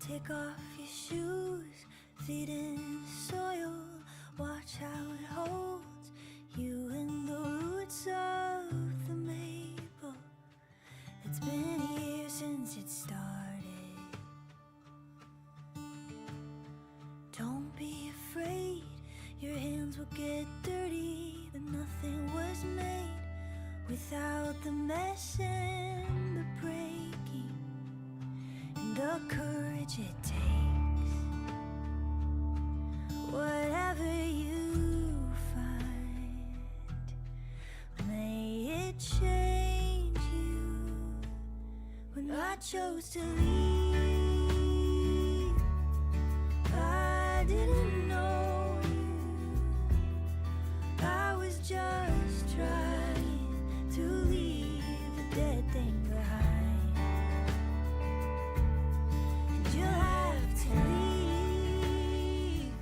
Take off your shoes, feet in soil. Watch how it holds you in the roots of the maple. It's been years since it started. Don't be afraid, your hands will get dirty, but nothing was made without the mess and the breaking and the courage it takes. Whatever you find, may it change you. When I chose to leave, I didn't know you. I was just trying to leave a dead thing behind. And you'll have to leave,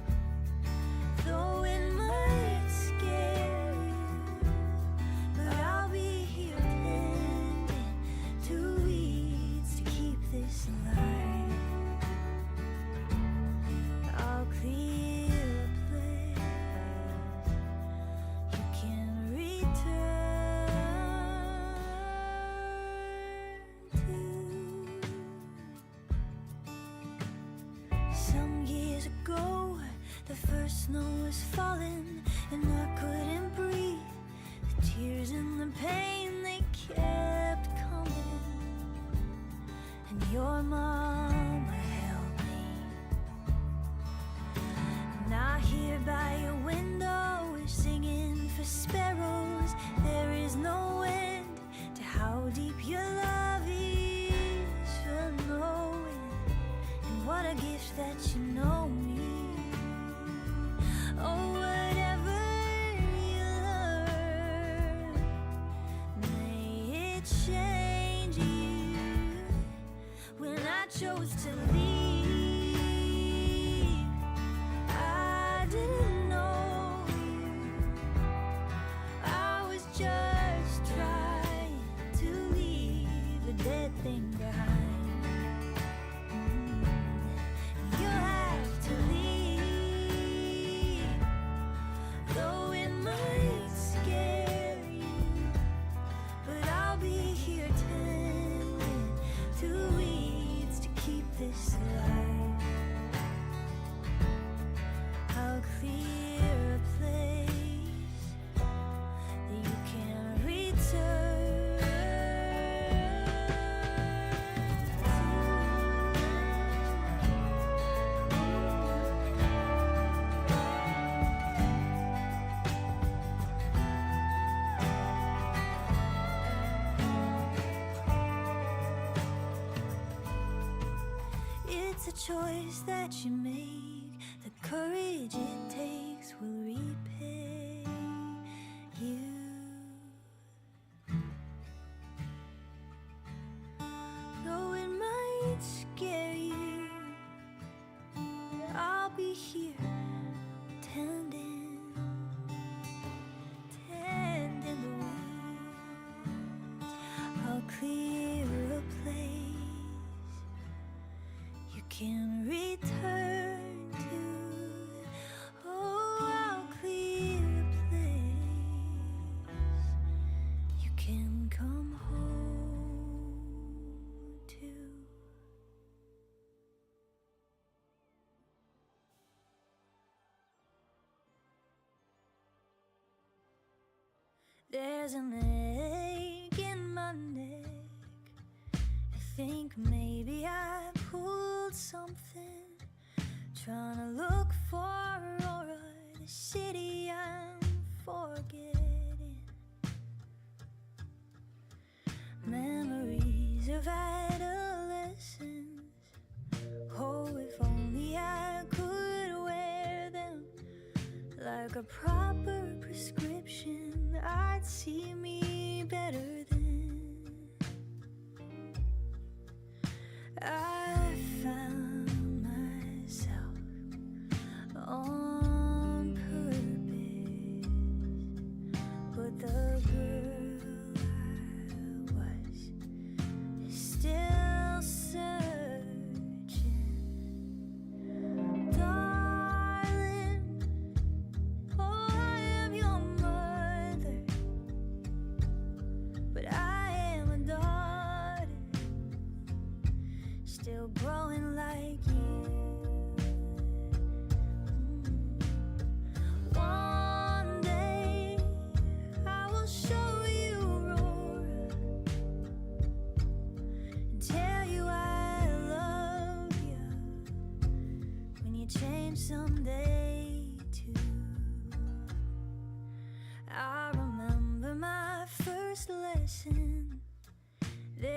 though it might scare you, but I'll be here tending to weeds to keep this alive. I'll clear a place you can return to. Some years ago, the first snow was falling, and I couldn't breathe. The tears and the pain, they kept coming, and your mama held me. Now here by your window, we're singing for sparrows. There is no end to how deep your love is for knowing. And what a gift that you know me. Oh, whatever you learn, may it change you. When I chose to leave, I didn't know you. I was just trying to leave a dead thing behind. You'll have to leave, though it might scare you, but I'll be here tending to weeds to keep this alive. I'll clear a place that you can return It's a choice that you make. The courage it takes will repay you. Though it might scare you, I'll be here tending the weeds. I'll clear a place you can return to. Oh, I'll clear a place you can come home to. There's an ache in my neck. I think maybe I pulled something, trying to look for Aurora, the city I'm forgetting. Memories of adolescence. Oh, if only I could wear them like a proper prescription, I'd see me better then. I found myself on purpose, but the girl I was is still searching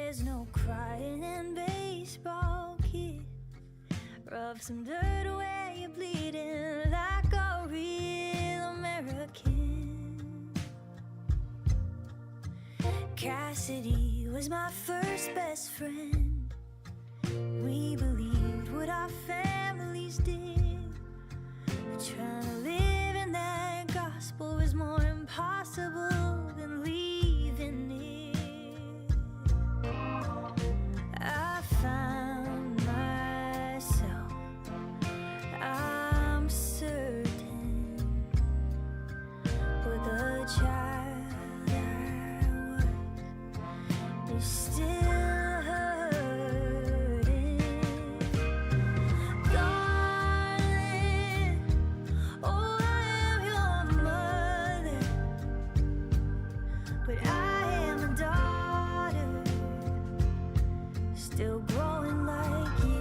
there's no crying in baseball, kid. Rub some dirt where you're bleeding like a real American. Cassidy was my first best friend. We believed what our families did. But trying to live in that gospel was more impossible than leaving it. I found myself, I'm certain, but the child I was is still hurting. Darling, oh, I am your mother, but I am a daughter, still growing like you.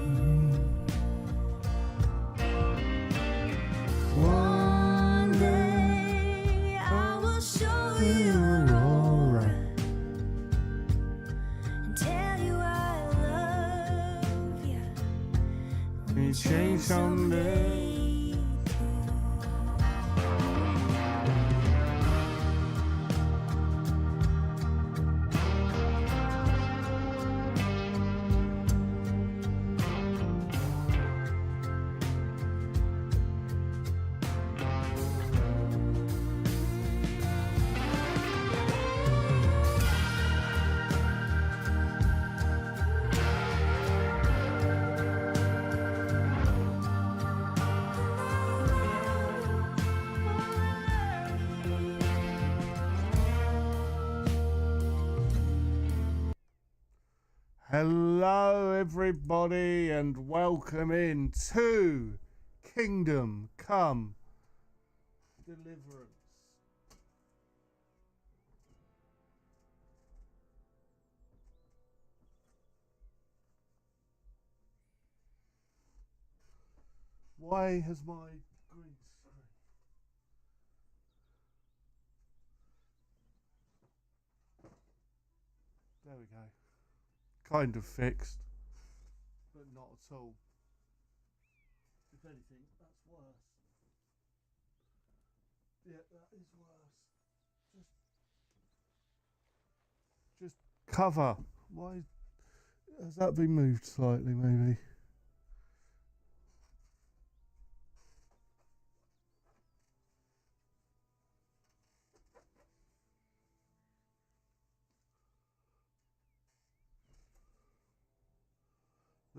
One day I will show you Aurora and tell you I love you. We change someday. Hello everybody and welcome in to Kingdom Come Deliverance. Why has my green screen? There we go. Kind of fixed, but not at all. If anything, that's worse. Yeah, that is worse. Just cover. Why has that been moved slightly? Maybe.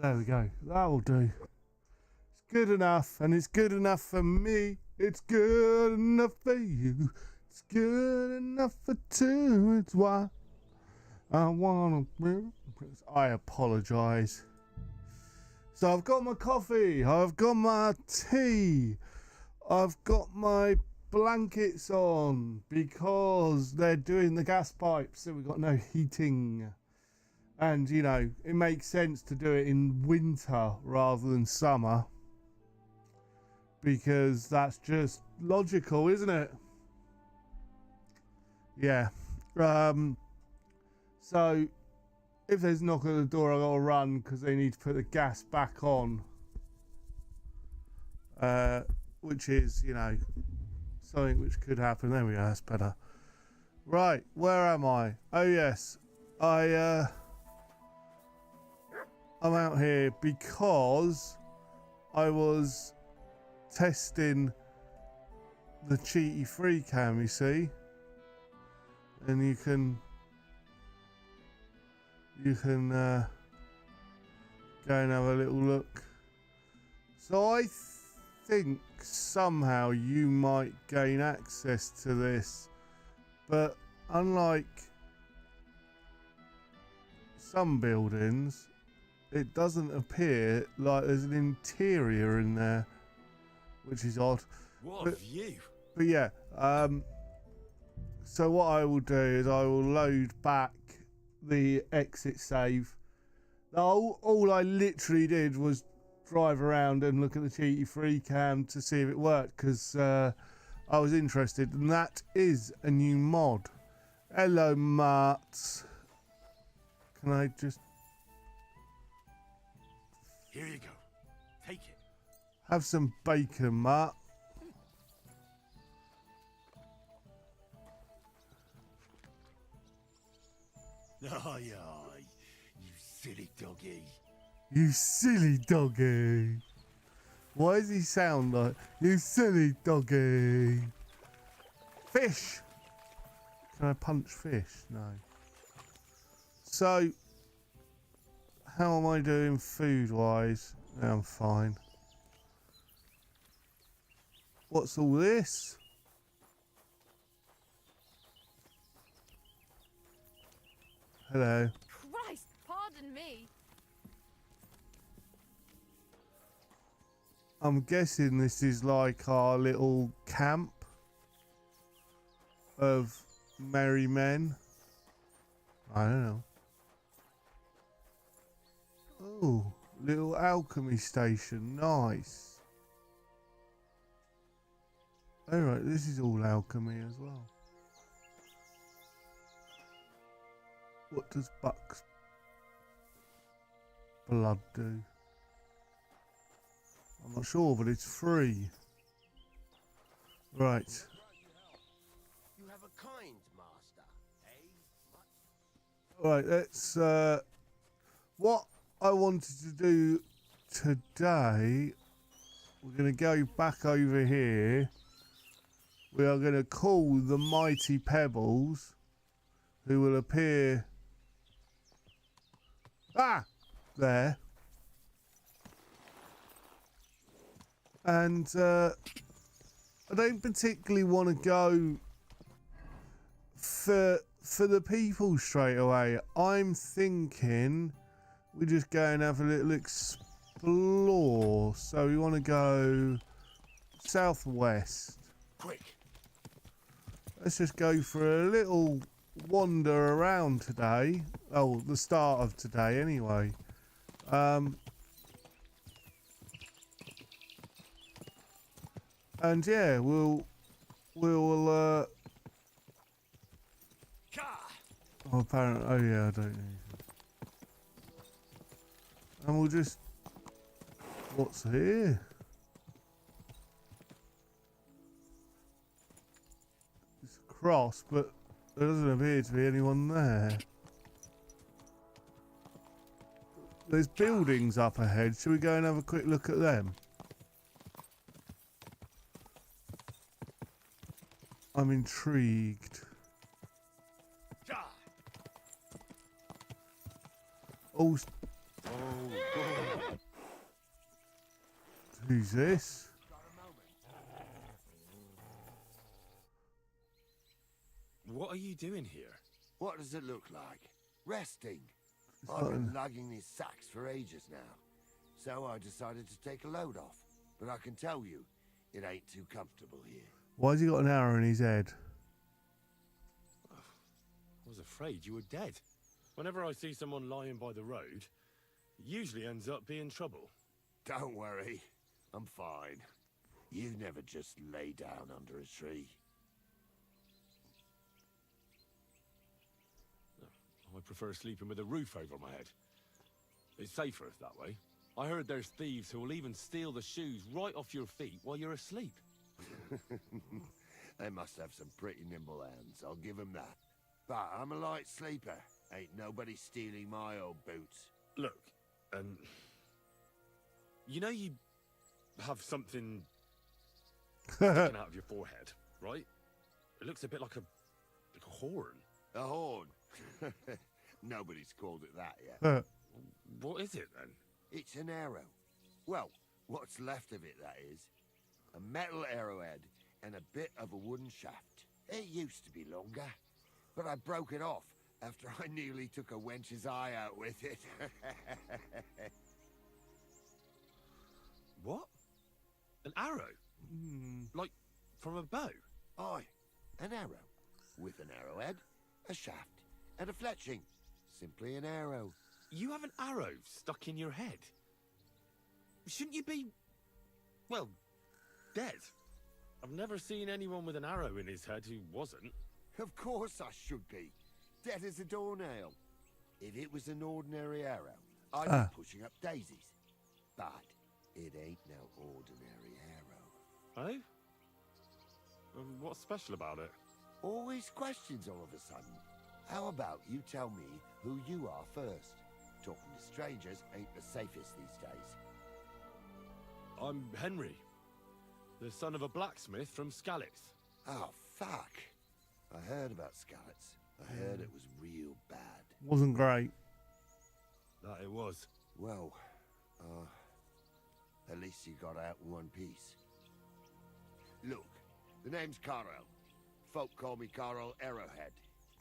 There we go. That'll do. It's good enough, and it's good enough for me. It's good enough for you. It's good enough for two. It's why I wanna. I apologise. So I've got my coffee. I've got my tea. I've got my blankets on because they're doing the gas pipes, so we've got no heating. And, you know, it makes sense to do it in winter rather than summer. Because that's just logical, isn't it? Yeah. So, if there's a knock at the door, I've got to run because they need to put the gas back on. Which is, you know, something which could happen. There we go, that's better. Right, where am I? Oh, yes. I'm out here because I was testing the cheaty free cam, you see, and you can go and have a little look. So I think somehow you might gain access to this, but unlike some buildings, it doesn't appear like there's an interior in there, which is odd. What a view! But yeah, so what I will do is I will load back the exit save. All I literally did was drive around and look at the cheaty free cam to see if it worked, because I was interested, and that is a new mod. Hello, Mart. Can I just Here you go. Take it. have some bacon, Matt? Aye, aye. You silly doggy. You silly doggy. Why does he sound like you silly doggy? Fish. Can I punch fish? No. So, how am I doing food-wise? Yeah, I'm fine. What's all this? Hello. Christ, pardon me. I'm guessing this is like our little camp of merry men. I don't know. Oh, little alchemy station. Nice. Alright, this is all alchemy as well. What does Buck's blood do? I'm not sure, but it's free. Right. You have a kind master, eh? Right, let's what I wanted to do today, we're gonna go back over here. We are gonna call the mighty pebbles, who will appear there. And I don't particularly want to go for the people straight away. I'm thinking we just go and have a little explore. So we want to go southwest. Quick. Let's just go for a little wander around today. Oh, the start of today anyway. And yeah, we'll oh, apparently, oh yeah, I don't need it. And we'll just, what's here? It's a cross, but there doesn't appear to be anyone there. There's buildings up ahead. Should we go and have a quick look at them? I'm intrigued. Oh, who's this? What are you doing here? What does it look like? Resting. It's I've been not- lugging these sacks for ages now. So I decided to take a load off. But I can tell you, it ain't too comfortable here. Why's he got an arrow in his head? I was afraid you were dead. Whenever I see someone lying by the road, it usually ends up being trouble. Don't worry. I'm fine. You never just lay down under a tree. I prefer sleeping with a roof over my head. It's safer that way. I heard there's thieves who will even steal the shoes right off your feet while you're asleep. They must have some pretty nimble hands, I'll give them that. But I'm a light sleeper. Ain't nobody stealing my old boots. Look, you know you have something sticking out of your forehead, right? It looks a bit like a horn. A horn. Nobody's called it that yet. What is it then? It's an arrow. Well, what's left of it, that is. A metal arrowhead and a bit of a wooden shaft. It used to be longer, but I broke it off after I nearly took a wench's eye out with it. What? An arrow? Like from a bow? Aye, an arrow. With an arrowhead, a shaft, and a fletching. Simply an arrow. You have an arrow stuck in your head. Shouldn't you be, well, dead? I've never seen anyone with an arrow in his head who wasn't. Of course I should be. Dead as a doornail. If it was an ordinary arrow, I'd be pushing up daisies. But it ain't no ordinary arrow. Eh? What's special about it? Always questions all of a sudden. How about you tell me who you are first? Talking to strangers ain't the safest these days. I'm Henry, the son of a blacksmith from Skalitz. Oh, fuck. I heard about Skalitz. I heard it was real bad. Wasn't great. That it was. Well, at least you got out in one piece. Look, the name's Carl. Folk call me Carl Arrowhead.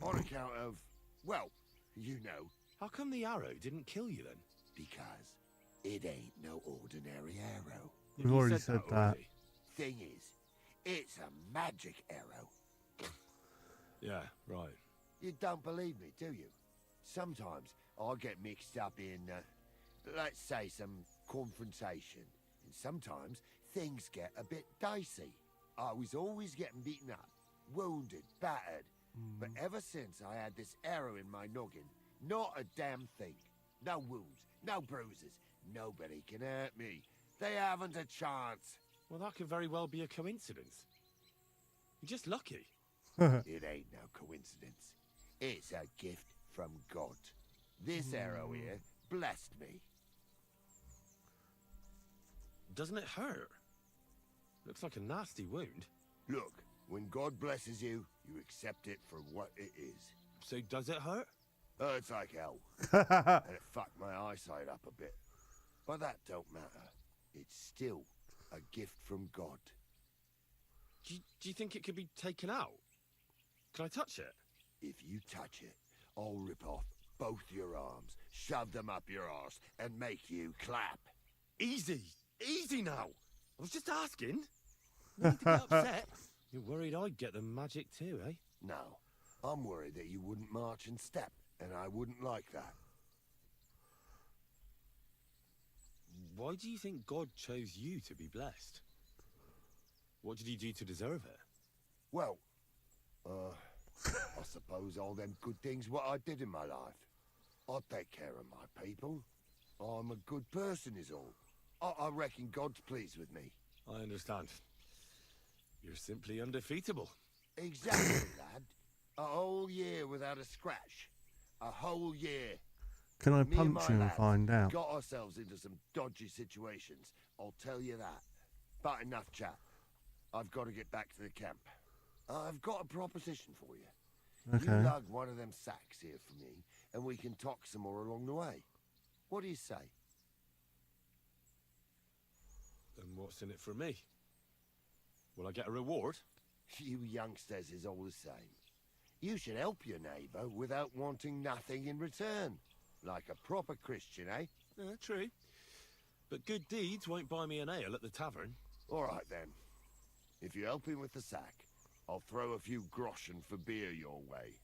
On account of, well, you know. How come the arrow didn't kill you then? Because it ain't no ordinary arrow. We've already said that. already? Thing is, it's a magic arrow. Yeah, right. You don't believe me, do you? Sometimes I get mixed up in, let's say, some confrontation. And sometimes things get a bit dicey. I was always getting beaten up, wounded, battered. But ever since I had this arrow in my noggin, not a damn thing. No wounds, no bruises. Nobody can hurt me. They haven't a chance. Well, that could very well be a coincidence. You're just lucky. It ain't no coincidence. It's a gift from God. This arrow here blessed me. Doesn't it hurt? Looks like a nasty wound. Look, when God blesses you, you accept it for what it is. So does it hurt? Hurts like hell. And it fucked my eyesight up a bit. But that don't matter. It's still a gift from God. Do you think it could be taken out? Can I touch it? If you touch it, I'll rip off both your arms, shove them up your arse, and make you clap. Easy! Easy now! I was just asking. No need to get upset. You're worried I'd get the magic too, eh? No, I'm worried that you wouldn't march in step, and I wouldn't like that. Why do you think God chose you to be blessed? What did he do to deserve it? Well, I suppose all them good things what I did in my life. I take care of my people. I'm a good person is all. I reckon God's pleased with me. I understand. You're simply undefeatable. Exactly, lad. A whole year without a scratch. A whole year. Can I Me and punch my you and lads find out? got ourselves into some dodgy situations, I'll tell you that. But enough chat. I've got to get back to the camp. I've got a proposition for you. Okay. You lug one of them sacks here for me, and we can talk some more along the way. What do you say? Then what's in it for me? Will I get a reward? You youngsters is all the same. You should help your neighbour without wanting nothing in return. Like a proper Christian, eh? True. But good deeds won't buy me an ale at the tavern. All right, then. If you help him with the sack, I'll throw a few groschen for beer your way.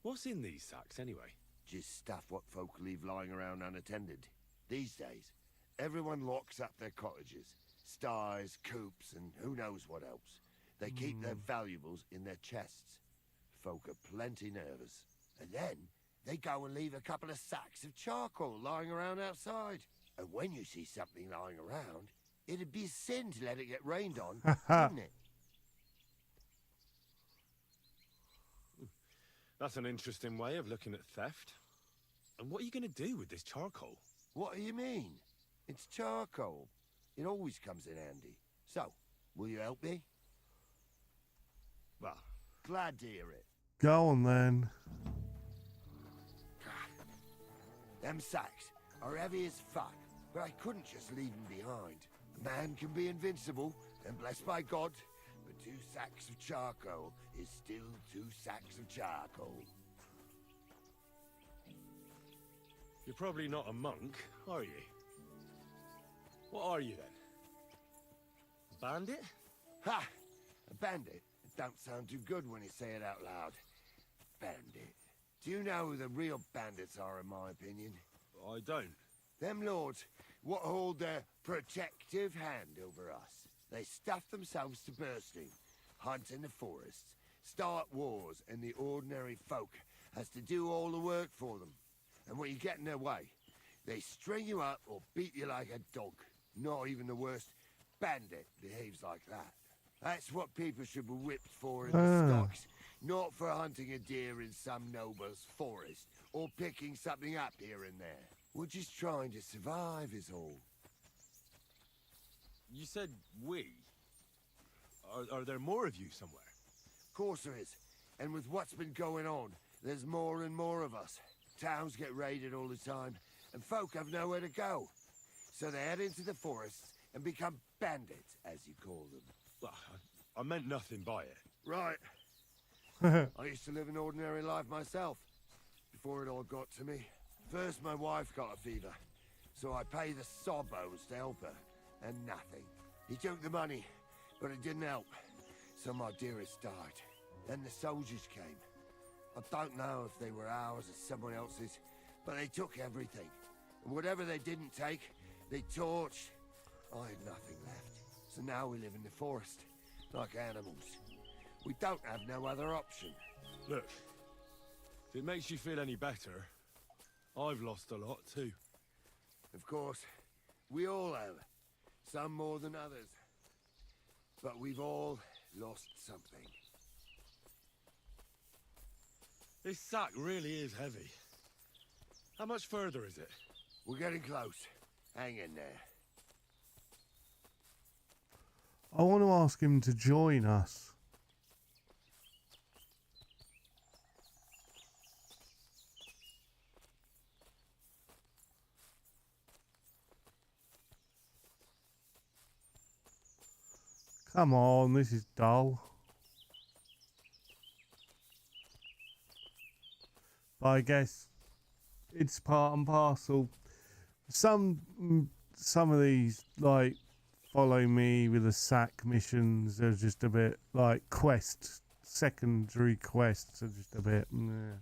What's in these sacks, anyway? Just stuff what folk leave lying around unattended. These days, everyone locks up their cottages. Sties, coops, and who knows what else. They keep their valuables in their chests. Folk are plenty nervous. And then, they go and leave a couple of sacks of charcoal lying around outside. And when you see something lying around, it'd be a sin to let it get rained on, wouldn't it? That's an interesting way of looking at theft. And what are you going to do with this charcoal? What do you mean? It's charcoal. It always comes in handy. So, will you help me? Well, Glad to hear it. Go on then. Them sacks are heavy as fuck, but I couldn't just leave them behind. A man can be invincible and blessed by God, but 2 sacks of charcoal is still 2 sacks of charcoal. you're probably not a monk, are you? What are you then? A bandit? Ha! A bandit? It don't sound too good when you say it out loud. Bandit. Do you know who the real bandits are, in my opinion? I don't. Them lords what hold their protective hand over us. They stuff themselves to bursting, hunt in the forests, start wars, and the ordinary folk has to do all the work for them. And when you get in their way, they string you up or beat you like a dog. Not even the worst bandit behaves like that. That's what people should be whipped for in the stocks, not for hunting a deer in some noble's forest, or picking something up here and there. We're just trying to survive is all. You said we. Are there more of you somewhere? Of course there is. And with what's been going on, there's more and more of us. Towns get raided all the time, and folk have nowhere to go. So they head into the forests and become bandits, as you call them. Well, I meant nothing by it. Right. I used to live an ordinary life myself, before it all got to me. First, my wife got a fever, so I paid the sobos to help her, and nothing. He took the money, but it didn't help, so my dearest died. Then the soldiers came. I don't know if they were ours or someone else's, but they took everything. And whatever they didn't take, they torched. I had nothing left, so now we live in the forest, like animals. We don't have no other option. Look, if it makes you feel any better, I've lost a lot too. Of course, we all have. Some more than others. But we've all lost something. This sack really is heavy. How much further is it? We're getting close. Hang in there. I want to ask him to join us. Come on, this is dull. But I guess it's part and parcel. Some of these, like, follow me with the sack missions are just a bit like secondary quests are just a bit meh.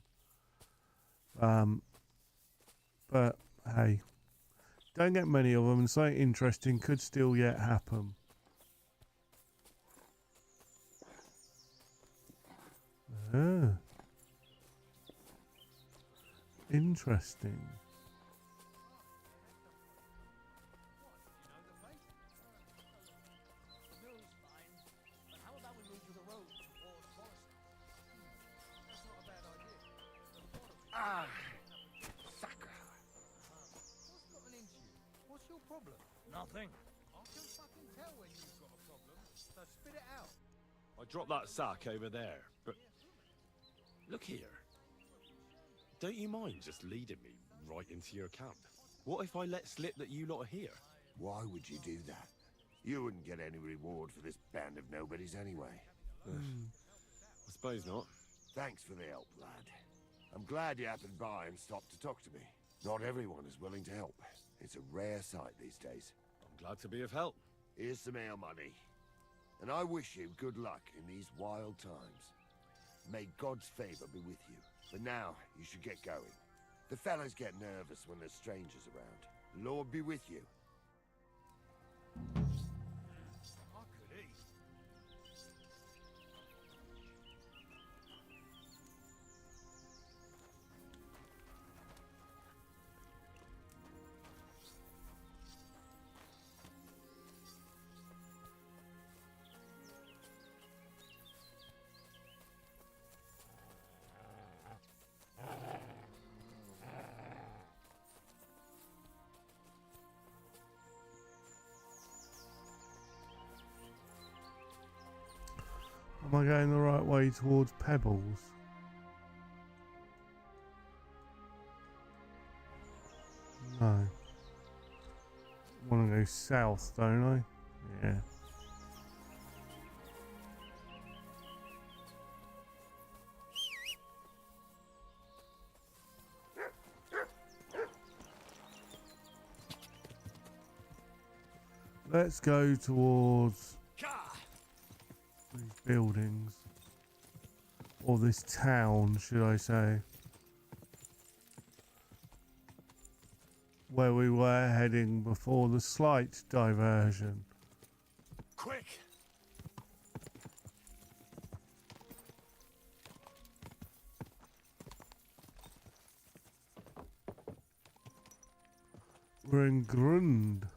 But hey, don't get many of them, and something interesting could still yet happen. Ah, interesting. Ah, sucker. What's gotten into you? What's your problem? Nothing. I can fucking tell when you've got a problem. So spit it out. I dropped that sack over there, but... Look here. Don't you mind just leading me right into your camp? What if I let slip that you lot are here? Why would you do that? You wouldn't get any reward for this band of nobodies anyway. I suppose not. Thanks for the help, lad. I'm glad you happened by and stopped to talk to me. Not everyone is willing to help. It's a rare sight these days. I'm glad to be of help. Here's some ale money. And I wish you good luck in these wild times. May God's favor be with you. But now, you should get going. The fellas get nervous when there's strangers around. Lord be with you. I could eat. Am I going the right way towards Pebbles? No. I want to go south, don't I? Yeah. Let's go towards these buildings, or this town, should I say, where we were heading before the slight diversion. Quick! We're in Grund.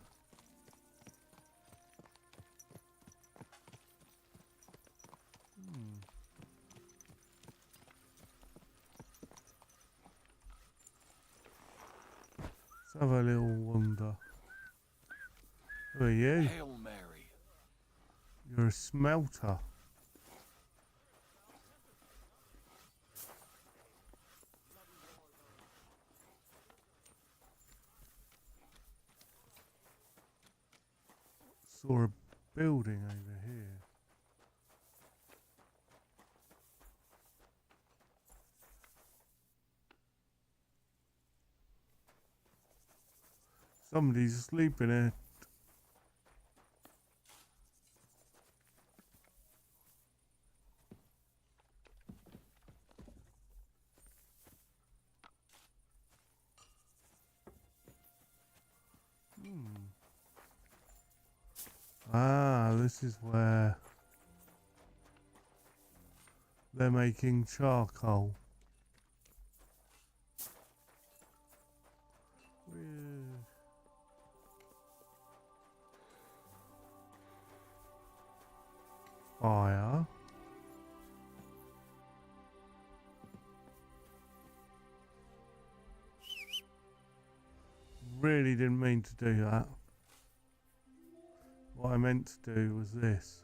Let's have a little wander. Who are you? Hail Mary. You're a smelter. Saw a building over here. Somebody's sleeping here. Ah, this is where they're making charcoal. Weird. Fire. Really didn't mean to do that. What I meant to do was this.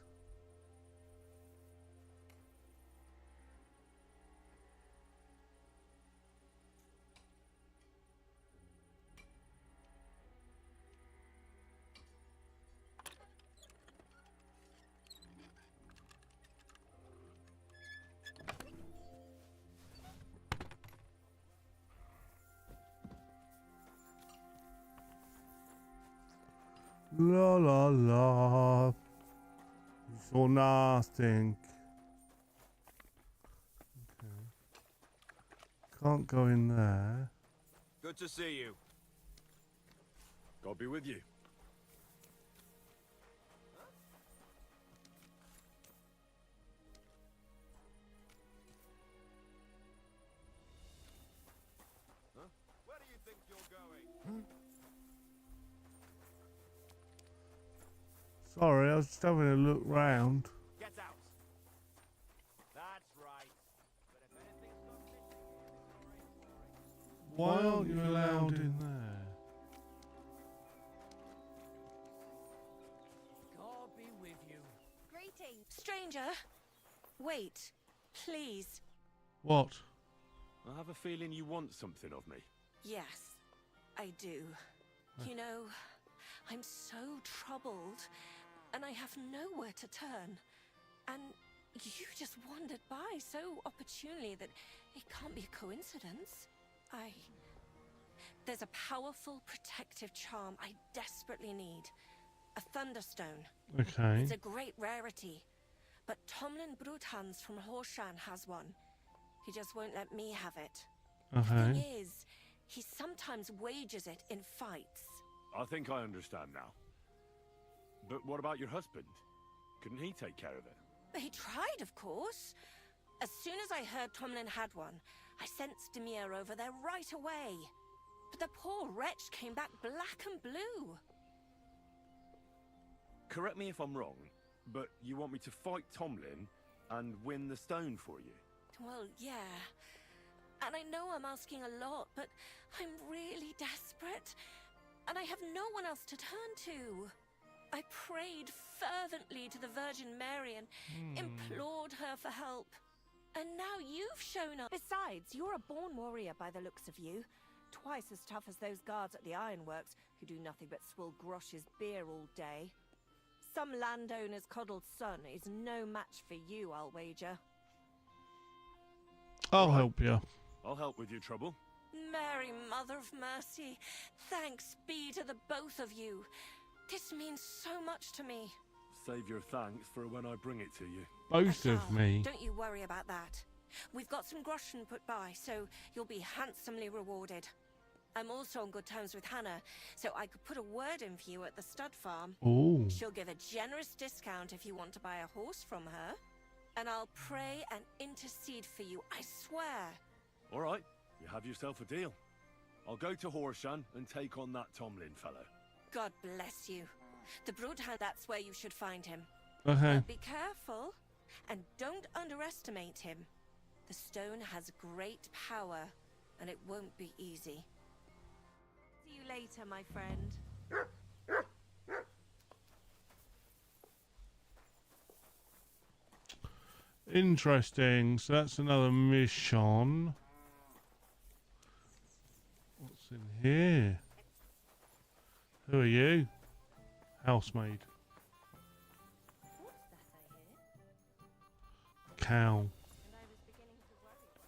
La la la. You saw nothing. Okay. Can't go in there. Good to see you. God be with you. Huh? Where do you think you're going? Sorry, I was just having a look round. Get out. That's right. But if anything's gone missing, Why aren't you allowed in there? God be with you. Greetings. Stranger, wait, please. What? I have a feeling you want something of me. Yes, I do. You know, I'm so troubled, and I have nowhere to turn. And you just wandered by so opportunely that it can't be a coincidence. There's a powerful protective charm I desperately need. A thunderstone. Okay. It's a great rarity. But Tomlin Bruthans from Horshan has one. He just won't let me have it. The thing Okay. is, he sometimes wages it in fights. I think I understand now. But what about your husband? Couldn't he take care of it? But he tried, of course. As soon as I heard Tomlin had one, I sent Demir over there right away. But the poor wretch came back black and blue. Correct me if I'm wrong, but you want me to fight Tomlin and win the stone for you? Well, yeah. And I know I'm asking a lot, but I'm really desperate. And I have no one else to turn to. I prayed fervently to the Virgin Mary and implored her for help. And now you've shown up. Besides, you're a born warrior by the looks of you. Twice as tough as those guards at the ironworks, who do nothing but swill Grosh's beer all day. Some landowner's coddled son is no match for you, I'll wager. I'll Right. help you. I'll help with your trouble. Mary, Mother of Mercy, thanks be to the both of you. This means so much to me. Save your thanks for when I bring it to you. Both I of shall. me. Don't you worry about that. We've got some groschen put by, so you'll be handsomely rewarded. I'm also on good terms with Hannah, so I could put a word in for you at the stud farm. Oh. She'll give a generous discount if you want to buy a horse from her. And I'll pray and intercede for you, I swear. All right, you have yourself a deal. I'll go to Horsham and take on that Tomlin fellow. God bless you. The Broadhound, that's where you should find him. Okay. But be careful, and don't underestimate him. The stone has great power, and it won't be easy. See you later, my friend. Interesting. So that's another mission. What's in here? Who are you? Housemaid. What's that I hear? Cow. And I was beginning to worry what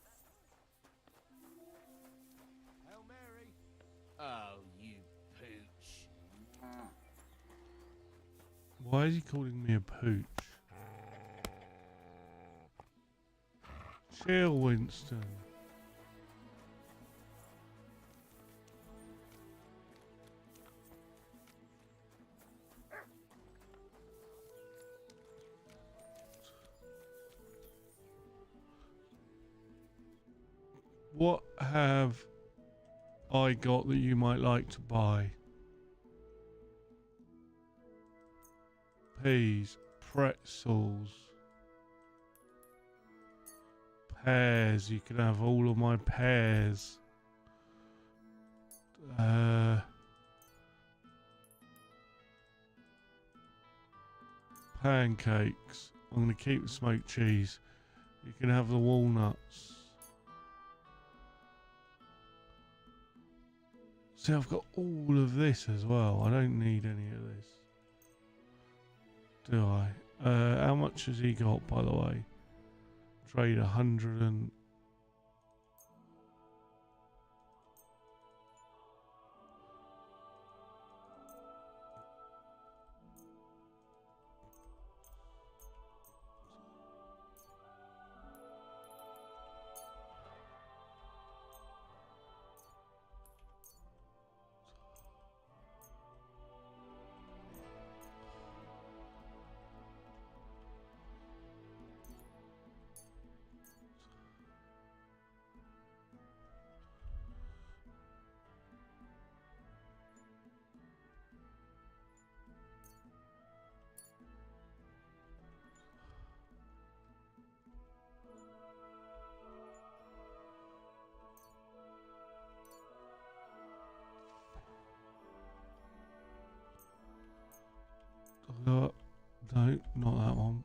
that was. Hail Mary. Oh, you pooch. Why is he calling me a pooch? Chill, Winston. What have I got that you might like to buy? Peas, pretzels, pears. You can have all of my pears. Pancakes. I'm going to keep the smoked cheese. You can have the walnuts. See, I've got all of this as well. I don't need any of this. Do I? How much has he got, by the way? Trade 100 and... No, not that one.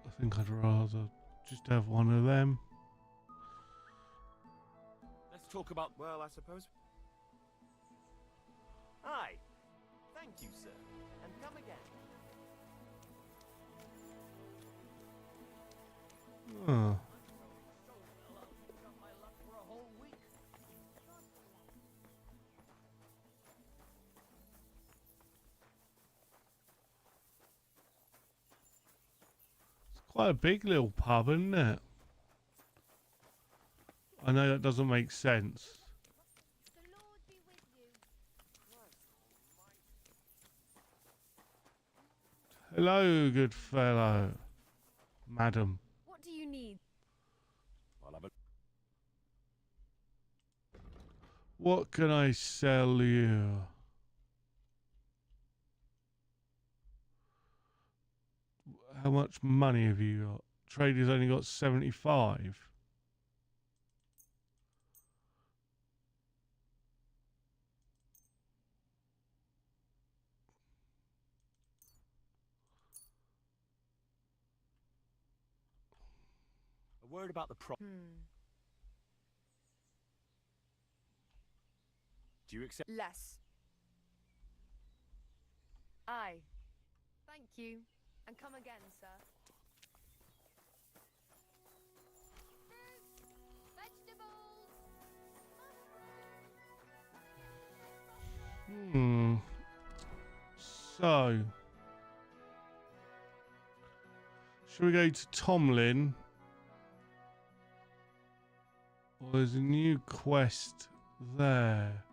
I think I'd rather just have one of them. Let's talk about... Well, I suppose. Aye. Thank you, sir. And come again. Oh. Quite a big little pub, isn't it? I know that doesn't make sense. The Lord be with you. Hello, good fellow. Madam. What do you need? I'll have a... What can I sell you? How much money have you got? Trader's only got 75. A word about the pro... Hmm. Do you accept... Less. Aye. Thank you. And come again, sir. Vegetables! So, should we go to Tomlin? Or there's a new quest there.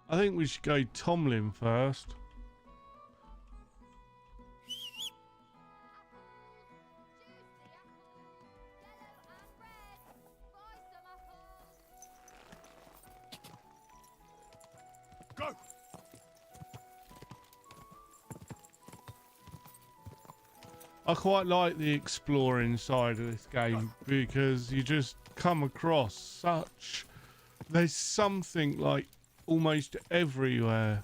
I think we should go Tomlin first. I quite like the exploring side of this game because you just come across such... There's something like almost everywhere.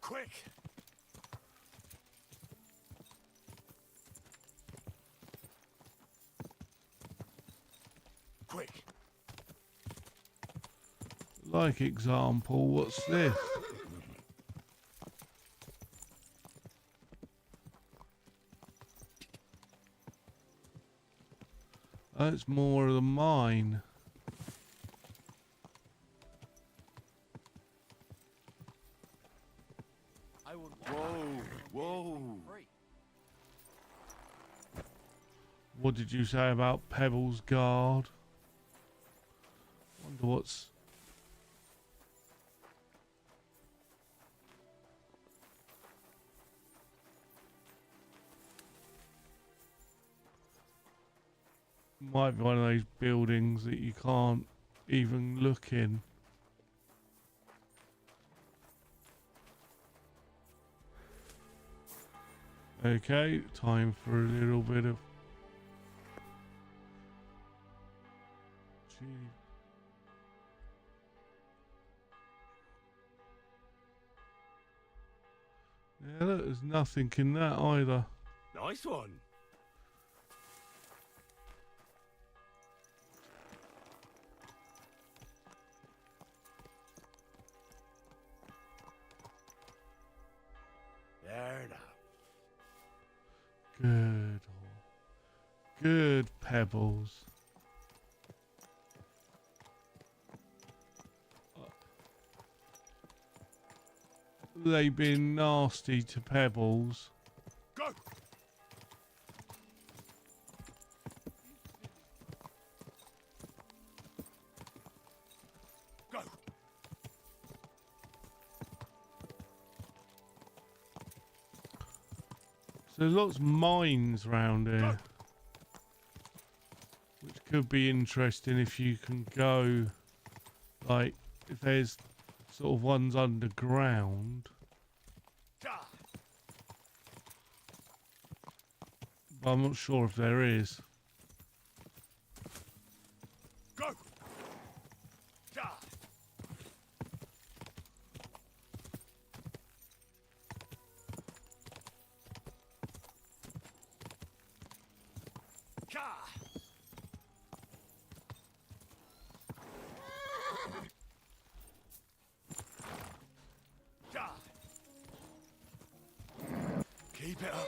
Quick! Quick! Like example, what's this? That's more of the mine. I would Whoa! Whoa! free. What did you say about Pebbles Guard? Wonder what's... Might be one of those buildings that you can't even look in. Okay, time for a little bit of... Gee. Yeah, look, there's nothing in that either. Nice one! There now. Good. Good Pebbles. They've been nasty to Pebbles. Go! Go! So there's lots of mines around here, which could be interesting if you can go, like, if there's sort of ones underground. Ja! But I'm not sure if there is. Go! Ja! Ja! Ja! Keep it up.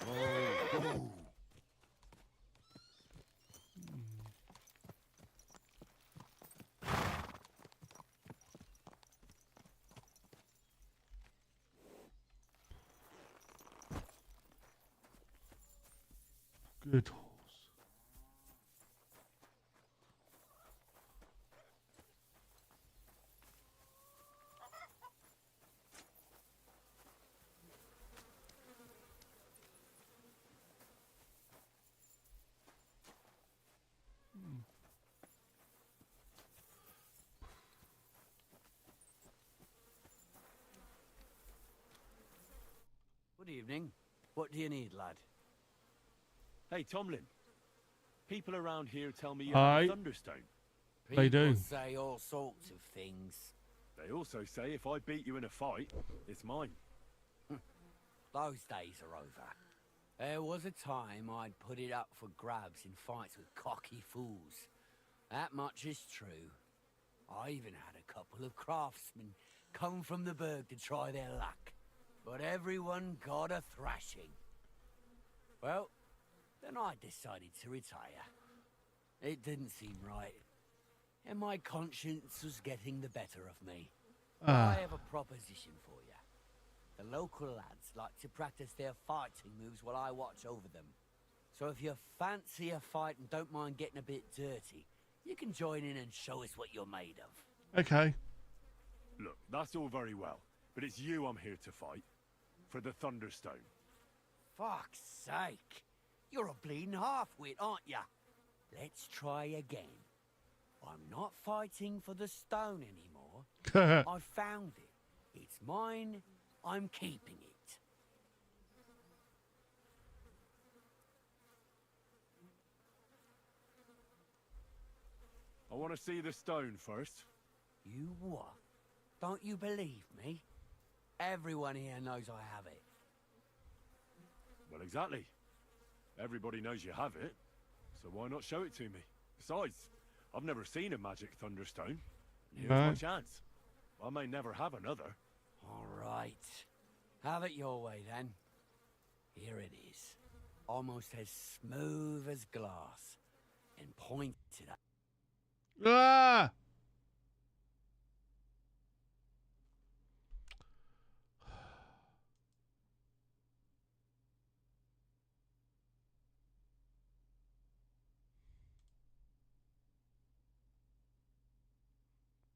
Whoa. Good horse. Good evening. What do you need, lad? Hey, Tomlin. People around here tell me you Aye. have a thunderstone. They do. People say all sorts of things. They also say if I beat you in a fight, it's mine. Those days are over. There was a time I'd put it up for grabs in fights with cocky fools. That much is true. I even had a couple of craftsmen come from the burg to try their luck. But everyone got a thrashing. Well, then I decided to retire. It didn't seem right. And my conscience was getting the better of me. I have a proposition for you. The local lads like to practice their fighting moves while I watch over them. So if you fancy a fight and don't mind getting a bit dirty, You can join in and show us what you're made of. Okay. Look, that's all very well, but it's you I'm here to fight. For the Thunderstone. Fuck's sake. You're a bleeding half-wit, aren't ya? Let's try again. I'm not fighting for the stone anymore. I found it. It's mine. I'm keeping it. I want to see the stone first. You what? Don't you believe me? Everyone here knows I have it. Well, exactly. Everybody knows you have it, so why not show it to me? Besides, I've never seen a magic Thunderstone. Here's my chance. I may never have another. All right. Have it your way, then. Here it is. Almost as smooth as glass. And pointed at... Ah!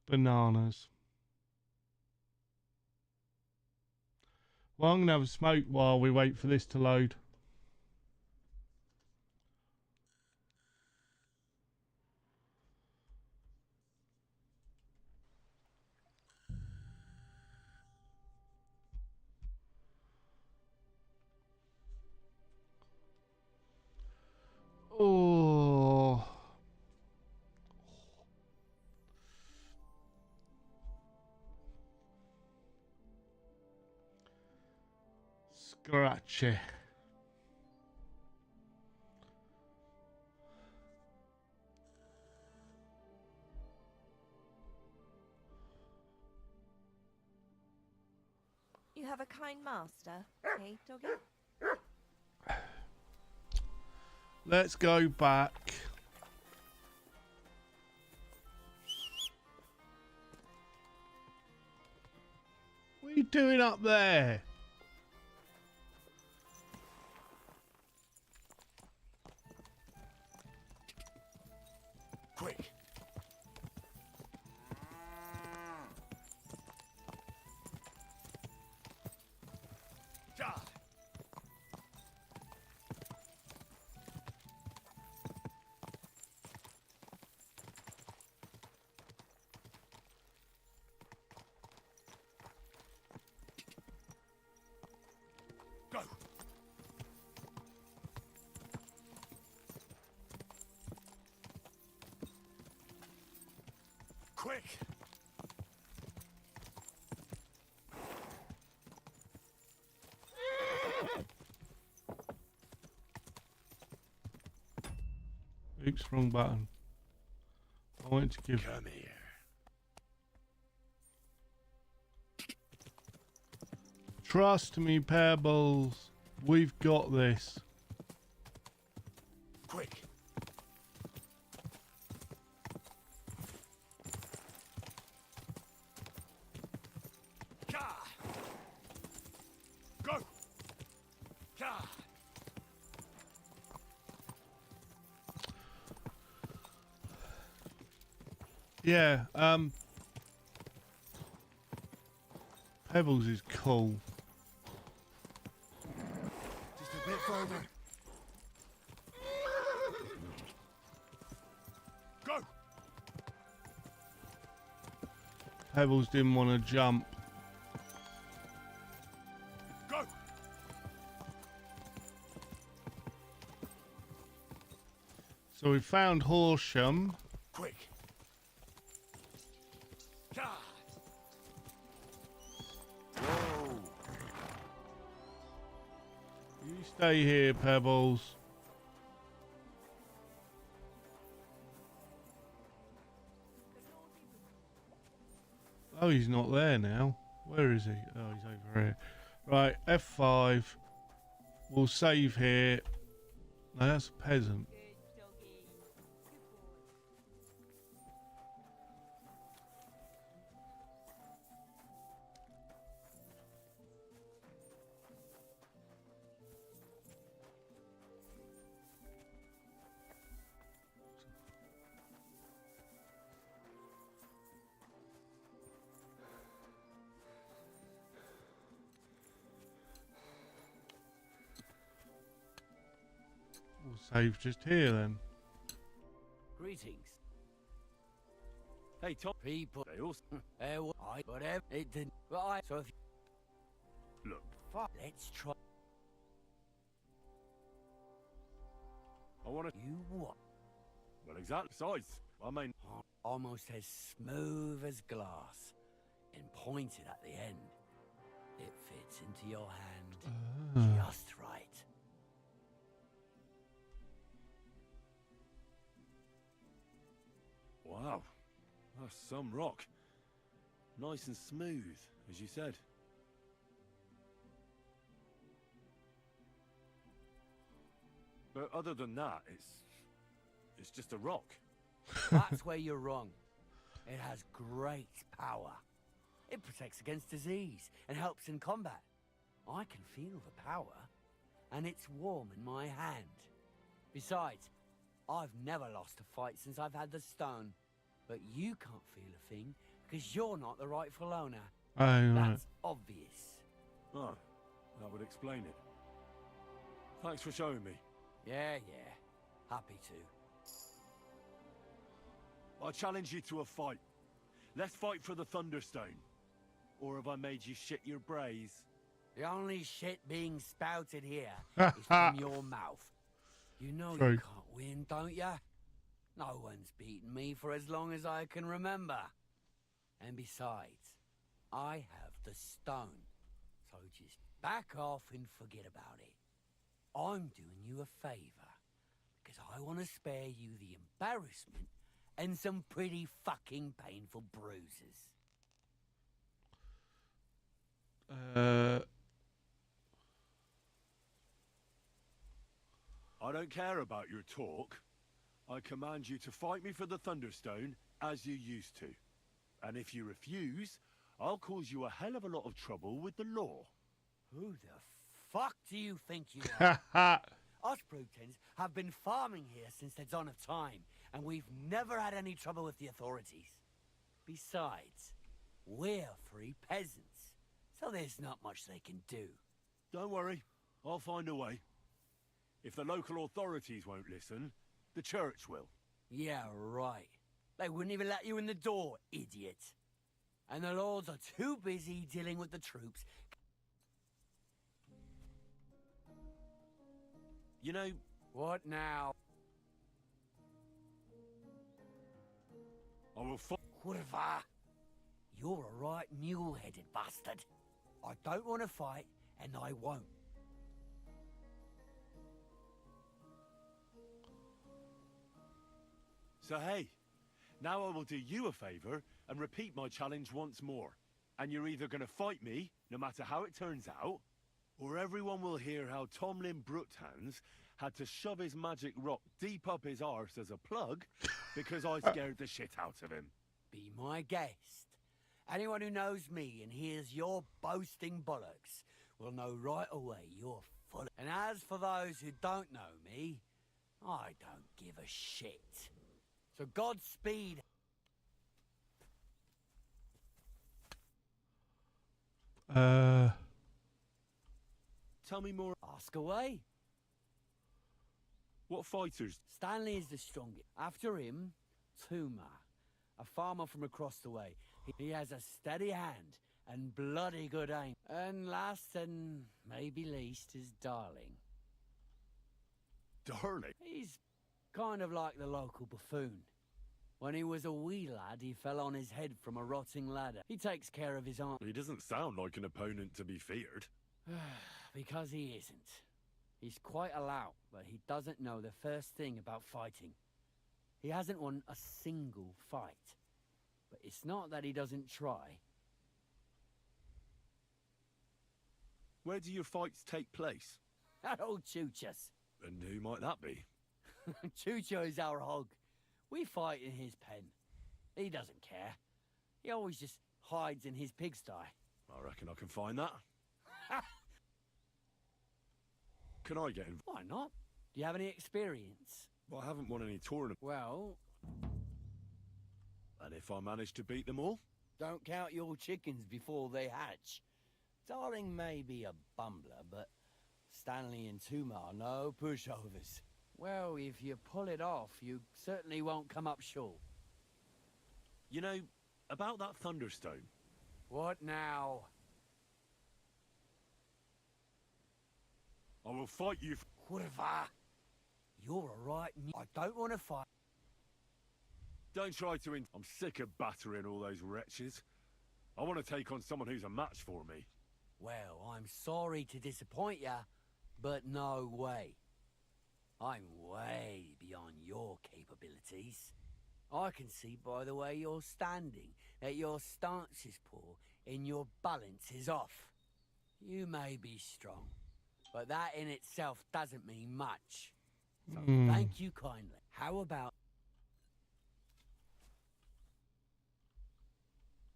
Bananas. Well, I'm going to have a smoke while we wait for this to load. Oh. Scratchy. You have a kind master, hey, doggy? Let's go back. What are you doing up there? Quick. Ja. Go. Quick. Oops, wrong button. I wanted to give... Come here. Trust me, Pebbles. We've got this. Quick. Ja. Go. Ja. Yeah, Pebbles is cool. Just a bit further. Go. Pebbles didn't want to jump. Go. So we found Horsham. Quick. Ja. Whoa. You stay here, Pebbles. Oh, he's not there now. Where is he? Oh, he's over here. Right, F5. We'll save here. No, that's a peasant. save just here then. Greetings. Hey, Tom. People. They also... Whatever. It didn't. But I... So if you... Look, Fuck. Let's try... I want to... You what? Well, exactly. Besides, I mean... Almost as smooth as glass. And pointed at the end. It fits into your hand. Just right. Wow. That's some rock. Nice and smooth, as you said. But other than that, it's just a rock. That's where you're wrong. It has great power. It protects against disease and helps in combat. I can feel the power, and it's warm in my hand. Besides, I've never lost a fight since I've had the stone. But you can't feel a thing because you're not the rightful owner. Oh, right. That's obvious. Oh, that would explain it. Thanks for showing me. Yeah. Happy to. I challenge you to a fight. Let's fight for the Thunderstone. Or have I made you shit your brays? The only shit being spouted here is from your mouth. You know True. you can't win, don't ya? No one's beaten me for as long as I can remember. And besides, I have the stone. So just back off and forget about it. I'm doing you a favor. Because I want to spare you the embarrassment and some pretty fucking painful bruises. I don't care about your talk. I command you to fight me for the Thunderstone, as you used to. And if you refuse, I'll cause you a hell of a lot of trouble with the law. Who the fuck do you think you are? Us Brutons have been farming here since the dawn of time, and we've never had any trouble with the authorities. Besides, we're free peasants, so there's not much they can do. Don't worry, I'll find a way. If the local authorities won't listen, the church will. Yeah, right. They wouldn't even let you in the door, idiot. And the lords are too busy dealing with the troops. You know... What now? I will fight... Curva! You're a right mule-headed bastard. I don't want to fight, and I won't. So hey, now I will do you a favor and repeat my challenge once more. And you're either going to fight me, no matter how it turns out, or everyone will hear how Tomlin Brutans had to shove his magic rock deep up his arse as a plug because I scared the shit out of him. Be my guest. Anyone who knows me and hears your boasting bollocks will know right away you're full. And as for those who don't know me, I don't give a shit. So Godspeed. Tell me more. Ask away. What fighters? Stanley is the strongest. After him, Tuma, a farmer from across the way. He has a steady hand and bloody good aim. And last and maybe least is Darling. Darling? He's kind of like the local buffoon. When he was a wee lad, he fell on his head from a rotting ladder. He takes care of his aunt. He doesn't sound like an opponent to be feared. Because he isn't. He's quite a lout, but he doesn't know the first thing about fighting. He hasn't won a single fight. But it's not that he doesn't try. Where do your fights take place? That old Chuchas. And who might that be? Chucho is our hog. We fight in his pen. He doesn't care. He always just hides in his pigsty. I reckon I can find that. Can I get involved? Why not? Do you have any experience? Well, I haven't won any tournaments. Well, And if I manage to beat them all? Don't count your chickens before they hatch. Darling may be a bumbler, but Stanley and Tuma are no pushovers. Well, if you pull it off, you certainly won't come up short. You know, about that Thunderstone. What now? I will fight you. Whatever. You're a right. I don't want to fight. Don't try to. I'm sick of battering all those wretches. I want to take on someone who's a match for me. Well, I'm sorry to disappoint you, but no way. I'm way beyond your capabilities. I can see by the way you're standing that your stance is poor and your balance is off. You may be strong, but that in itself doesn't mean much. So thank you kindly. How about...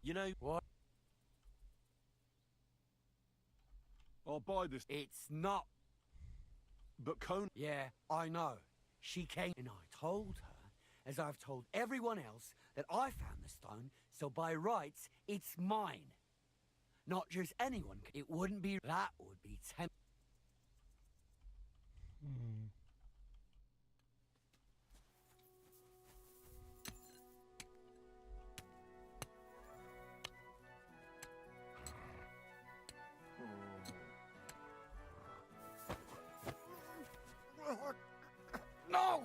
You know What? I'll buy this. It's not... But Conan. Yeah, I know. She came and I told her, as I've told everyone else, that I found the stone, so by rights, it's mine. Not just anyone. It wouldn't be... That would be No!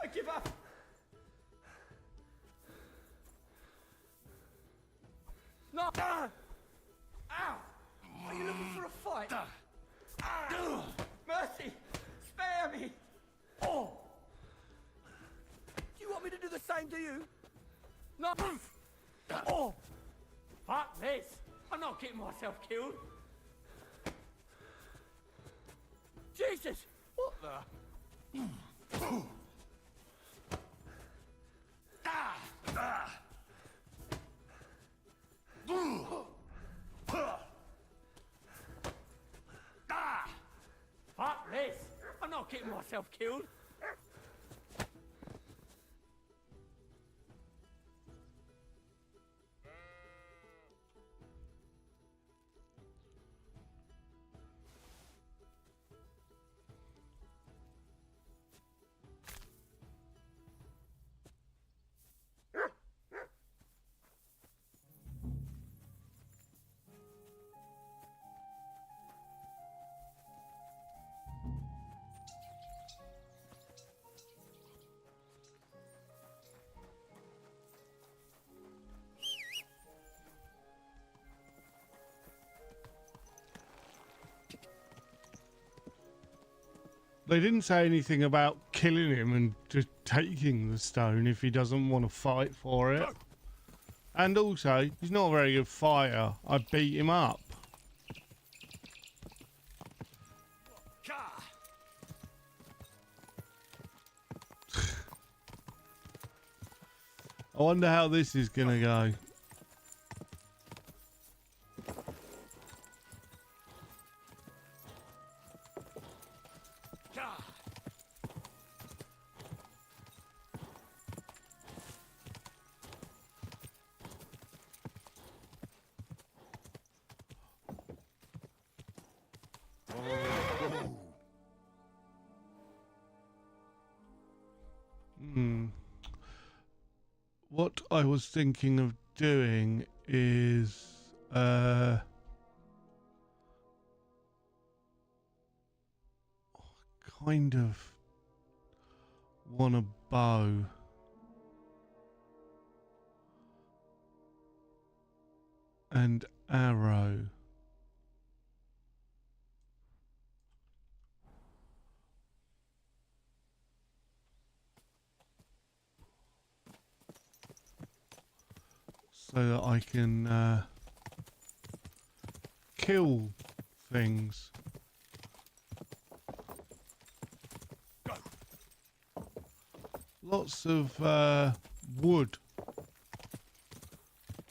I give up! No! Ow! Are you looking for a fight? Mercy! Spare me! Oh! Do you want me to do the same to you? No! Oh! Fuck this! I'm not getting myself killed! Jesus! What the? Fuck this! I'm not getting myself killed! They didn't say anything about killing him and just taking the stone if he doesn't want to fight for it. And also, he's not a very good fighter. I beat him up. I wonder how this is gonna go. What I was thinking of doing is kind of want a bow. And arrow. So that I can kill things. Lots of wood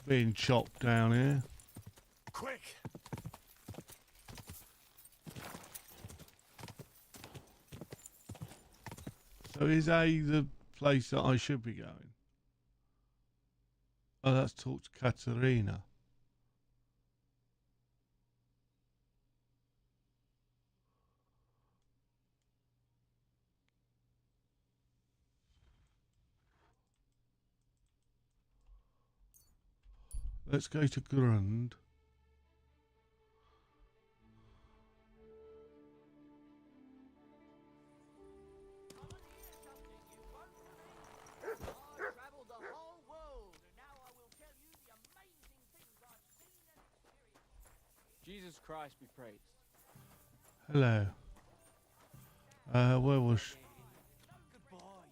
being chopped down here. Quick! So is A the place that I should be going? Oh, let's talk to Katerina. Let's go to Grund. Traveled the whole world, and now I will tell you the amazing things I've seen and experienced. Jesus Christ be praised. Hello. Where was she? Goodbye.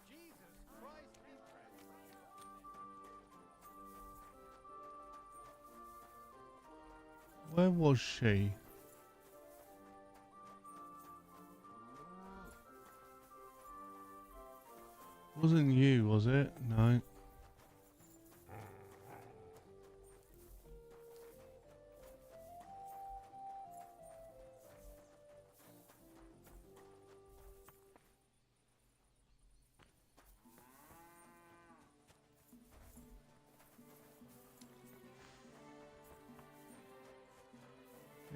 Jesus Christ be praised. Where was she? Wasn't you, was it? No.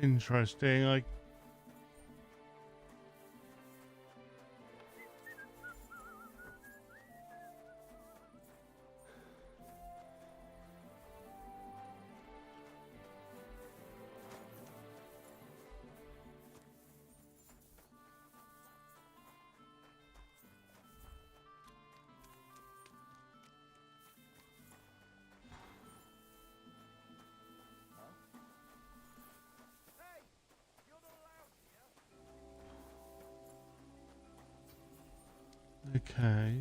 Interesting. Hey, you're not allowed here. Okay.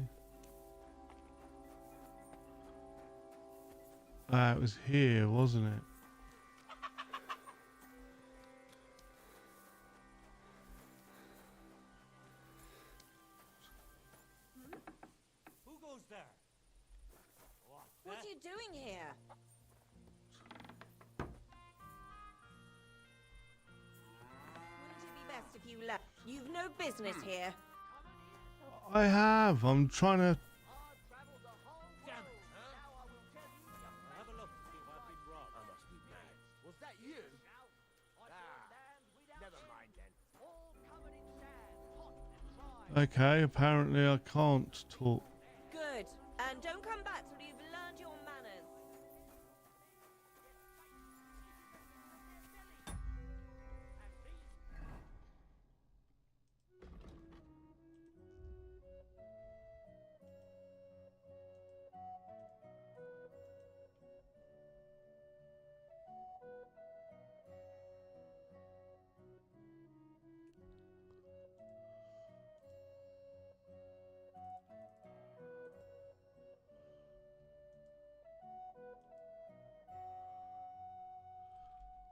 It was here, wasn't it? Who goes there? What are you doing here? Wouldn't it be best if you left? You've no business here. I have. I'm trying to. Damn it, huh? Now I will tell you the have a look and see if I've been robbed. I must be mad. Was that you? Never mind then. All covered in sand, hot and dry. Okay, apparently I can't talk. Good. And don't come back till you've learned your manners.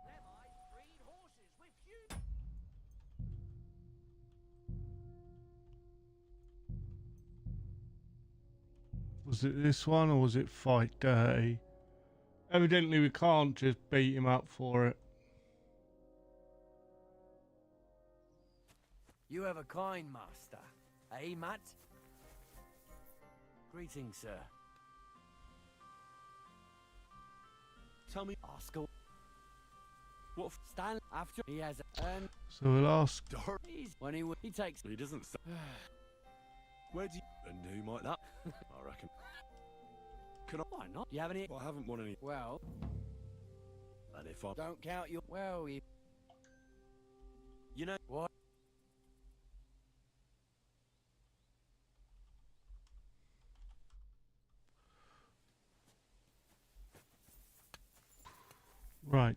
Them eyes breed horses with few. Was it this one or was it Fight Day? Evidently we can't just beat him up for it. You have a kind master, eh, Matt? Greetings, sir. Tell me, Oscar. what Stan after he has So we'll ask. he's when he takes he doesn't say. Where do you... And who might that? I reckon. Can I... why not? You have any Well, I haven't won any... well And if I... don't count your well You know... what? Right.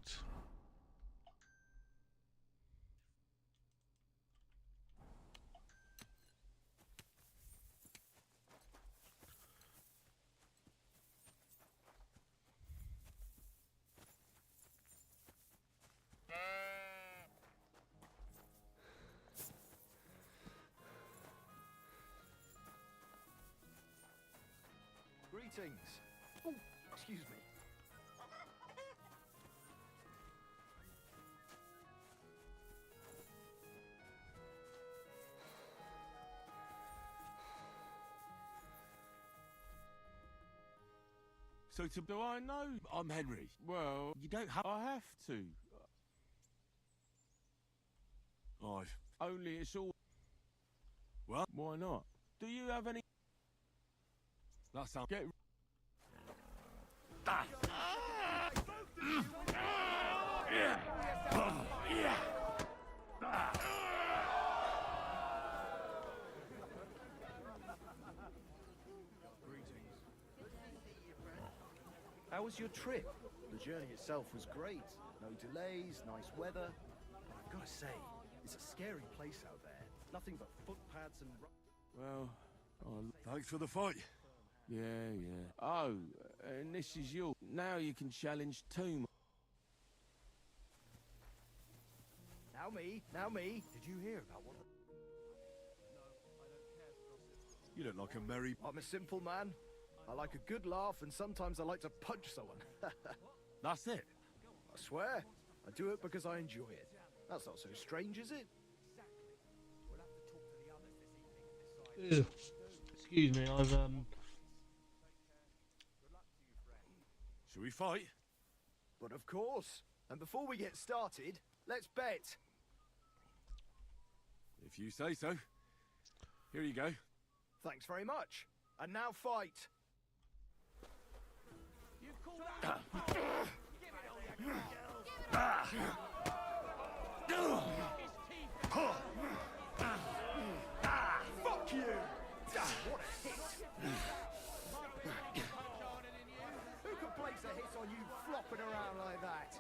Greetings. Oh, excuse me. So to do I know? I'm Henry. Well, You don't have... I have to. I've only it's all. Well, why not? Do you have any? That sounds. Get. How was your trip? The journey itself was great. No delays, nice weather. But I've got to say, it's a scary place out there. Nothing but footpaths and... Well, Thanks for the fight. yeah. Oh, and this is your. Now you can challenge two. Now me. Did you hear about what... You look like a merry... I'm a simple man. I like a good laugh, and sometimes I like to punch someone. That's it. I swear, I do it because I enjoy it. That's not so strange, is it? Ew. Excuse me, I've Shall we fight? But of course. And before we get started, let's bet. If you say so. Here you go. Thanks very much. And now fight. You call that? Give it all you got. Fuck you! What a hit! Who can place a hit on you flopping around like that?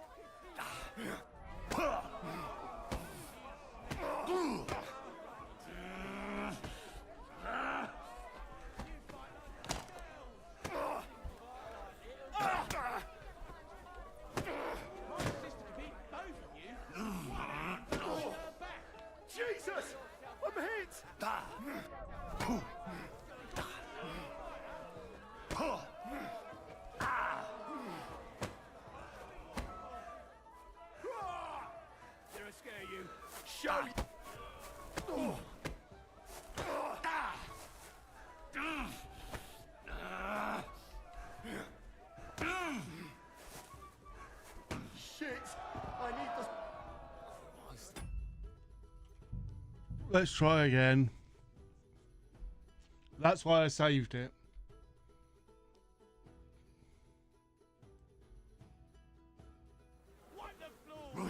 Jesus! I'm hit! Did I scare you? Show you! Shit! I need the... let's try again. That's why I saved it. Wipe the floor.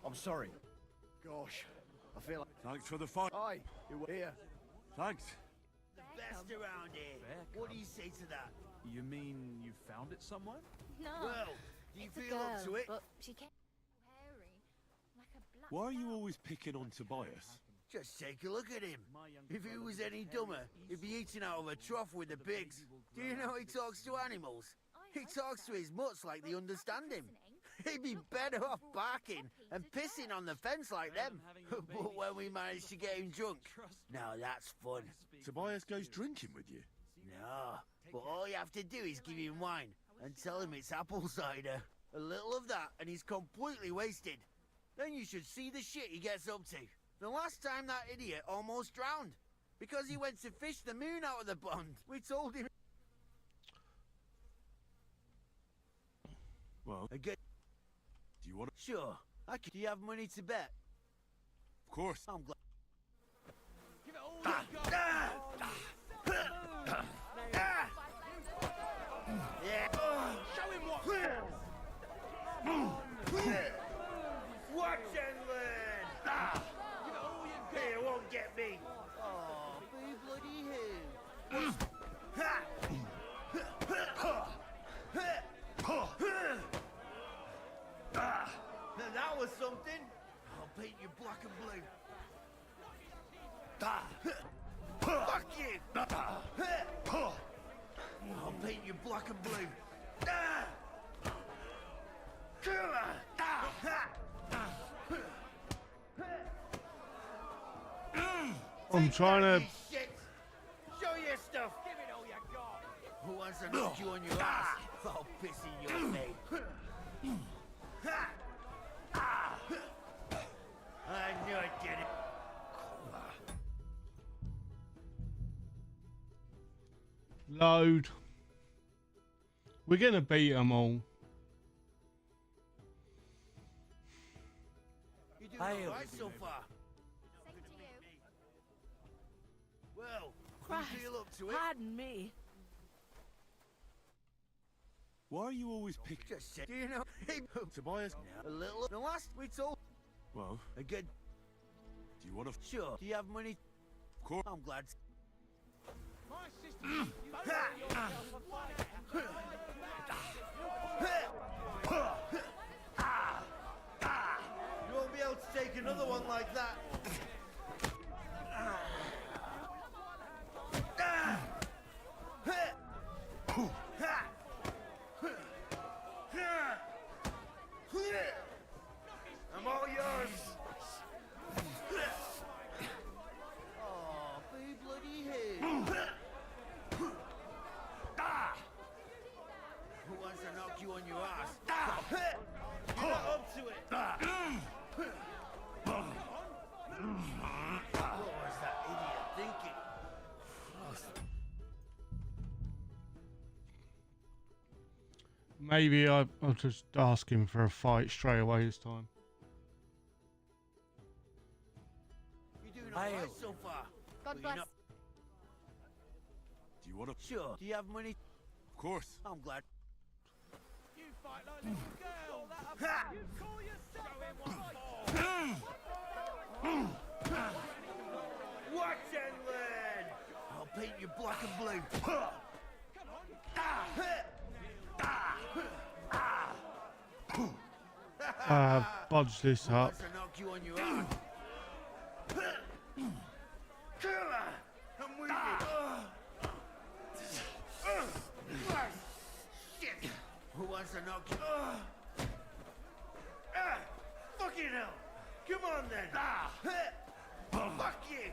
I'm sorry. Gosh, I feel like... Thanks for the fight. Hi, you were here. Thanks. Best around here. What do you say to that? You mean you found it somewhere? No. Well, do you it's a feel girl, up to it? But she came hairy, like a black Why are you dog. always picking on Tobias? Just take a look at him. If he was any dumber, he'd be eating out of a trough with the pigs. Do you know he talks to animals? He talks to his mutts like they understand him. He'd be better off barking and pissing on the fence like them. But when we managed to get him drunk, now that's fun. Tobias goes drinking with you. No, but all you have to do is give him wine and tell him it's apple cider. A little of that and he's completely wasted. Then you should see the shit he gets up to. The last time that idiot almost drowned because he went to fish the moon out of the pond. We told him. Well, Again, do you want to? sure. Do you have money to bet? Of course. I'm glad. Give it all you got. Yeah. Show him what. Watch and learn. He won't get me. Oh, boo bloody who? Now that was something. I'll paint you black and blue. Fuck you. I'll paint you black and blue. I'm trying to... Shit. Show your stuff. Give it all you got. Who wants to knock you on your ass? I'll piss in your face. road. We're gonna beat them all. You doing all right so far? Same to you. Well, Christ, you feel up to it? pardon me. Why are you always picking? Just said, do you know? Tobias? A little. The last we told. Well, A good. do you want to? Sure. Do you have money? Of course. I'm glad. My sister, you both yourself a fight. You won't be able to take another one like that. I'm all yours. Oh, be bloody hell. Who wants to knock you on your ass? You're not up to it. What was that idiot thinking? Maybe I'll just ask him for a fight straight away this time. You're doing all right so far. God Well, bless. you're not- Do you want to? Sure. Do you have money? Of course. I'm glad. You fight like little girl. You call yourself Watch and learn. I'll paint you black and blue. Bodge this up. Wants to knock you on your ass. Killer! I'm with you. Shit! Who wants to knock you? Fucking hell! Come on then! Fuck you!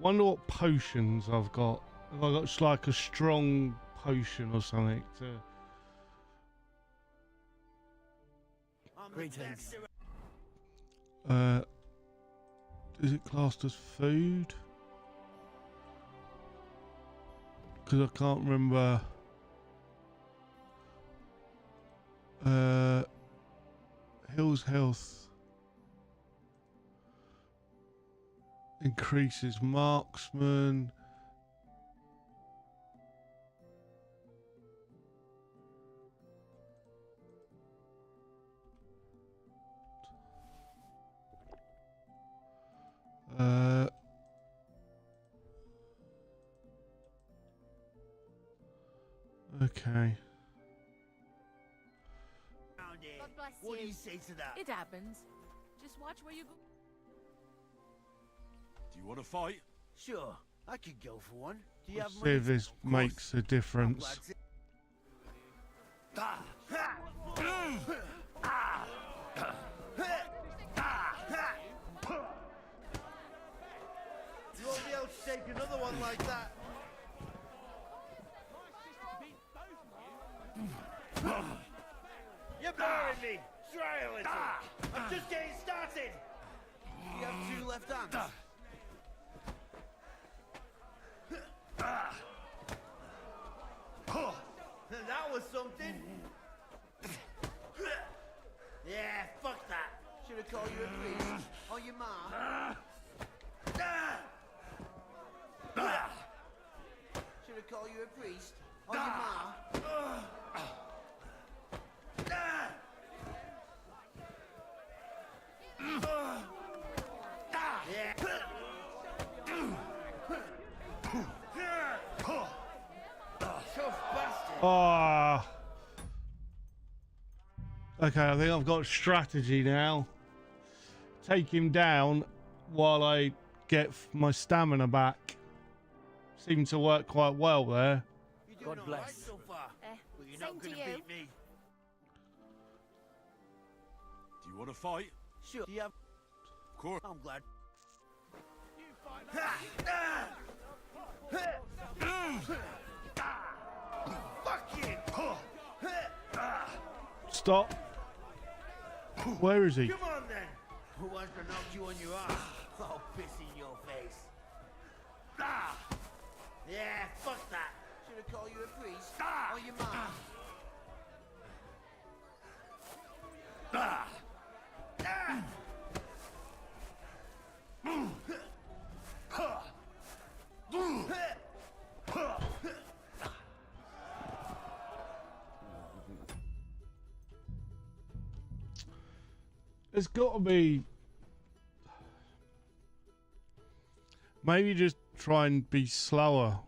Wonder what potions I've got. Have I got just like a strong potion or something to... Greetings. Is it classed as food? Because I can't remember. Heals health. Increases marksman. Okay. God bless What do you. you say to that? It happens. Just watch where you go. Do you want to fight? Sure, I could go for one. Do you Let's have see money? if this makes a I'm difference. glad to- You won't be able to take another one like that. You're boring me. Try a little. I'm just getting started. You have 2 left hands. That was something. Yeah, fuck that. Should have called you a priest. Or your ma. Should have called you a priest. Or your ma. Yeah. Tough bastard. Ah. Okay, I think I've got strategy now. Take him down while I get my stamina back. Seemed to work quite well there. You're doing God all right bless. so far. But you're same not to gonna you. beat me. Do you want to fight? Sure. Do you have? Of course. I'm glad. You fight like Fuck you! Stop. Where is he? Come on then! Who wants to knock you on your ass? I'll piss in your face. Ah! Yeah, fuck that. Should I call you a priest? Or your mom? Ah! Ah! There's got to be. Maybe just try and be slower.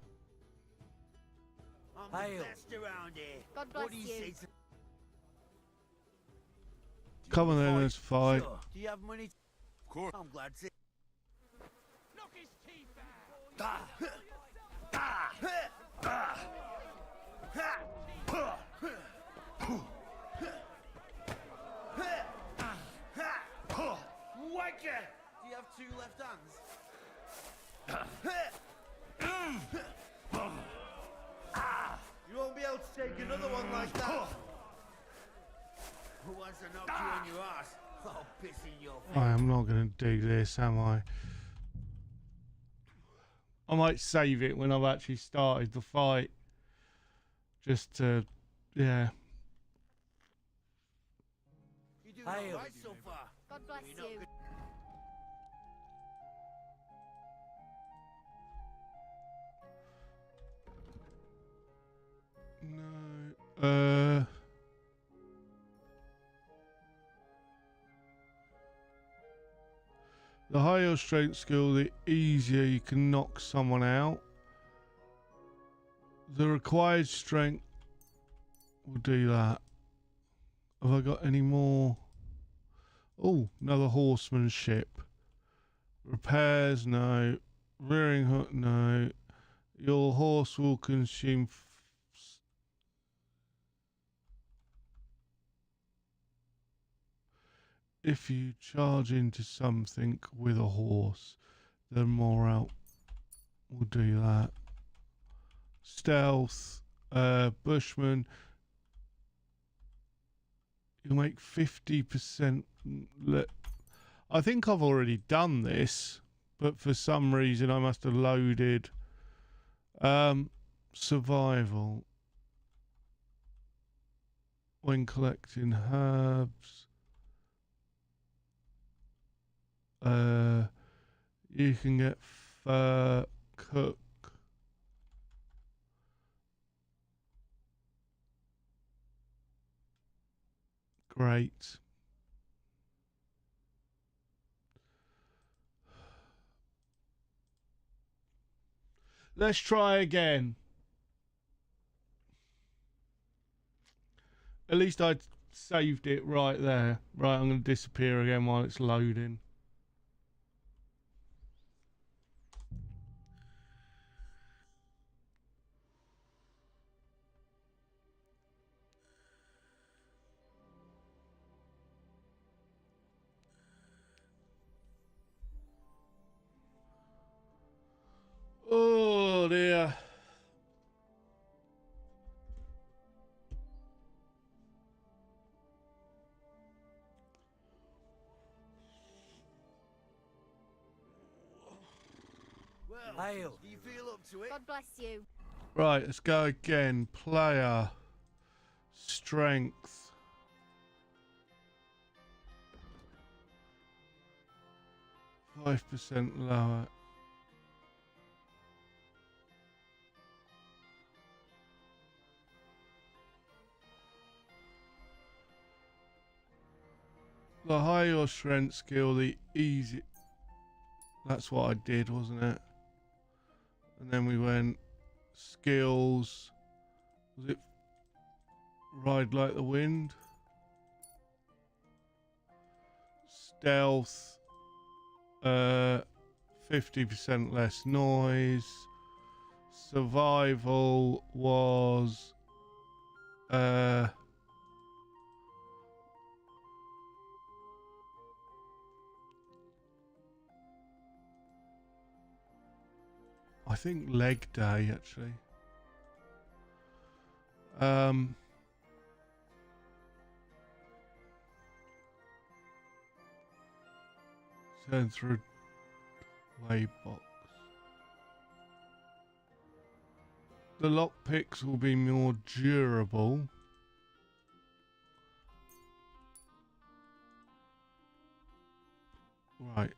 I'm the best around here. God bless What do you you. say to... Come on then, let's fight. Sure. Do you have money? Of course. I'm glad to. Knock his teeth out. Wanker! Do you have two left hands? You won't be able to take another one like that. Who wants to knock you on your ass? I'll piss in your face. I am not going to do this, am I? I might save it when I've actually started the fight. Just to, yeah. You're doing all right so far. God bless You're not you. good. No. The higher your strength skill, the easier you can knock someone out. The required strength will do that. Have I got any more? Oh, another horsemanship. Repairs, no. Rearing hook, no. Your horse will consume. If you charge into something with a horse, then morale will do that. Stealth, Bushman. You'll make 50%. I think I've already done this, but for some reason I must have loaded. Survival. When collecting herbs. You can get fur, cook. Great. Let's try again. At least I saved it right there. Right, I'm going to disappear again while it's loading. Oh dear. Well, Hail. do you feel up to it? God bless you. Right, let's go again. Player. Strength. %5 lower. The higher your strength skill, the easy. That's what I did, wasn't it? And then we went skills. Was it ride like the wind? Stealth. 50% less noise. Survival was I think leg day actually. Send through way box. The lockpicks will be more durable. Right,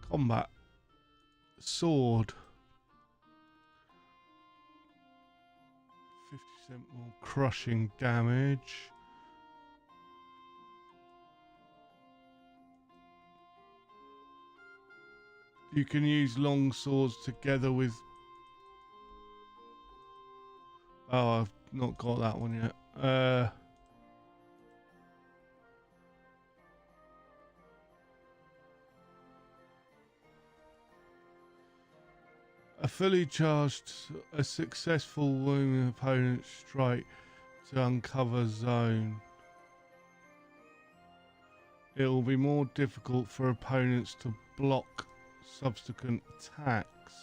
combat. Sword. 50% more crushing damage. You can use long swords together with... Oh, I've not got that one yet. A fully charged, a successful wounding opponent strike to uncover zone. It will be more difficult for opponents to block subsequent attacks.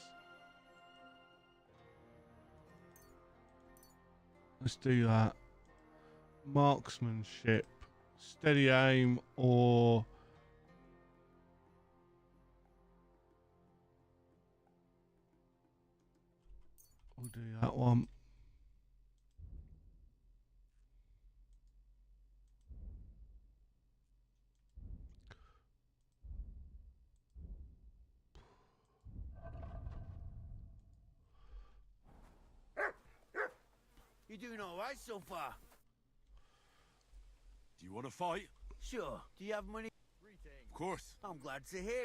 Let's do that. Marksmanship. Steady aim or... We'll do that one. You're doing all right so far. Do you want to fight? Sure. Do you have money? Of course. I'm glad to hear.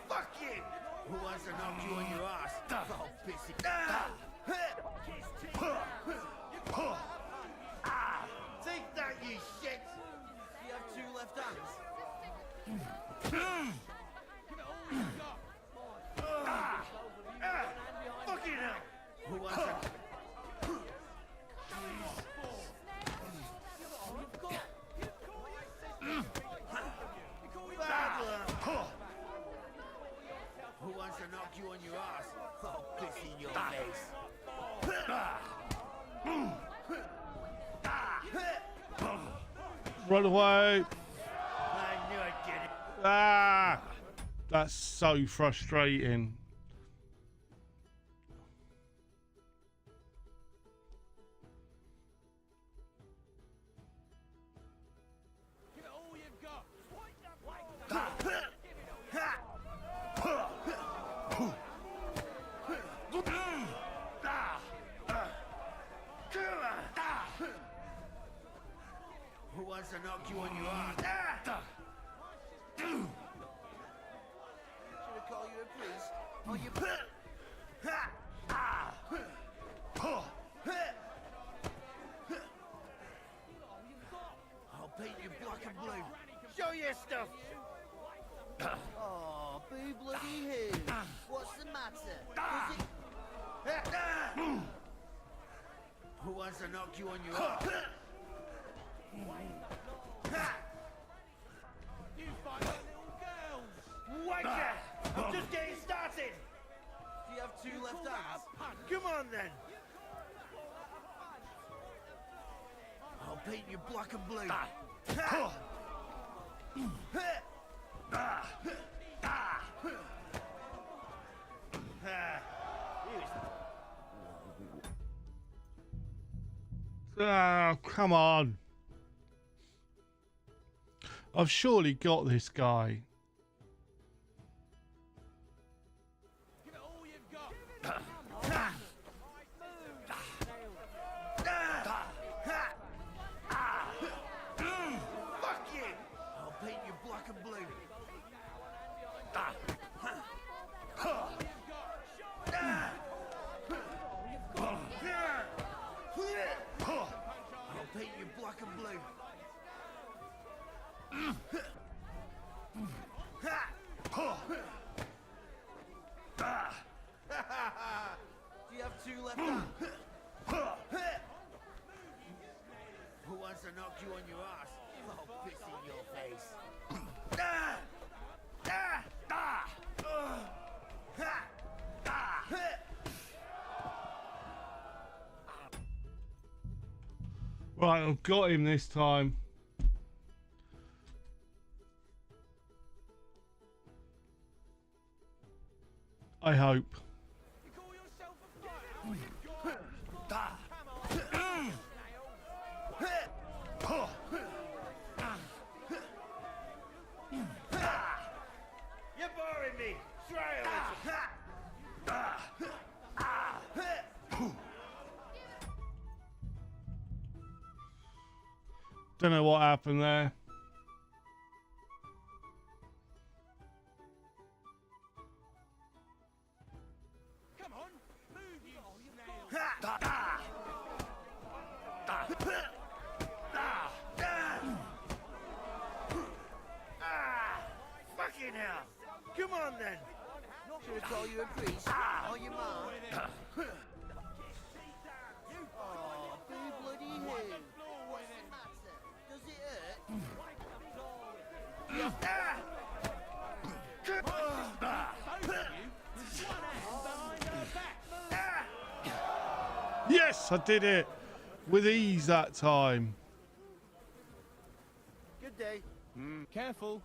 Fuck you! Who wants to knock you on your ass? Oh, pissy. Take that, you shit! You have two left hands. Fucking hell! Who wants to... Who wants to knock you on your ass? Oh, piss in your face. Run away! I knew I'd get it. Ah! That's so frustrating. Who wants to knock you on your ass? Should I call you a police? Oh, you... I'll paint you black and blue. Show your stuff. Oh, boo bloody who? What's the matter? Who wants to knock you on your ass? You fight like little girls! Wanker! I'm just getting started! Do you have two left hands? Come on then! I'll paint you black and blue. Ah, come on. I've surely got this guy. Give it all you've got. Fuck you! I'll paint you black and blue. I'll paint you black and blue. Do you have two left hands? Who wants to knock you on your ass? Oh, piss in your face. Right, I've got him this time. I hope. You're boring me. Don't know what happened there. Come on, move you nails. Fucking hell. Come on then. Should I call you a priest? Or your mom? Oh, boo bloody who? What's the matter? Does it hurt? Yes, I did it with ease that time. Good day. Careful.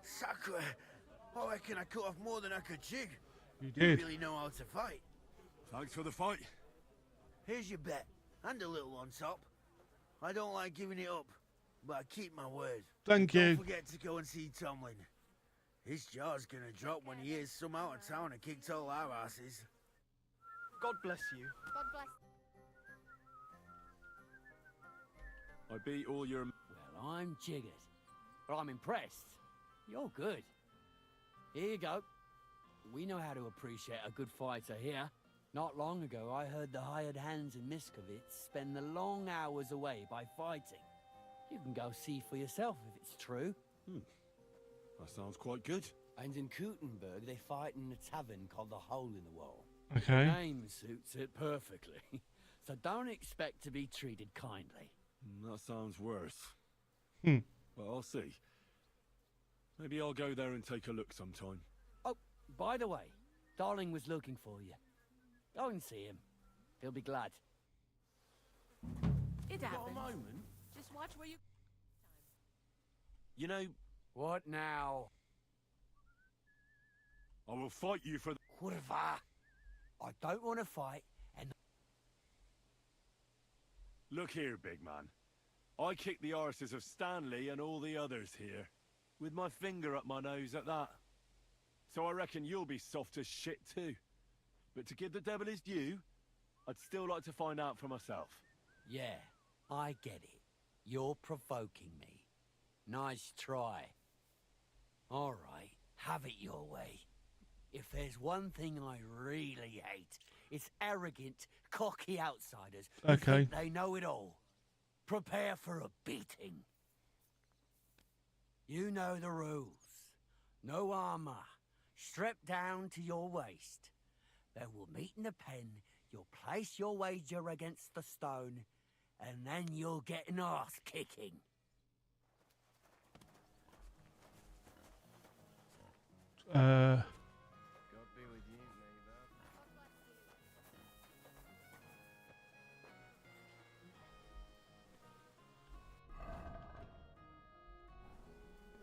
Sacre. I reckon I cut off more than I could jig. You You did. really know how to fight. Thanks for the fight. Here's your bet. And a little on top. I don't like giving it up, but I keep my word. Thank Don't you. forget to go and see Tomlin. His jaw's gonna drop when he hears some out of town and kicked all our asses. God bless you. God bless. I beat all your... Well, I'm jiggered. But I'm impressed. You're good. Here you go. We know how to appreciate a good fighter here. Not long ago, I heard the hired hands in Miskovitz spend the long hours away by fighting. You can go see for yourself if it's true. That sounds quite good. And in Kutenberg, they fight in a tavern called the Hole in the Wall. Okay. Name suits it perfectly. So don't expect to be treated kindly. That sounds worse. Hmm. Well, I'll see. Maybe I'll go there and take a look sometime. Oh, by the way, Darling was looking for you. Go and see him. He'll be glad. It Got a happens. moment? Just watch where you... You know, What now? I will fight you for the... Kurva! I don't want to fight, and Look here, big man. I kicked the arses of Stanley and all the others here. With my finger up my nose at that. So I reckon you'll be soft as shit too. But to give the devil his due, I'd still like to find out for myself. yeah, I get it. You're provoking me. Nice try. All right, have it your way. If there's one thing I really hate, it's arrogant, cocky outsiders who Okay. think they know it all. Prepare for a beating. You know the rules. No armor. Strap down to your waist. Then we'll meet in the pen. You'll place your wager against the stone, and then you'll get an ass kicking. God be with you, neighbor.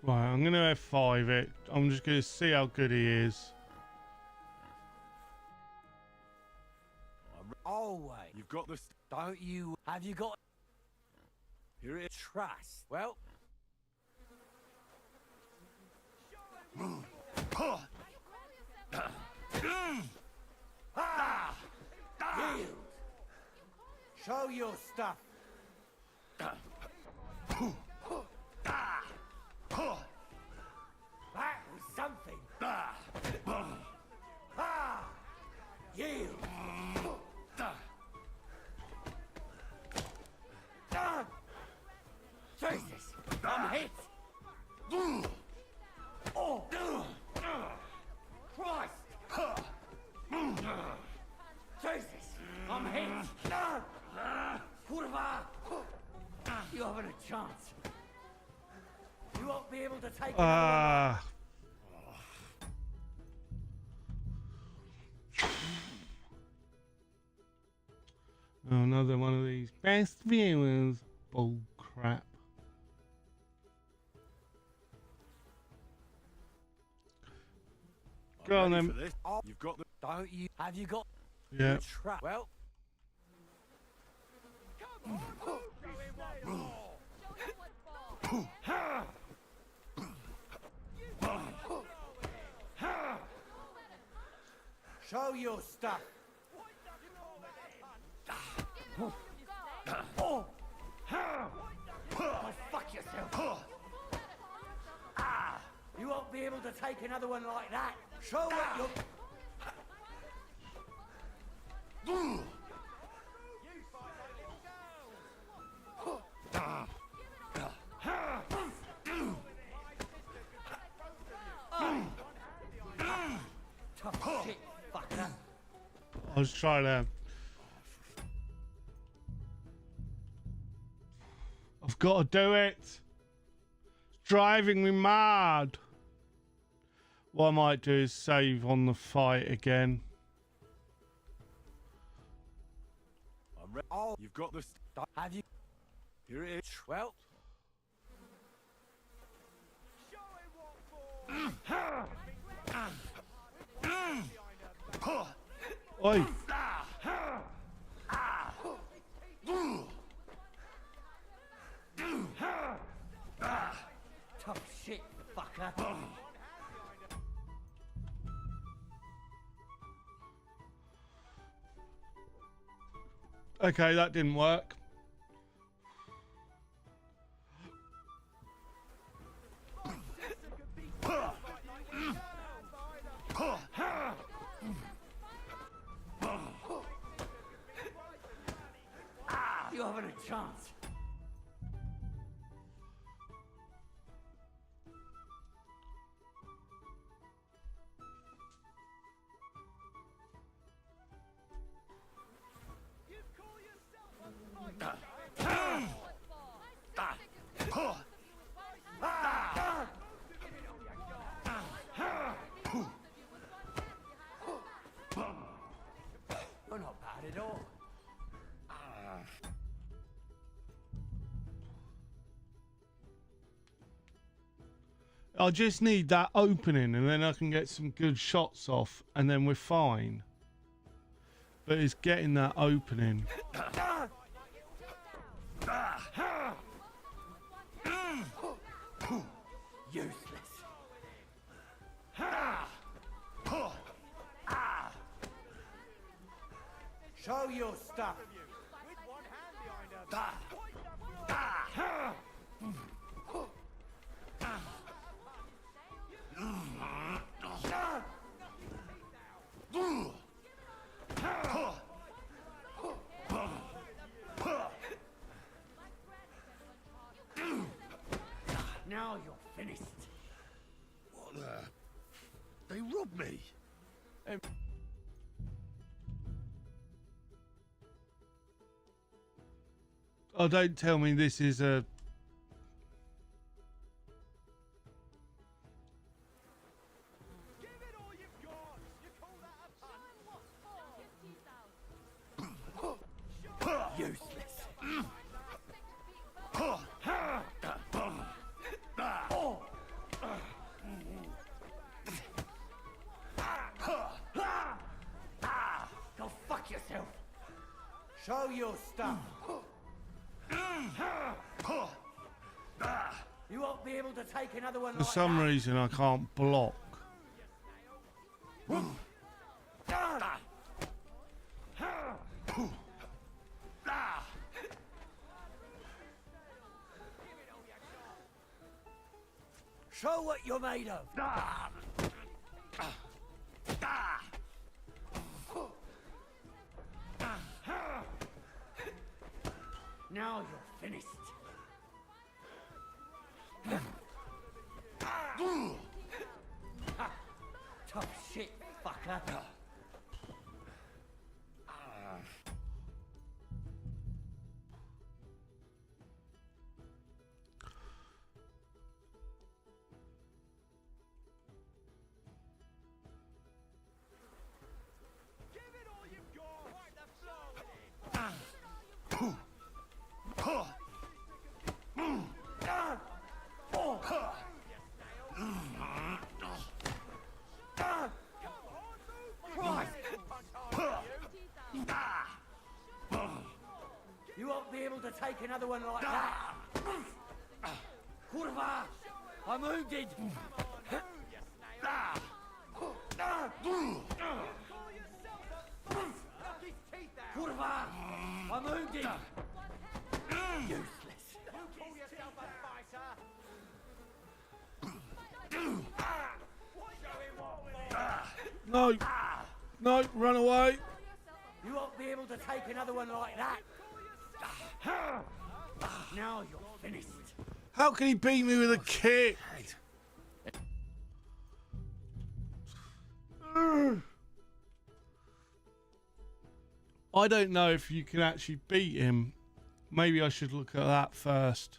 Right, I'm gonna F5 it. I'm just gonna see how good he is. Always. You've got this. Don't you? Have you got Here it is. trust? Well, yield. Show your stuff. That was something. Yield. Jesus, I'm hit. Oh, Christ. Jesus, I'm hit. Kurva. to take another one. Oh, another one of these best viewers. Bull crap. Go on then. You've got the. Don't you? Have you got? Yeah. Well. Show your stuff. Oh, fuck yourself. You won't be able to take another one like that. Show what you're... Tough shit, fucker. I was trying to... I've got to do it. It's driving me mad. What I might do is save on the fight again. I'm ready. Oh, you've got this. Have you? Here it is. Well. Oi. Tough shit, fucker. Okay, that didn't work. You haven't a chance. You're not bad at all. I just need that opening and then I can get some good shots off and then we're fine. But it's getting that opening. Useless. Show your stuff. Now you're finished. What the? They robbed me. Oh, don't tell me this is a... Useless. Go fuck yourself. Show your stuff. You won't be able to take another one For like some that. reason I can't block. Show what you're made of. Now you're finished. Tough shit, fucker. take another one like that. Kurva! I'm wounded! Kurva! I'm wounded! Useless. You call yourself a fighter? No! No, run away! You won't be able to take another one like that. Now you're finished. How can he beat me with a kick? I don't know if you can actually beat him. Maybe I should look at that first.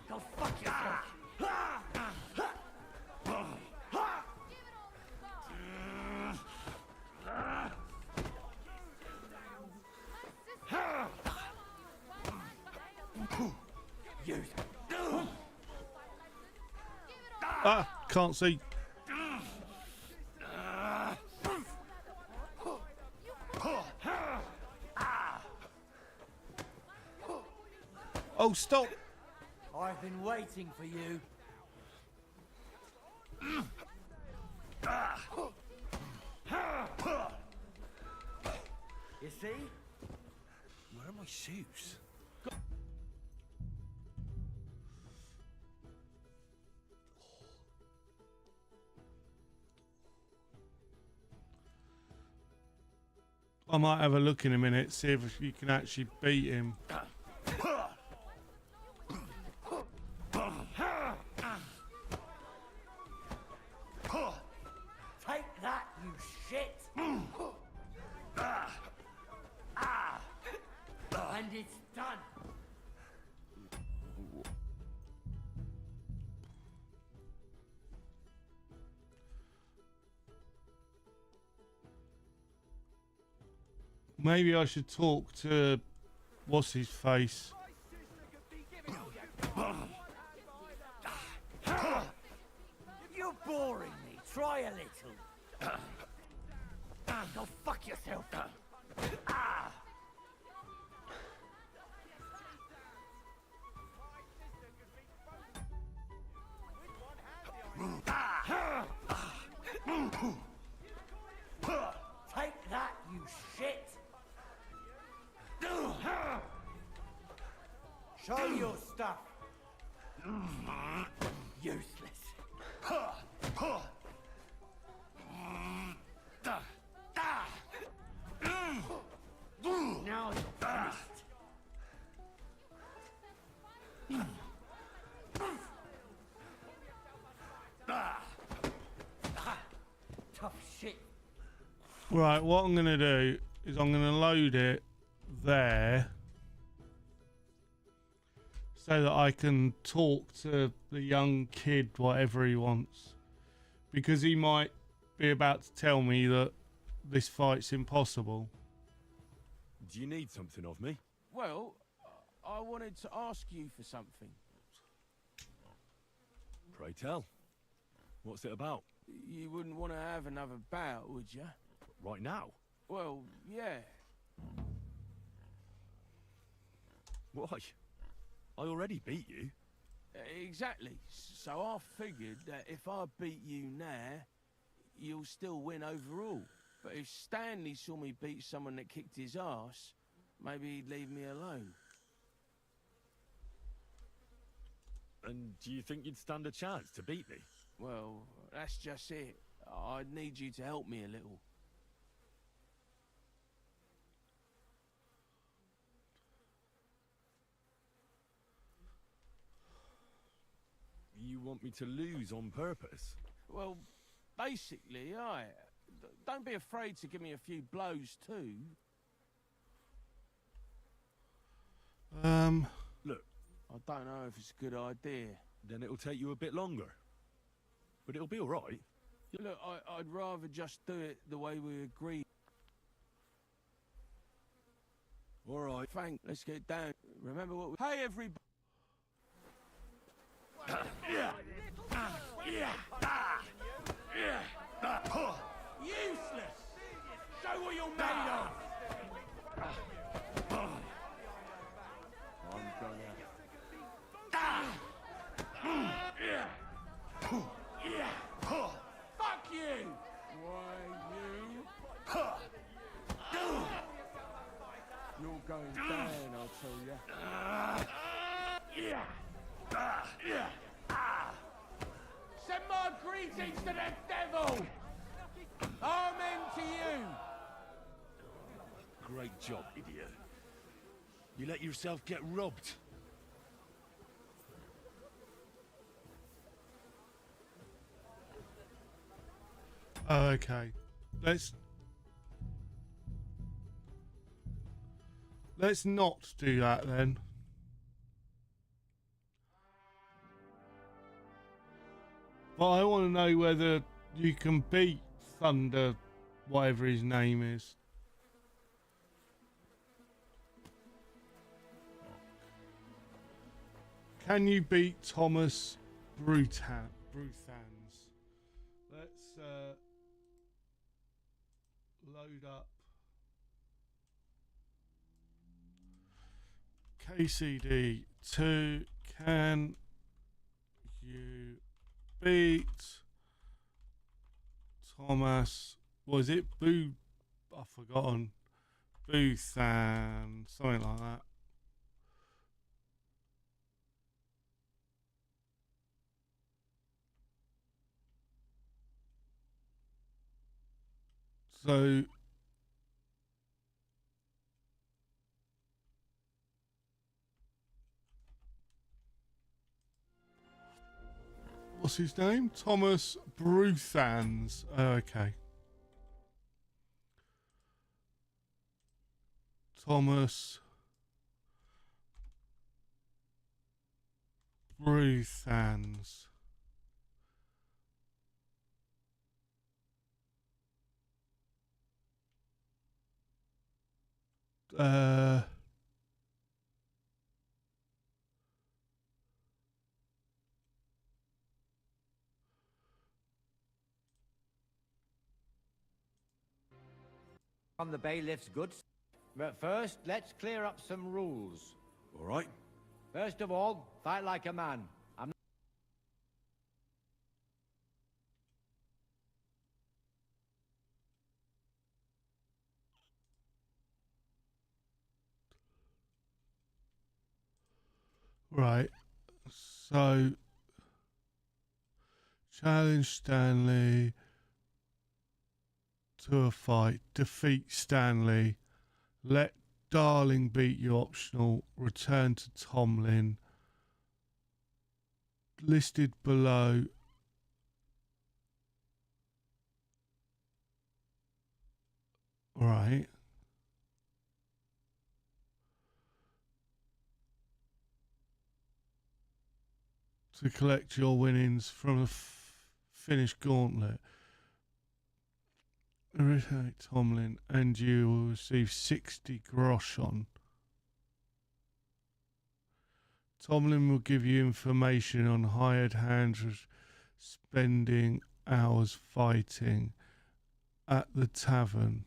Go fuck yourself. Ah, can't see. Oh, stop! I've been waiting for you. You see? Where are my shoes? I might have a look in a minute, see if you can actually beat him. Take that, you shit! And it's done. Maybe I should talk to what's his face. You're boring me. Try a little. Go fuck yourself. Take that, you shit. Show your stuff. Useless. Now you're finished. Tough shit. Right, what I'm going to do is I'm going to load it there so that I can talk to the young kid whatever he wants, because he might be about to tell me that this fight's impossible. Do you need something of me? Well, I wanted to ask you for something. Pray tell. What's it about? You wouldn't want to have another bout, would you? Right now? Well, yeah. Why? I already beat you. Exactly. So I figured that if I beat you now, you'll still win overall. But if Stanley saw me beat someone that kicked his ass, maybe he'd leave me alone. And do you think you'd stand a chance to beat me? Well, that's just it. I'd need you to help me a little. You want me to lose on purpose? Well, basically, don't be afraid to give me a few blows too. Look, I don't know if it's a good idea. then it'll take you a bit longer. But it'll be all right. Look, I'd rather just do it the way we agreed. All right. Frank, let's get down. Remember what we... Hey, everybody! Useless! Show what you're made of! I'm gonna... Fuck you! Why, you... You're going down, I'll tell you. Send my greetings to the devil! Amen to you! Great job, idiot. You let yourself get robbed. Oh, okay. Let's not do that then. But I want to know whether you can beat Thunder, whatever his name is. Can you beat Thomas Bruthans? Let's load up KCD 2. Can you beat Thomas? Was it I've forgotten. Buthan, something like that. So what's his name? Thomas Bruthans. Okay. Thomas Bruthans. On the bailiff's goods. But first, let's clear up some rules. All right. First of all, fight like a man. Right. So challenge Stanley to a fight. Defeat Stanley. Let Darling beat you optional. Return to Tomlin. Listed below. Right. To collect your winnings from the finished gauntlet. Originate Tomlin and you will receive 60 groschen. Tomlin will give you information on hired hands spending hours fighting at the tavern.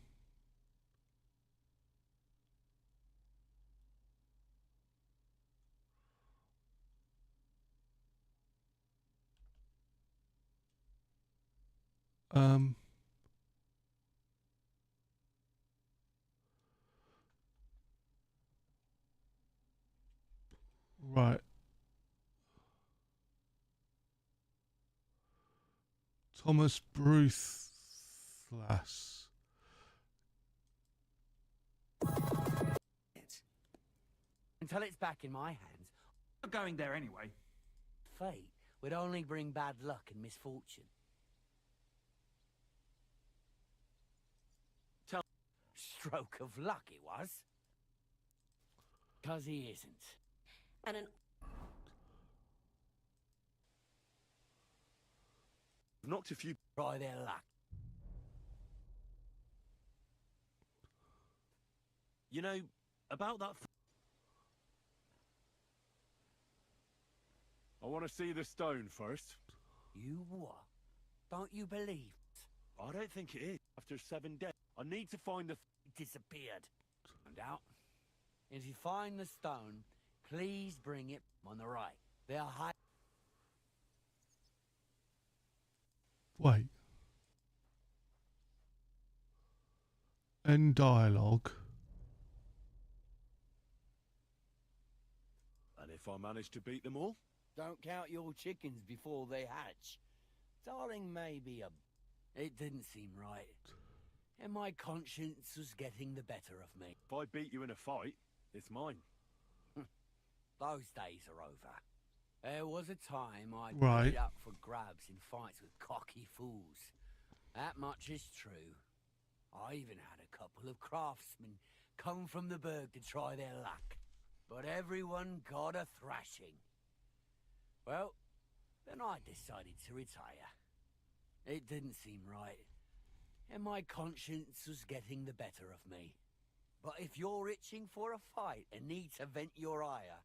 Right. Thomas Bruthlas. Until it's back in my hands. I'm going there anyway. Fate would only bring bad luck and misfortune. Stroke of luck it was. 'Cause he isn't. And an Knocked a few... Try their luck. You know, about that... I I want to see the stone first. You what? Don't you believe? I don't think it is. After 7 days, I need to find the... It disappeared. Found out. If you find the stone, please bring it on the right. They're high. Wait. End dialogue. And if I manage to beat them all? Don't count your chickens before they hatch. Darling may be a... It didn't seem right. And my conscience was getting the better of me. If I beat you in a fight, it's mine. Those days are over. There was a time I Right. put up for grabs in fights with cocky fools. That much is true. I even had a couple of craftsmen come from the burg to try their luck. But everyone got a thrashing. Well, then I decided to retire. It didn't seem right. And my conscience was getting the better of me. But if you're itching for a fight and need to vent your ire,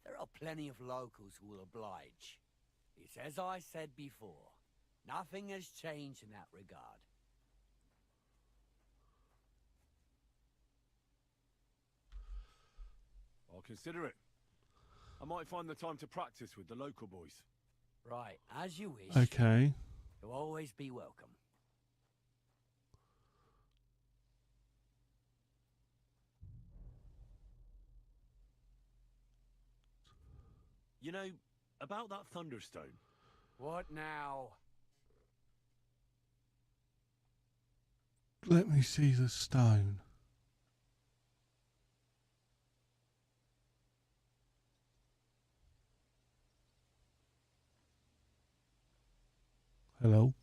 there are plenty of locals who will oblige. It's as I said before. Nothing has changed in that regard. I'll consider it. I might find the time to practice with the local boys. Right, as you wish. Okay. You'll always be welcome. You know, about that Thunderstone. What now? Let me see the stone. Hello?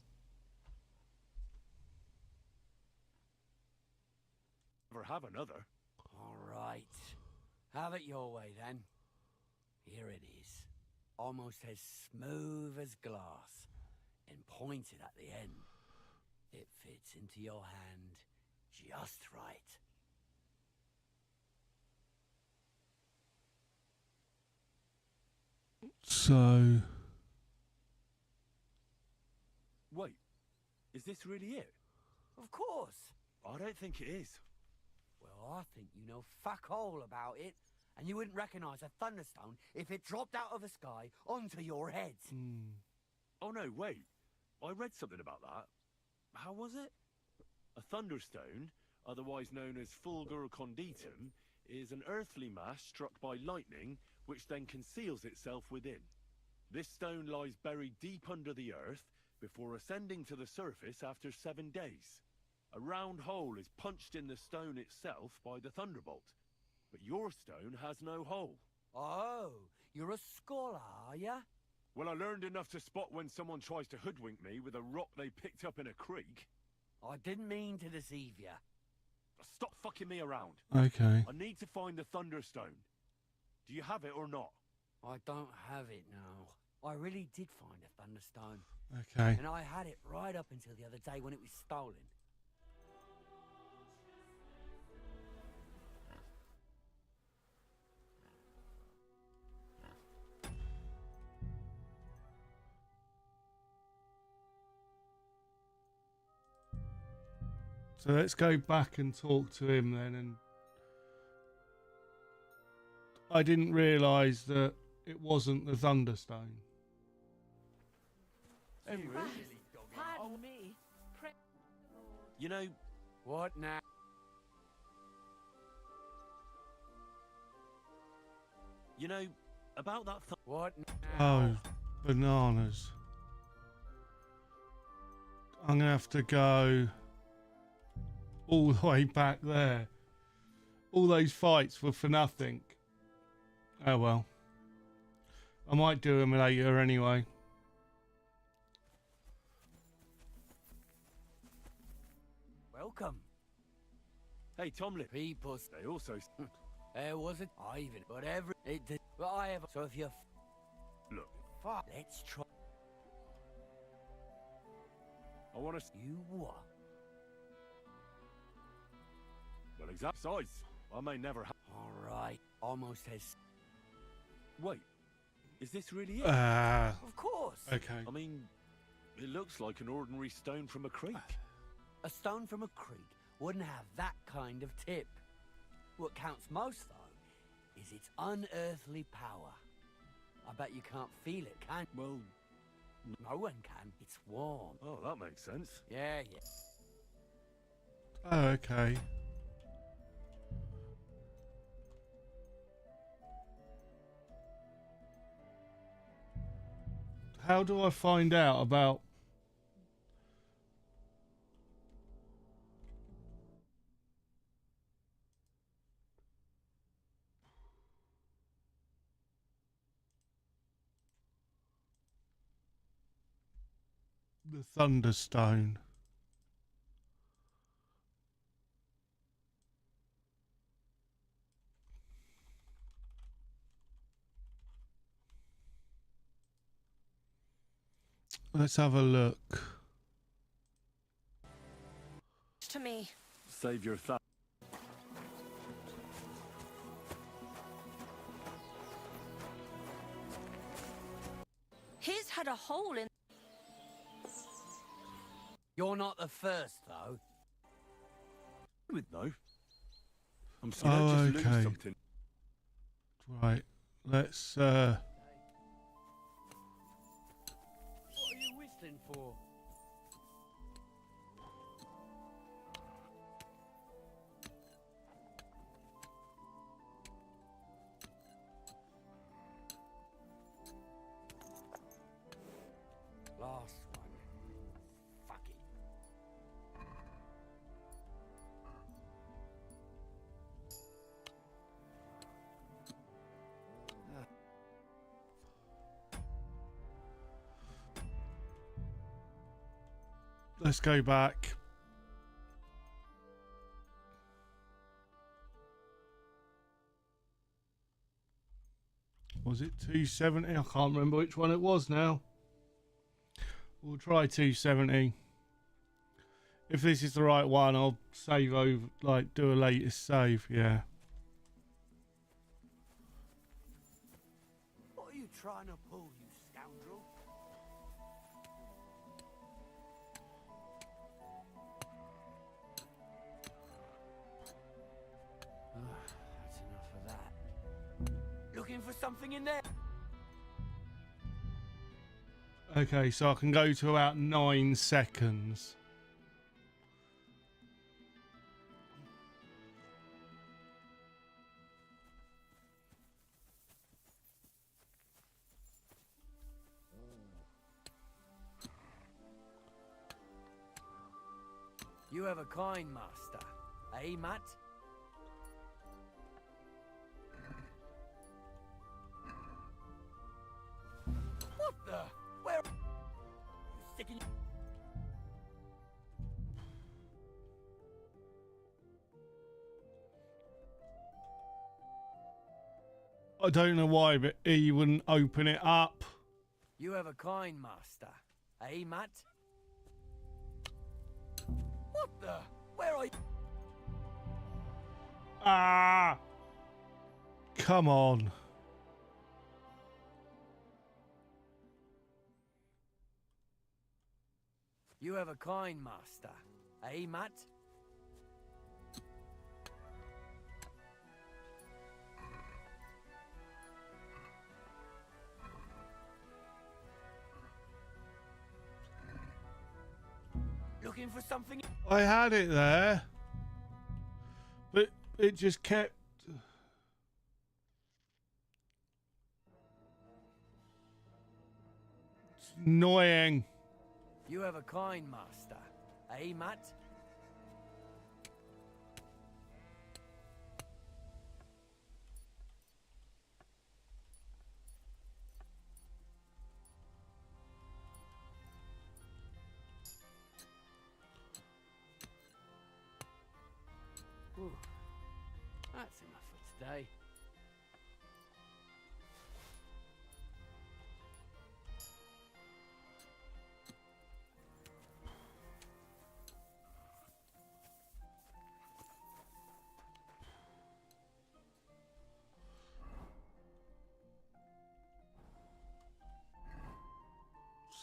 Never have another. All right. Have it your way, then. Here it is. Almost as smooth as glass. And pointed at the end. It fits into your hand just right. So... Wait, is this really it? Of course. I don't think it is. Well, I think you know fuck all about it. And you wouldn't recognize a thunderstone if it dropped out of the sky onto your head. Oh no, wait. I read something about that. How was it? A thunderstone, otherwise known as fulgur conditum, is an earthly mass struck by lightning, which then conceals itself within. This stone lies buried deep under the earth before ascending to the surface after 7 days. A round hole is punched in the stone itself by the thunderbolt. But your stone has no hole. Oh, you're a scholar, are ya? Well, I learned enough to spot when someone tries to hoodwink me with a rock they picked up in a creek. I didn't mean to deceive ya. Stop fucking me around. Okay. I need to find the Thunderstone. Do you have it or not? I don't have it now. I really did find a thunderstone. Okay. And I had it right up until the other day when it was stolen. So let's go back and talk to him then. And I didn't realise that it wasn't the Thunderstone. Pardon me. You know... What now? You know, about that... What now? Oh, bananas. I'm going to have to go all the way back there. All those fights were for nothing. Oh well. I might do them later anyway. Welcome. Hey, Tomlin. People. They also... There was a... I even... But every... It did... But I ever... So if you're... Look. Fuck. Let's try... I want to... You what? Well, exact size. I may never have... All right. Almost as... Wait. Is this really it? Of course. Okay. I mean, it looks like an ordinary stone from a creek. A stone from a creek wouldn't have that kind of tip. What counts most, though, is its unearthly power. I bet you can't feel it, can you? Well, no one can. It's warm. Oh, that makes sense. Yeah. Oh, okay. How do I find out about... the Thunderstone? Let's have a look. To me. Save your thought. His had a hole in... You're not the first, though. With no. I'm scared Oh, just okay. lose something. Right. Let's What are you whistling for? Last one. Fuck it. let's go back. Was it 270? I can't remember which one it was now. We'll try 270. If this is the right one, I'll save over, like, do a latest save, yeah. What are you trying to pull, you scoundrel? That's enough of that. Looking for something in there? Okay, so I can go to about 9 seconds. You have a kind master, eh, Matt? What the? Where? You sticking? I don't know why, but he wouldn't open it up. You have a kind master, eh, Matt? What the? Where are you? Ah! Come on. You have a kind master, eh, Matt? Looking for something? I had it there, but it just kept... It's annoying. You have a kind master, eh, Matt? Whew. That's enough for today.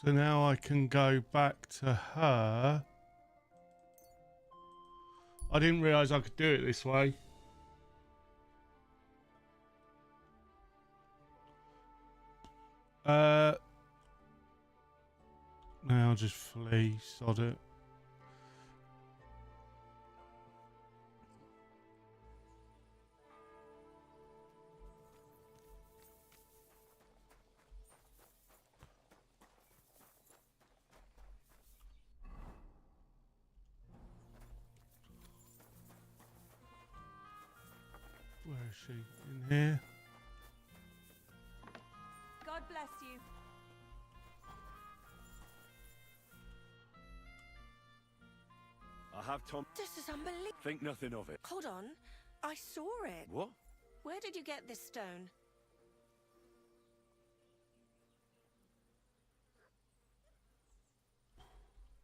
So now I can go back to her. I didn't realise I could do it this way. Now just flee, sod it. Where is she? In here? God bless you. I have Tom. This is unbelievable. Think nothing of it. Hold on. I saw it. What? Where did you get this stone?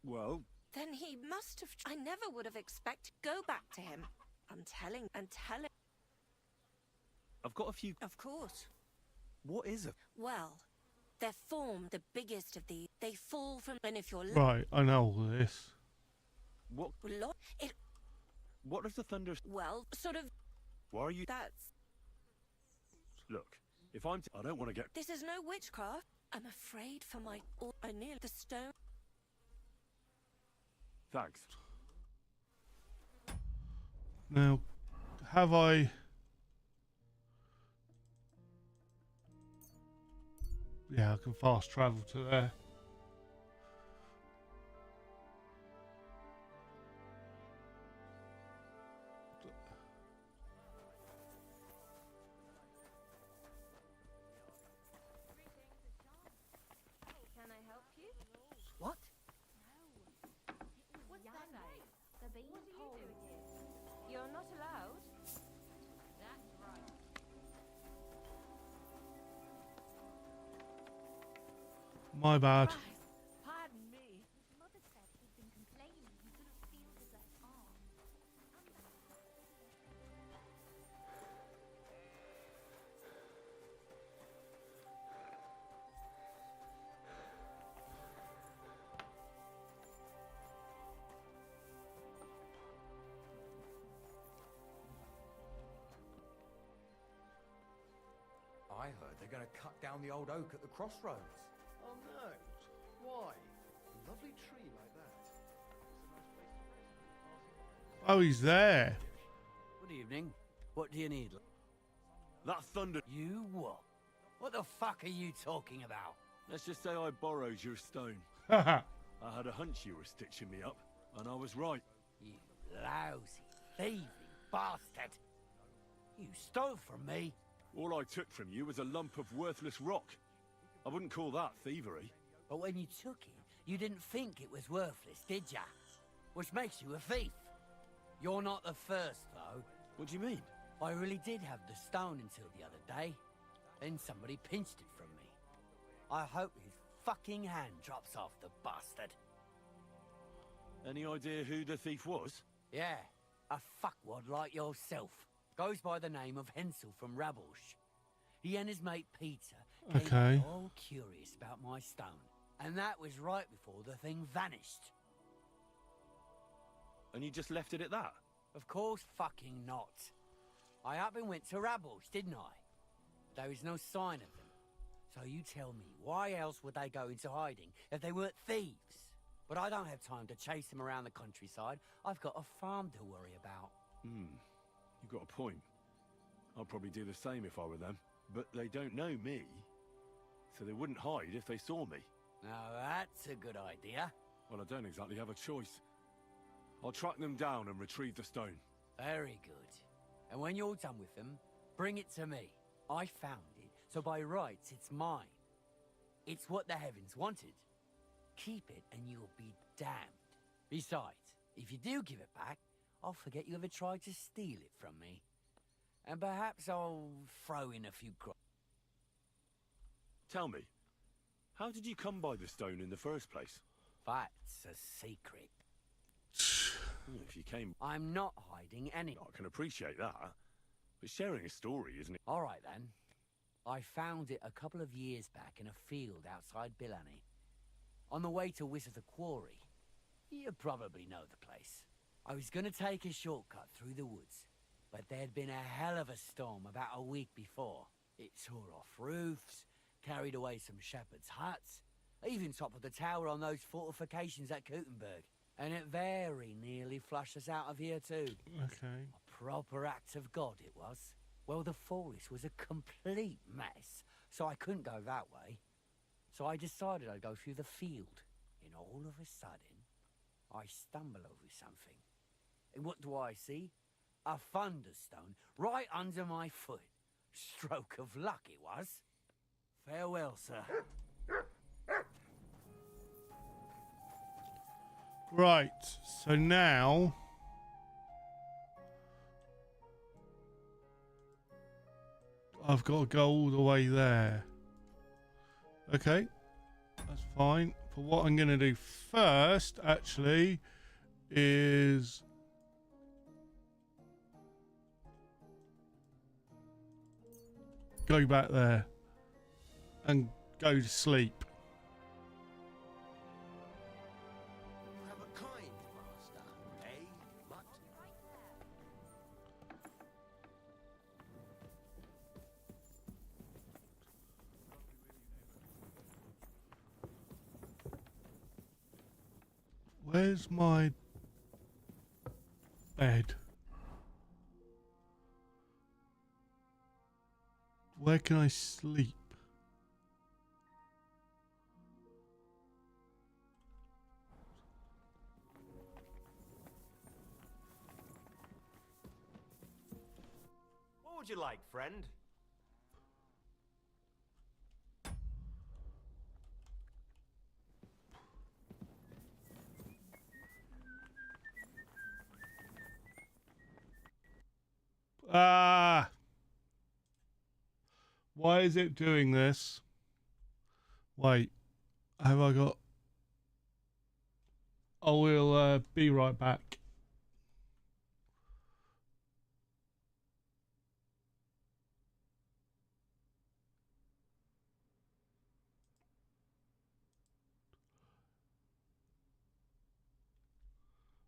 Well, Then he must have... I never would have expected... Go back to him. I'm telling... And tell him... I've got a few. Of course. What is it? Well, they're formed the biggest of these. They fall from... And if you're... Right, I know all this. What? It... What does the thunder? Well, sort of... Why are you? That's... Look, if I'm... I don't want to get... This is no witchcraft. I'm afraid for my... I near the stone... Thanks. Now, have I... Yeah, I can fast travel to there. Can I help you? What? What's that name? The bean pole. You're not allowed. That's right. My bad. Pardon me. Mother said he'd been complaining he couldn't feel his left arm. I heard they're going to cut down the old oak at the crossroads. Oh no. Why? A lovely tree like that. Oh, he's there. Good evening. What do you need? That thunder. You what? What the fuck are you talking about? Let's just say I borrowed your stone. Haha. I had a hunch you were stitching me up, and I was right. You lousy, thieving bastard. You stole from me. All I took from you was a lump of worthless rock. I wouldn't call that thievery. But when you took it, you didn't think it was worthless, did ya? Which makes you a thief. You're not the first, though. What do you mean? I really did have the stone until the other day. Then somebody pinched it from me. I hope his fucking hand drops off, the bastard. Any idea who the thief was? Yeah, a fuckwad like yourself. Goes by the name of Hensel from Rabosh. He and his mate Peter came Okay. all curious about my stone. And that was right before the thing vanished. And you just left it at that? Of course fucking not. I up and went to Rabosh, didn't I? There is no sign of them. So you tell me, why else would they go into hiding if they weren't thieves? But I don't have time to chase them around the countryside. I've got a farm to worry about. You got a point. I'd probably do the same if I were them. But they don't know me, so they wouldn't hide if they saw me. Now that's a good idea. Well, I don't exactly have a choice. I'll track them down and retrieve the stone. Very good. And when you're done with them, bring it to me. I found it, so by rights it's mine. It's what the heavens wanted. Keep it and you'll be damned. Besides, if you do give it back, I'll forget you ever tried to steal it from me. And perhaps I'll throw in a few Tell me, how did you come by the stone in the first place? That's a secret. If you came... I'm not hiding any. I can appreciate that. But sharing a story, isn't it? All right, then. I found it a couple of years back in a field outside Billany. on the way to Wizard the Quarry. You probably know the place. I was gonna take a shortcut through the woods, but there'd been a hell of a storm about a week before. It tore off roofs, carried away some shepherds' huts, even toppled the tower on those fortifications at Gutenberg. And it very nearly flushed us out of here too. Okay. A proper act of God it was. Well, the forest was a complete mess, so I couldn't go that way. So I decided I'd go through the field. And all of a sudden, I stumble over something. And what do I see? A thunderstone right under my foot. Stroke of luck it was. Farewell, sir. Right, so now I've got to go all the way there. Okay, that's fine. But what I'm going to do first, actually, is go back there and go to sleep. Have a kind master, eh, mutt? Where's my bed? Where can I sleep? What would you like, friend? Ah! Why is it doing this? Wait, have I got... I will be right back.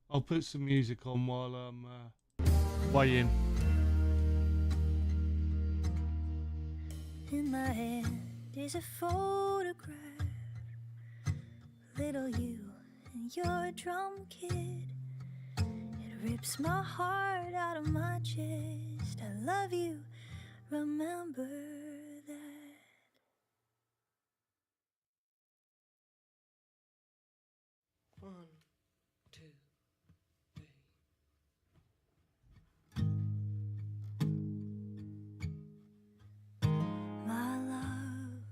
I'll put some music on while I'm waiting. In my hand is a photograph, little you and your drum kit. It rips my heart out of my chest. I love you, remember that. One, two, three. My love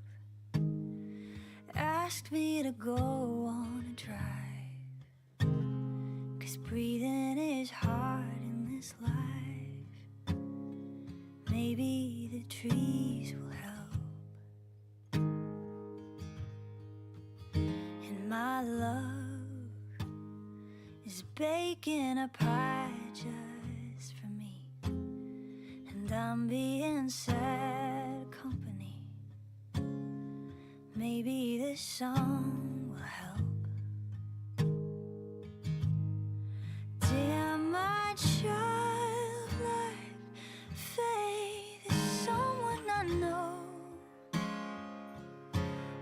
asked me to go on a drive, 'cause breathing is hard in this life. Maybe the trees will help. And my love is baking a pie just for me, and I'm being sad company. Maybe this song will help. Damn, my childlike faith is someone I know.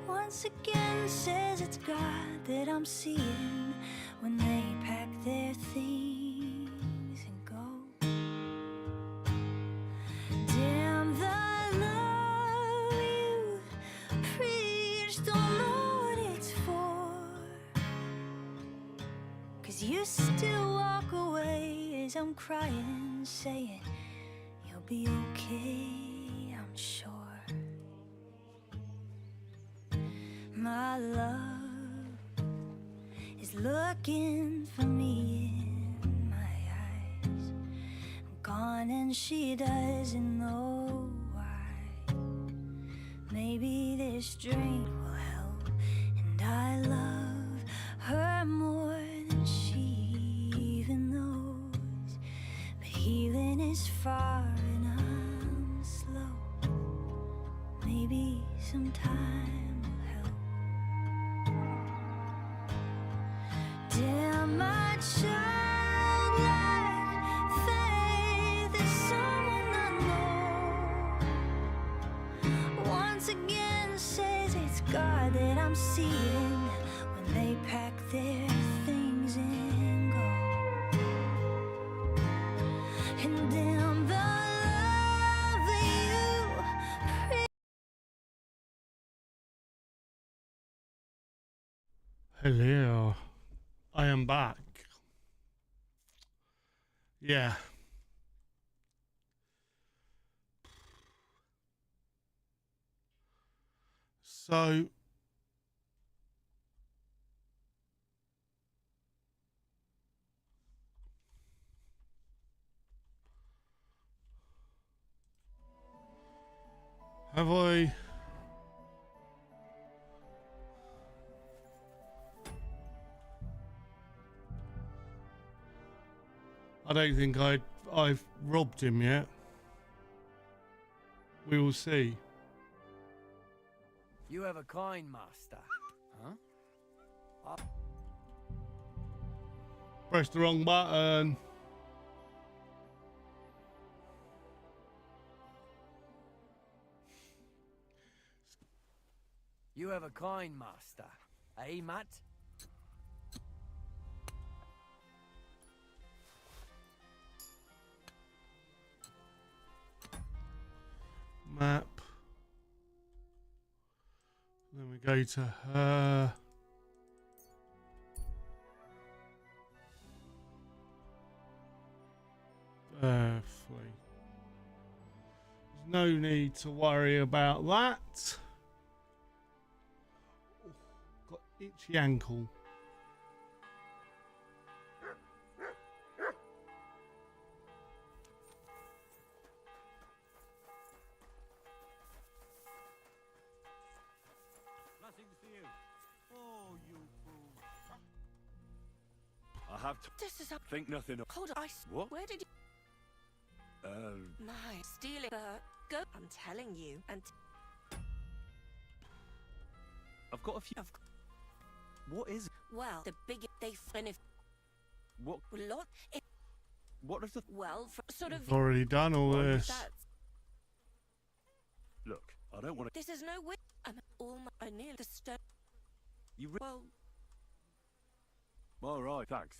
Once again says it's God that I'm seeing when they pack their things and go. Damn, the love you preach, don't know what it's for. 'Cause you still walk away as I'm crying, saying you'll be okay, I'm sure. My love is looking for me in my eyes. I'm gone and she doesn't know why. Maybe this drink will help, and I love her more than she even knows. But healing is far and I'm slow. Maybe sometime will help. I'm seeing when they pack their things and go. And damn the love that you Hello, I am back. Yeah. So, have I? I don't think I've robbed him yet. We will see. You have a kind master, huh? Press the wrong button. You have a kind master, eh, Matt? Map. Then we go to her. Earthly. There's no need to worry about that. Oh, got itchy ankle. Blessings to you. Oh, you fool. I have to This is a... think nothing of. Hold on. What? Where did you... My, stealing... go... I'm telling you. And... I've got a few. What is it? Well, the bigger they finish... What? Lot... It, What does the? well, for sort of... I've already done all this. That's... Look, I don't want to. This is no way... I'm all my... I near the stone... You. Well... All right, thanks.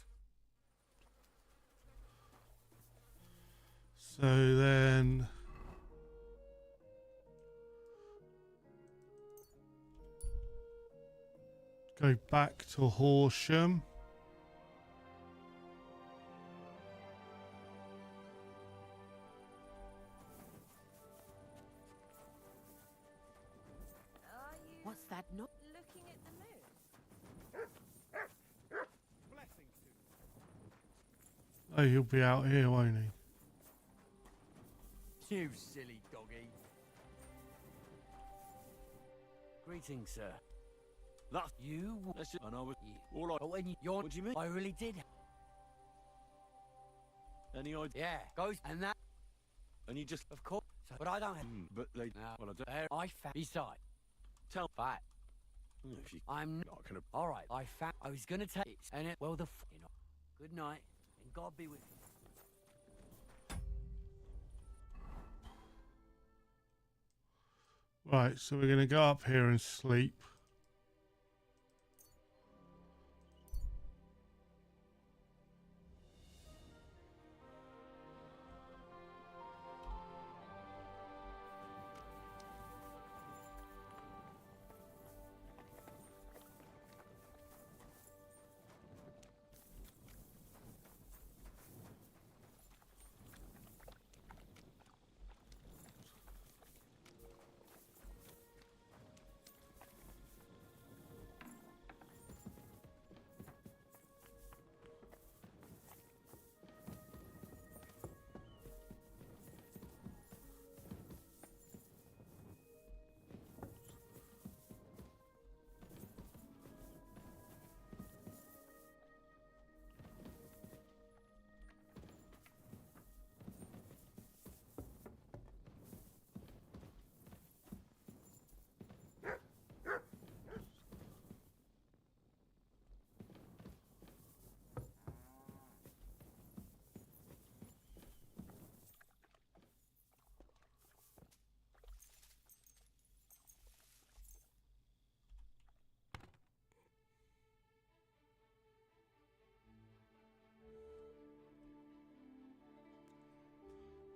So then go back to Horsham. What's that? No... Looking at the moon. Oh, he'll be out here, won't he? You silly doggy. Greetings, sir. That's You... that's just. And I was. Yeah. All I. Oh, and you're... What do you mean? I really did. Any idea? Yeah, goes... And that... And you just. Of course. So, but I don't have... But they. Now, Well, I don't. there I found... Besides... Tell. Fat. If you. I'm... Not gonna. All right, I found... I was gonna take it, and it... Well, the... You know. Good night, and God be with you. Right, so we're going to go up here and sleep.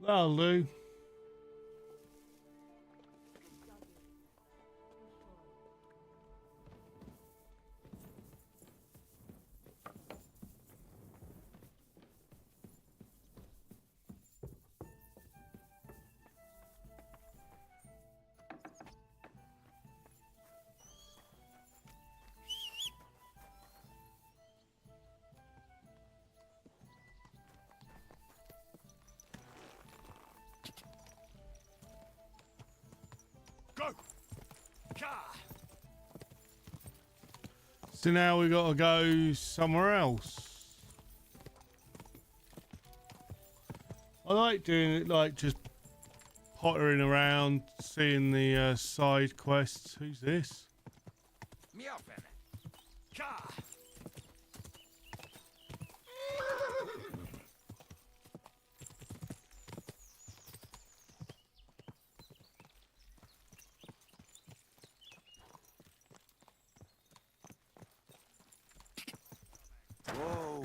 That'll do. Go! Ka! So now we got to go somewhere else. I like doing it, like just pottering around, seeing the side quests. Who's this? Ka! Whoa.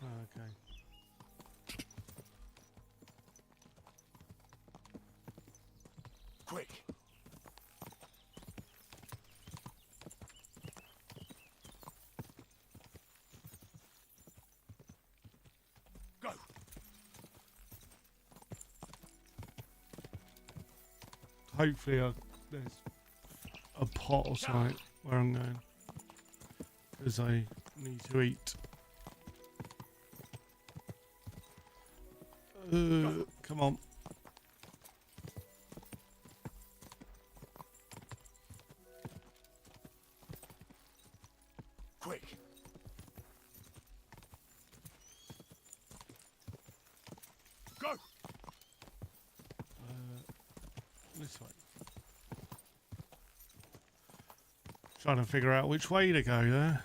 Okay. Quick! Go! Hopefully there's a pot or something where I'm going. Because I need to eat. Come on. Quick! Go! This way. Trying to figure out which way to go there.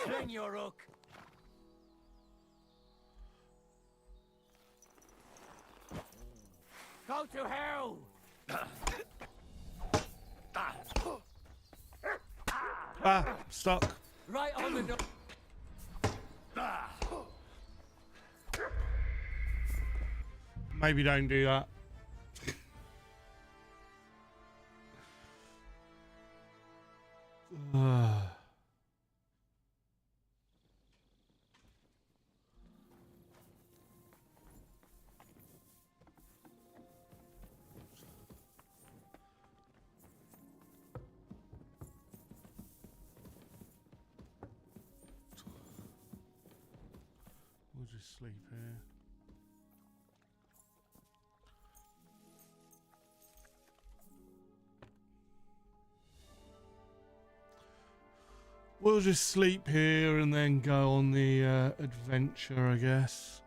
Sling your hook. Go to hell! Ah, stuck. Right on the door. Maybe don't do that. We'll just sleep here. We'll just sleep here and then go on the adventure, I guess.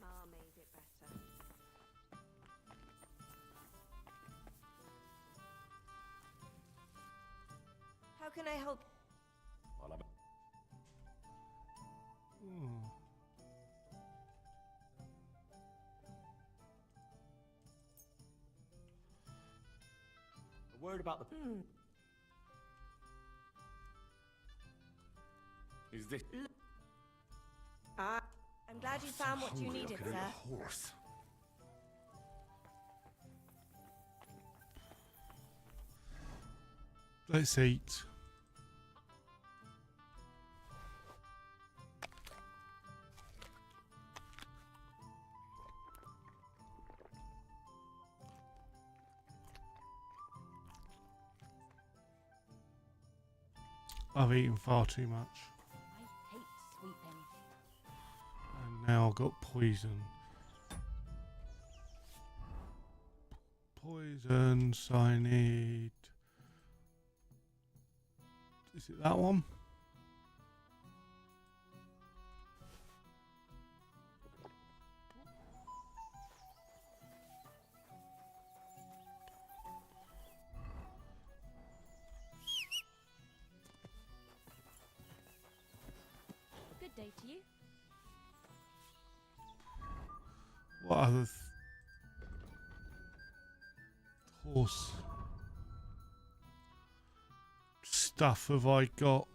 Ma made it better. How can I help? A word about the... Is this... I'm glad you found what you needed, sir. Horse. Let's eat. I've eaten far too much. I hate sweeping. And now I've got poison. Poison, so I need... Is it that one? Good day to you. What other horse stuff have I got?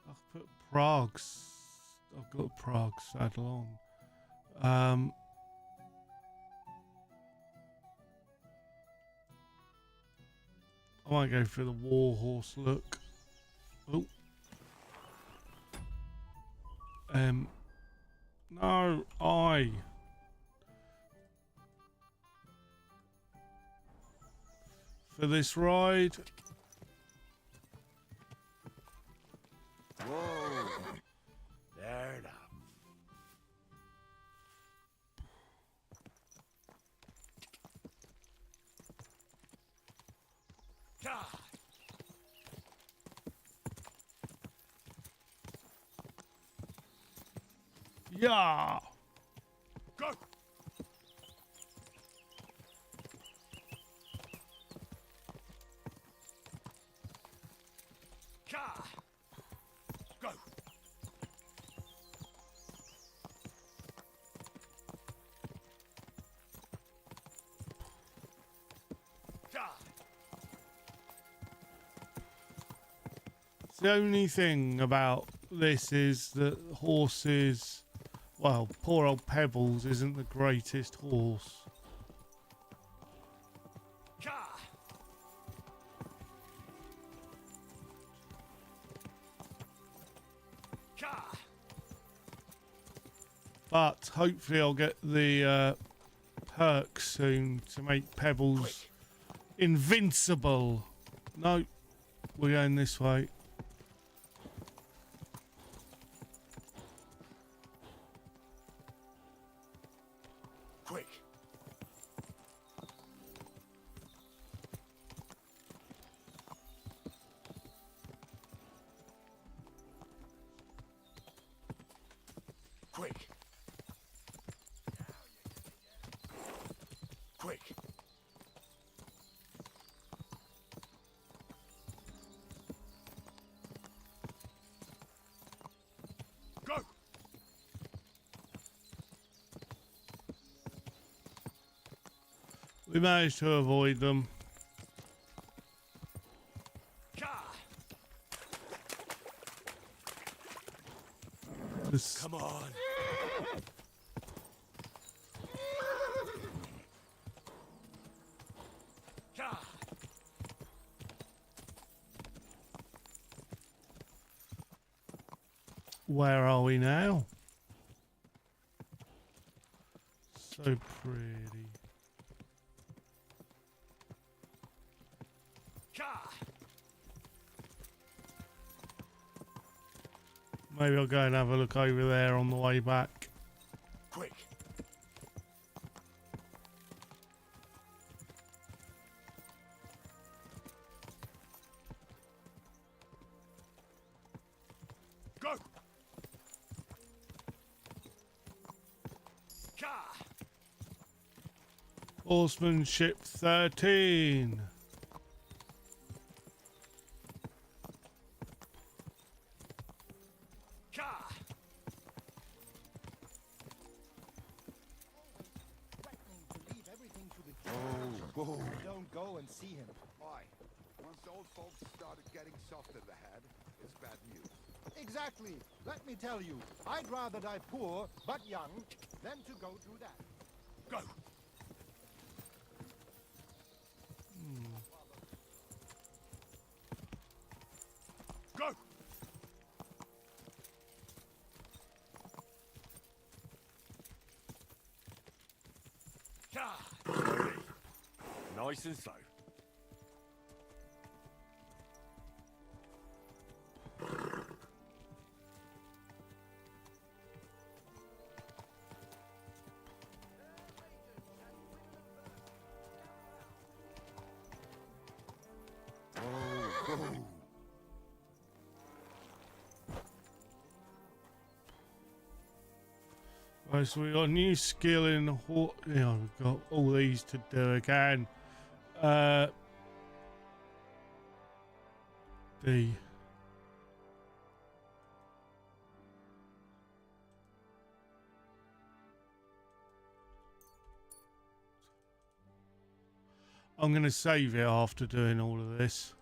I've put Prague's. I've got Prague saddle on. I might go for the war horse look. Oh. No, for this ride. Whoa. There now. God. Yeah. Go. Ka. Go. Ka. The only thing about this is that horses, well, poor old Pebbles isn't the greatest horse. Ka. Ka. But hopefully I'll get the perks soon to make Pebbles invincible. No, we're going this way. Quick. Quick. Quick. Go. We managed to avoid them. Ka. This- Come on. Ka. Where are we now? So pretty. Ka. Maybe I'll go and have a look over there on the way back. Quick. Go. Ka. Horsemanship 13. Ka. Oh, Don't go and see him. Why? Once old folks started getting soft in the head, it's bad news. Exactly. Let me tell you, I'd rather die poor but young than to go through that. Go. Go. Ka. Slowly. Nice and slow. Right, so we got a new skill in the we've got all these to do again. D. I'm going to save it after doing all of this.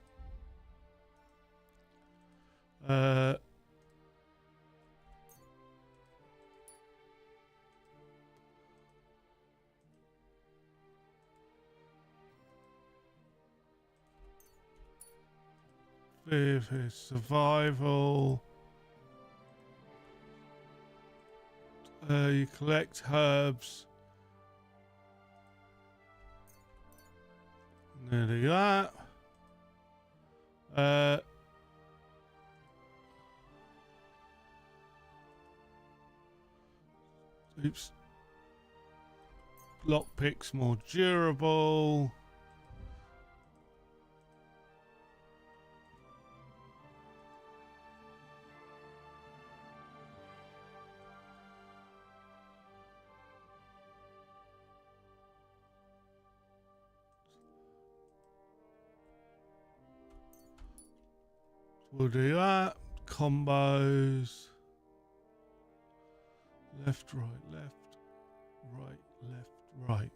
Fifth is survival. You collect herbs. I'm gonna do that. Oops. Lockpick's more durable. We'll do that. Combos. Left, right, left, right, left, right.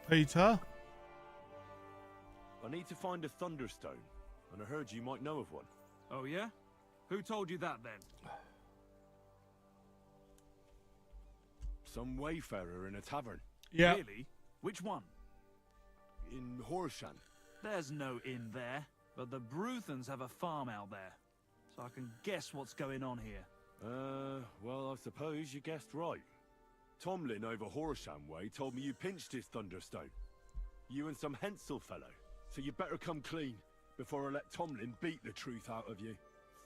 Peter? I need to find a Thunderstone, and I heard you might know of one. Oh yeah? Who told you that then? Some wayfarer in a tavern. Yeah. Really? Which one? In Horshan. There's no inn there, but the Bruthans have a farm out there. So I can guess what's going on here. Well, I suppose you guessed right. Tomlin over Horshan way told me you pinched his Thunderstone. You and some Hensel fellow. So you better come clean before I let Tomlin beat the truth out of you.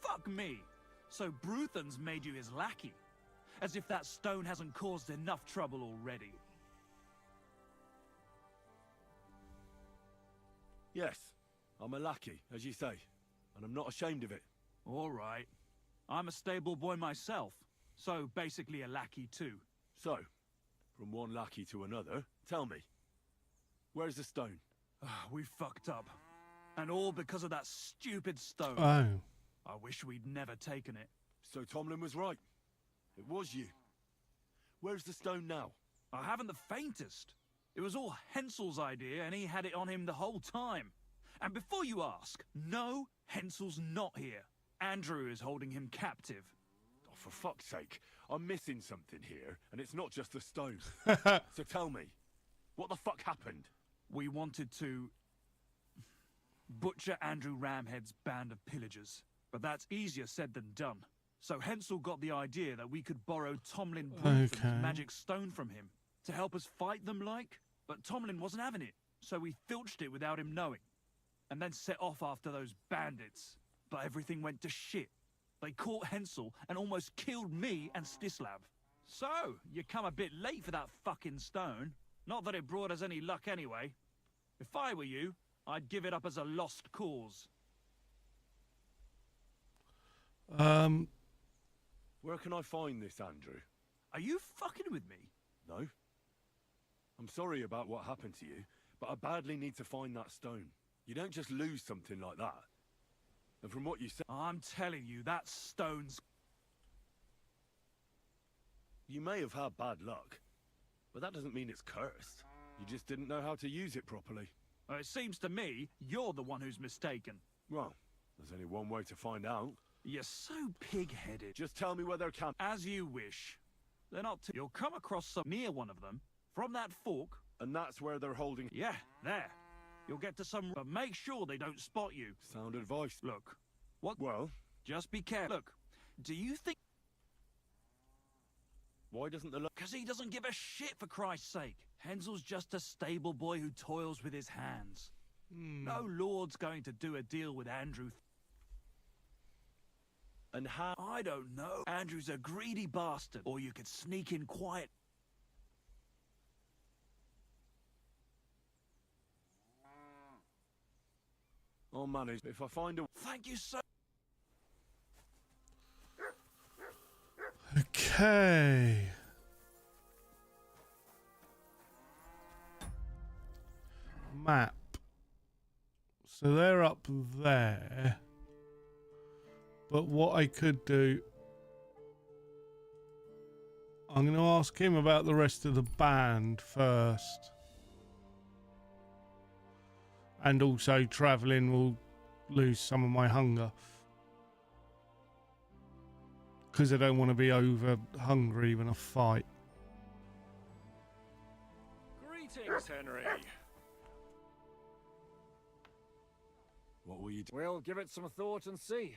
Fuck me! So Bruthans made you his lackey? As if that stone hasn't caused enough trouble already. Yes, I'm a lackey, as you say, and I'm not ashamed of it. All right. I'm a stable boy myself, so basically a lackey too. So, from one lackey to another, tell me, where's the stone? We fucked up. And all because of that stupid stone. Oh. I wish we'd never taken it. So Tomlin was right. It was you. Where's the stone now? I haven't the faintest. It was all Hensel's idea, and he had it on him the whole time. And before you ask, no, Hensel's not here. Andrew is holding him captive. Oh, for fuck's sake, I'm missing something here, and it's not just the stone. So tell me, what the fuck happened? We wanted to butcher Andrew Ramhead's band of pillagers, but that's easier said than done. So Hensel got the idea that we could borrow Tomlin Bruthan's magic stone from him to help us fight them like, but Tomlin wasn't having it, so we filched it without him knowing, and then set off after those bandits. But everything went to shit. They caught Hensel and almost killed me and Stislav. So, you come a bit late for that fucking stone. Not that it brought us any luck anyway. If I were you, I'd give it up as a lost cause. Where can I find this, Andrew? Are you fucking with me? No. I'm sorry about what happened to you, but I badly need to find that stone. You don't just lose something like that. And from what you said... I'm telling you, that stone's... You may have had bad luck, but that doesn't mean it's cursed. You just didn't know how to use it properly. Well, it seems to me you're the one who's mistaken. Well, there's only one way to find out. You're so pig-headed. Just tell me where they're camped. As you wish. They're not You'll come across some near one of them, from that fork. And that's where they're holding... Yeah, there. You'll get to some... But make sure they don't spot you. Sound advice. Look. What? Well? Just be careful. Look, do you think... Why doesn't the... Because he doesn't give a shit, for Christ's sake. Hensel's just a stable boy who toils with his hands. No lord's going to do a deal with Andrew. And how? I don't know. Andrew's a greedy bastard. Or you could sneak in quiet. I'll manage. If I find a... Thank you so... Okay. Map. So they're up there. But what I could do... I'm going to ask him about the rest of the band first. And also travelling will lose some of my hunger. Because I don't want to be over hungry when I fight. Greetings, Henry. What will you do? We'll give it some thought and see.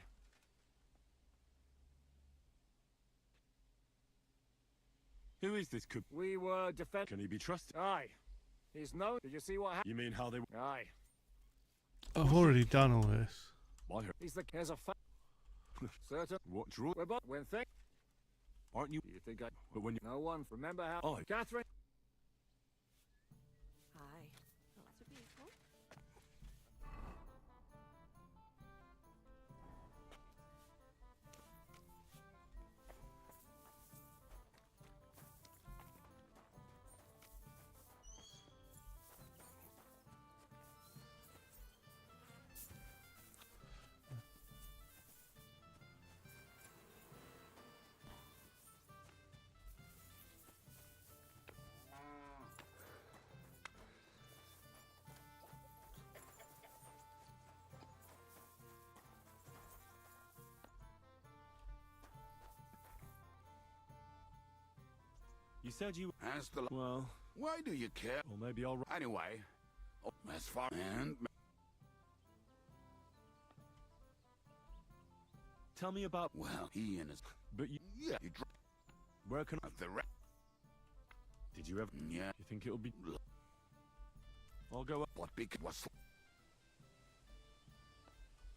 Who is this cook? We were Can he be trusted? Aye. He's known. Did you see what happened? You mean how they... Aye. I've already done all this. Why her? He's the... There's a certain... What draw? We're both... When thing... Aren't you? Do you think I... But when you... No one... Remember how... Aye. Catherine... Aye. Well, that would be useful. You said you... As the... Well... Why do you care? Well, maybe I'll... Anyway, as far... And... Tell me about... Well, he and his... But you... Yeah, you... Where can I... The Did you ever... Yeah. You think it'll be... I'll go up... What big was...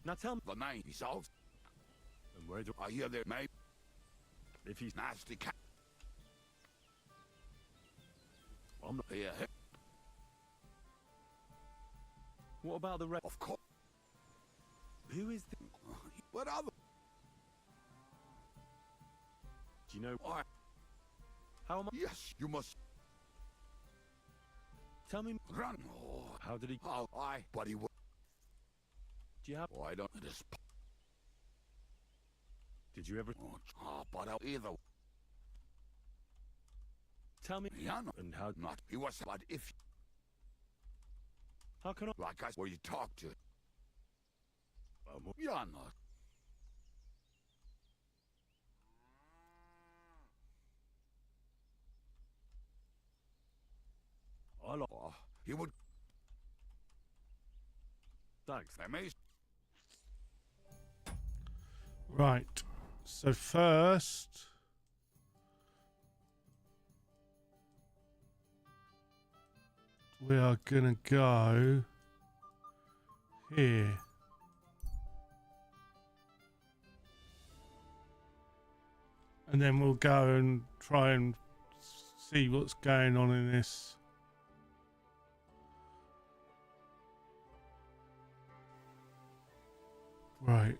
Now tell me... The name he solves. And where do... I hear there, mate. If he's... Nasty cat. I'm not... Yeah. What about the rest? Of course. Who is the... What other... Do you know... I... How am I... Yes, you must... Tell me... Run. Oh. How did he... How I... But he would... Do you have... Oh, I don't... This... Did you ever... Oh, but I'll either... Tell me... Yeah, no. And how... Not... He was... But if... How can I... Like I... Where you talk to... Yeah, not... Oh, he would... Thanks. Amazing. Right. So first... We are gonna go... Here. And then we'll go and try and see what's going on in this. Right,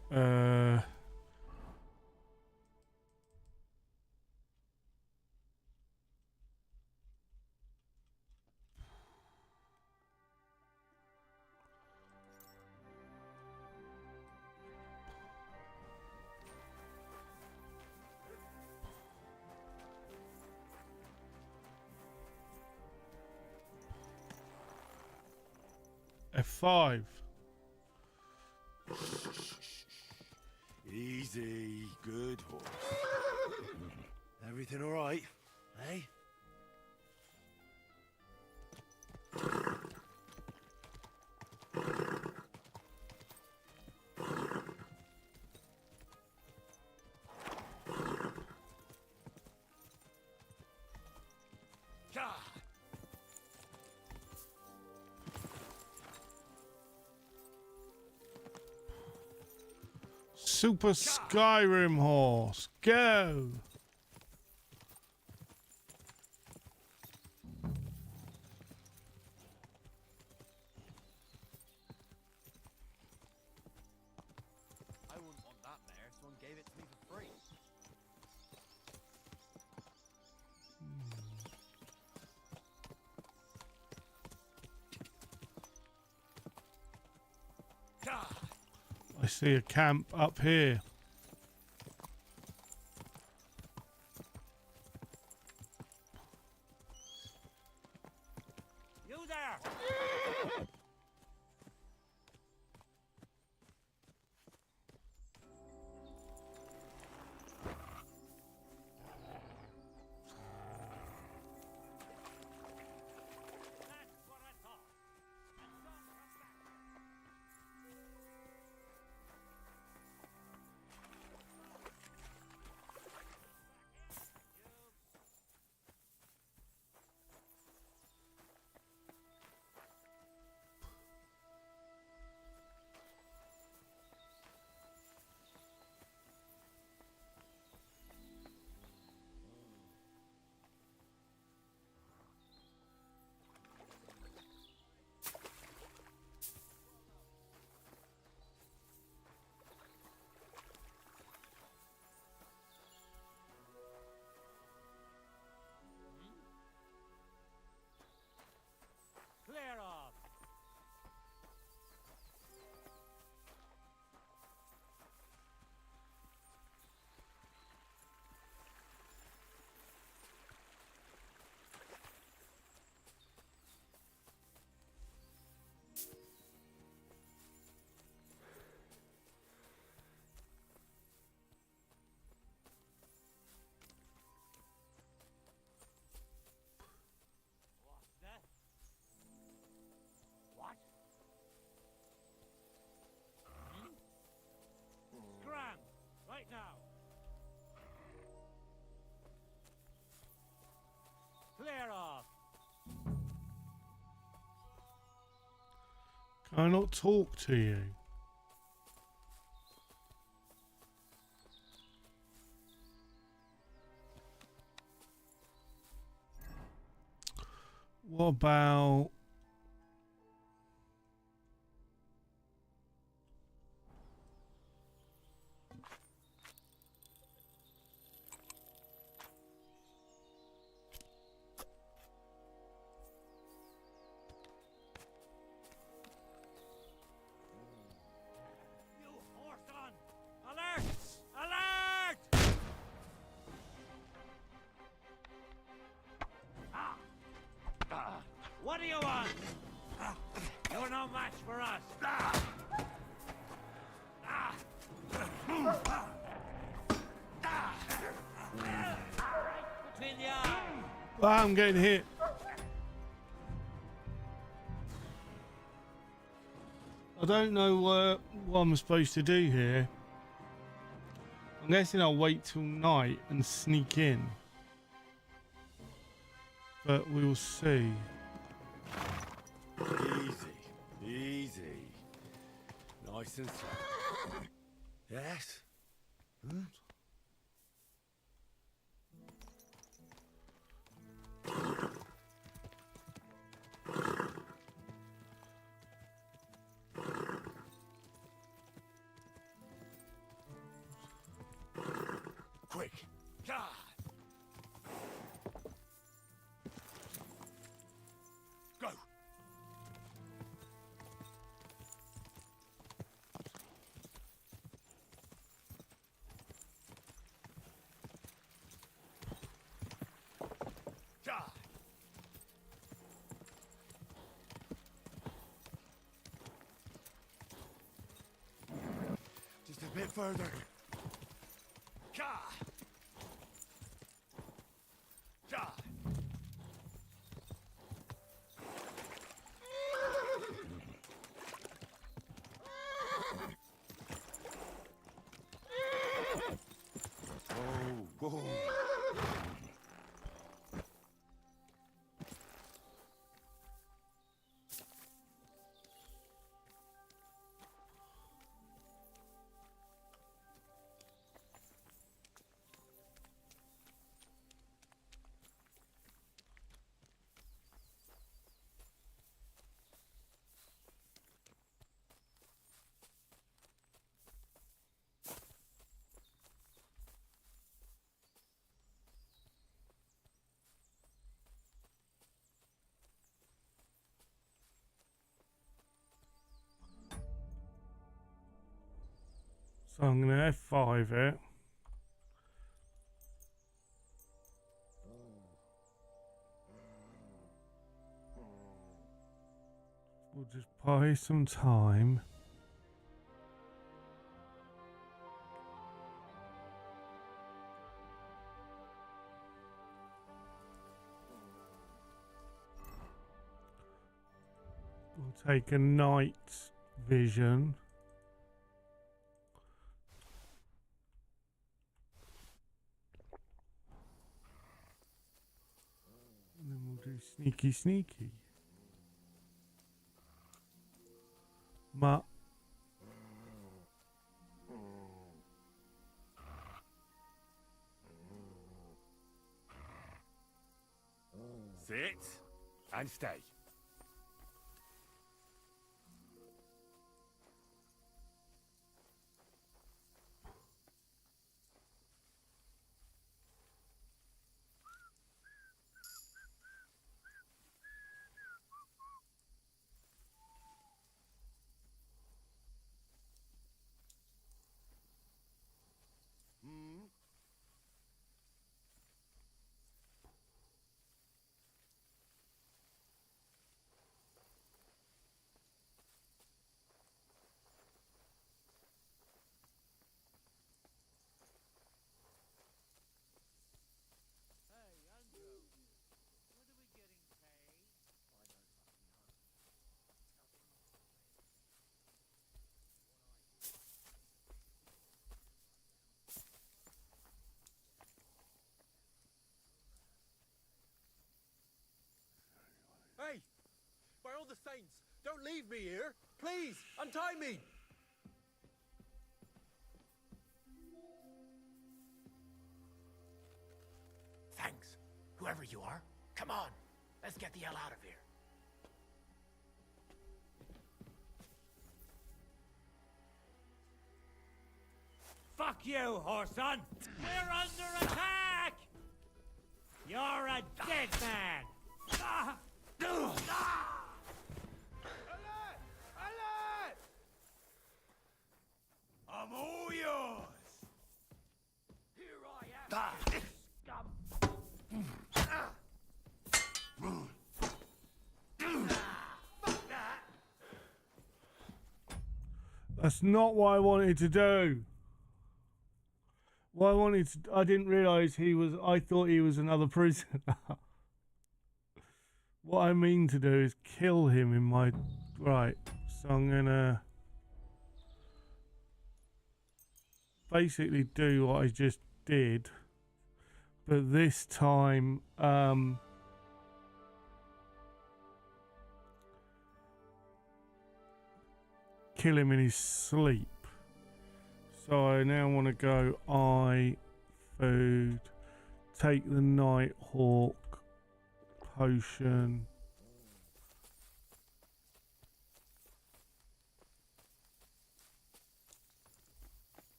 F5. Easy. Good horse. Everything all right? Eh? Super Skyrim horse. Go. I wouldn't want that mare if someone gave it to me for free. I see a camp up here. You there! Clear off! What's that? What? Scram! Right now! Clear off! Can I not talk to you? What about... You horse on! Alert! Alert! What do you want? You're no match for us. Between the eyes. Ah, I'm getting hit. I don't know what I'm supposed to do here. I'm guessing I'll wait till night and sneak in. But we will see. Easy, easy. Nice and slow. Yes? Hmm? Quick. God. Go. God. Just a bit further. God. God. Oh, whoa. So I'm going to F5 it. We'll just buy some time. We'll take a night vision. And then we'll do sneaky sneaky. Sit and stay. Hey! By all the saints, don't leave me here! Please, untie me! Thanks, whoever you are. Come on, let's get the hell out of here. Fuck you, Horson! We're under attack! You're a dead man! Ah! Ah! Alert! Alert! I'm all yours! Here I am! Fuck that! That's not what I wanted to do. What I wanted to, I didn't realise I thought he was another prisoner. What I mean to do is kill him in my, right, so I'm gonna basically do what I just did, but this time, kill him in his sleep. So I now want to go food, take the Nighthawk potion.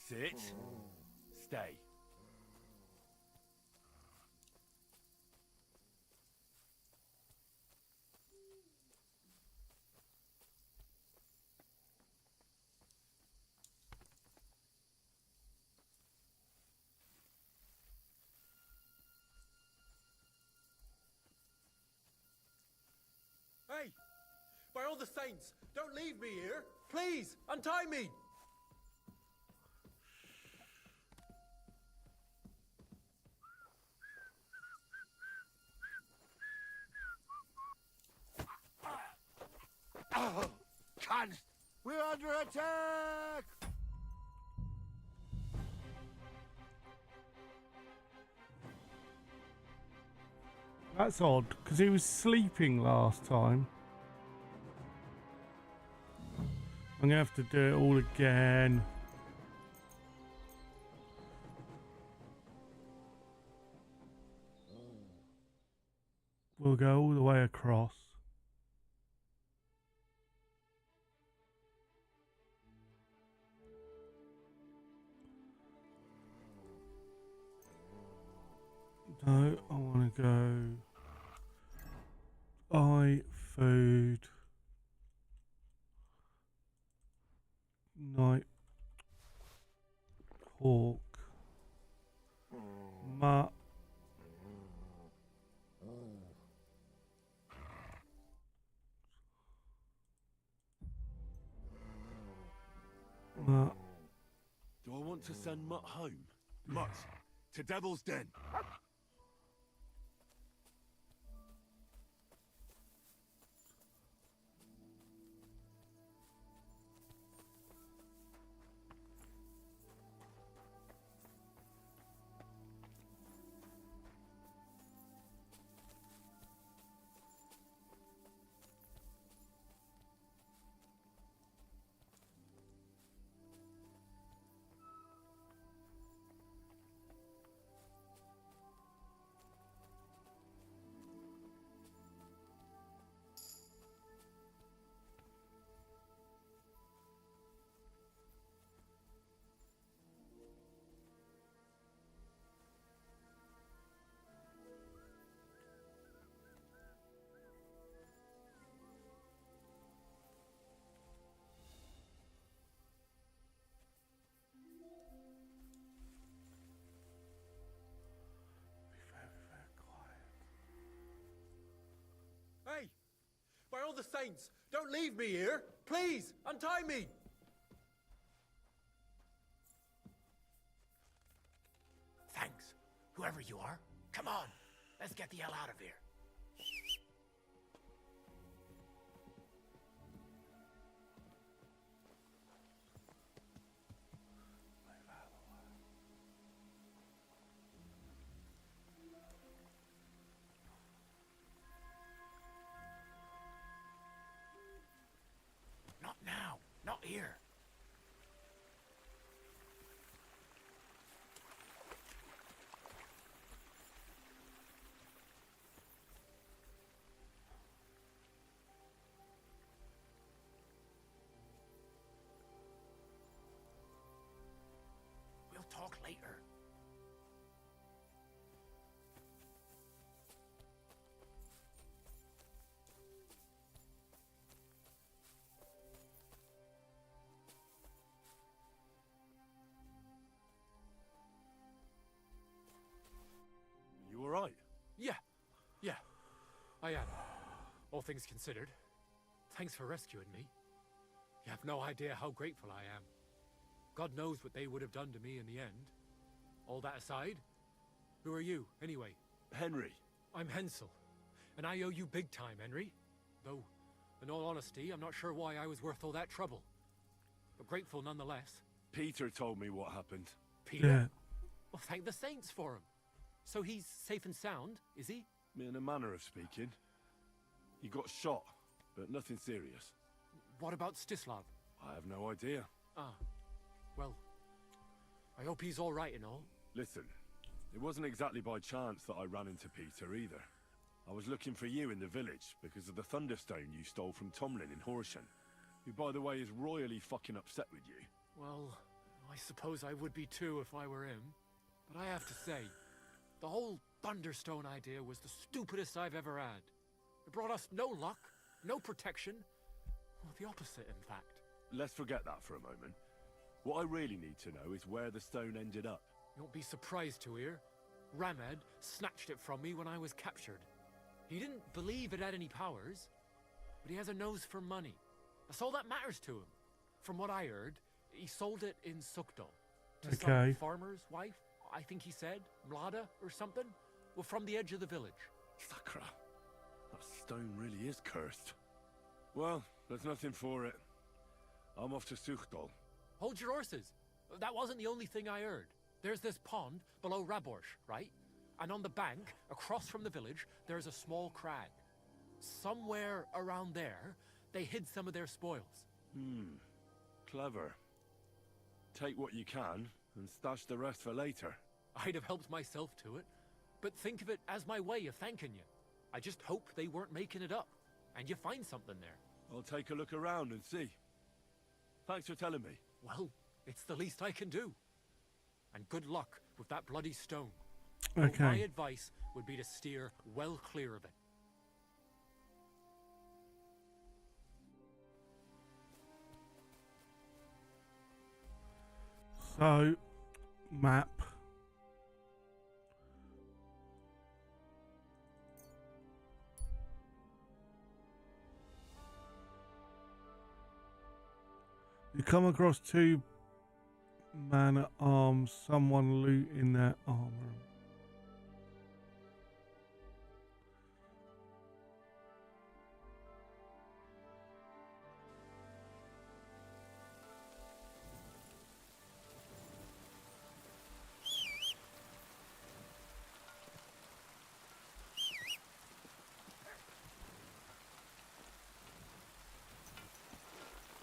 Sit. Stay. Hey! By all the saints, don't leave me here! Please, untie me! Oh, cunt! We're under attack! That's odd, because he was sleeping last time. I'm going to have to do it all again. We'll go all the way across. No, I want to go food, night hawk, mutt, mutt. Do I want to send Mutt home? Mutt, to Devil's Den. Hey! By all the saints, don't leave me here! Please, untie me! Thanks, whoever you are. Come on, let's get the hell out of here. Not now, not here. We'll talk later. You alright? Yeah, I am. All things considered. Thanks for rescuing me. You have no idea how grateful I am. God knows what they would have done to me in the end. All that aside, who are you, anyway? Henry. I'm Hensel, and I owe you big time, Henry. Though, in all honesty, I'm not sure why I was worth all that trouble. But grateful nonetheless. Peter told me what happened. Peter? Yeah. Well, thank the saints for him. So he's safe and sound, is he? In a manner of speaking. He got shot, but nothing serious. What about Stislav? I have no idea. Ah, well, I hope he's all right and all. Listen, it wasn't exactly by chance that I ran into Peter either. I was looking for you in the village because of the Thunderstone you stole from Tomlin in Horsham, who, by the way, is royally fucking upset with you. Well, I suppose I would be too if I were him. But I have to say, the whole Thunderstone idea was the stupidest I've ever had. It brought us no luck, no protection. Well, the opposite, in fact. Let's forget that for a moment. What I really need to know is where the stone ended up. You won't be surprised to hear. Ramed snatched it from me when I was captured. He didn't believe it had any powers, but he has a nose for money. That's all that matters to him. From what I heard, he sold it in Sukdal. To some farmer's wife, I think he said, Mlada or something. Well, from the edge of the village. Sakra. That stone really is cursed. Well, there's nothing for it. I'm off to Sukdal. Hold your horses. That wasn't the only thing I heard. There's this pond below Raborsh, right? And on the bank, across from the village, there's a small crag. Somewhere around there, they hid some of their spoils. Clever. Take what you can, and stash the rest for later. I'd have helped myself to it, but think of it as my way of thanking you. I just hope they weren't making it up, and you find something there. I'll take a look around and see. Thanks for telling me. Well, it's the least I can do. And good luck with that bloody stone. But my Okay. advice would be to steer well clear of it. So, map. You come across two man at arms, someone looting their armor.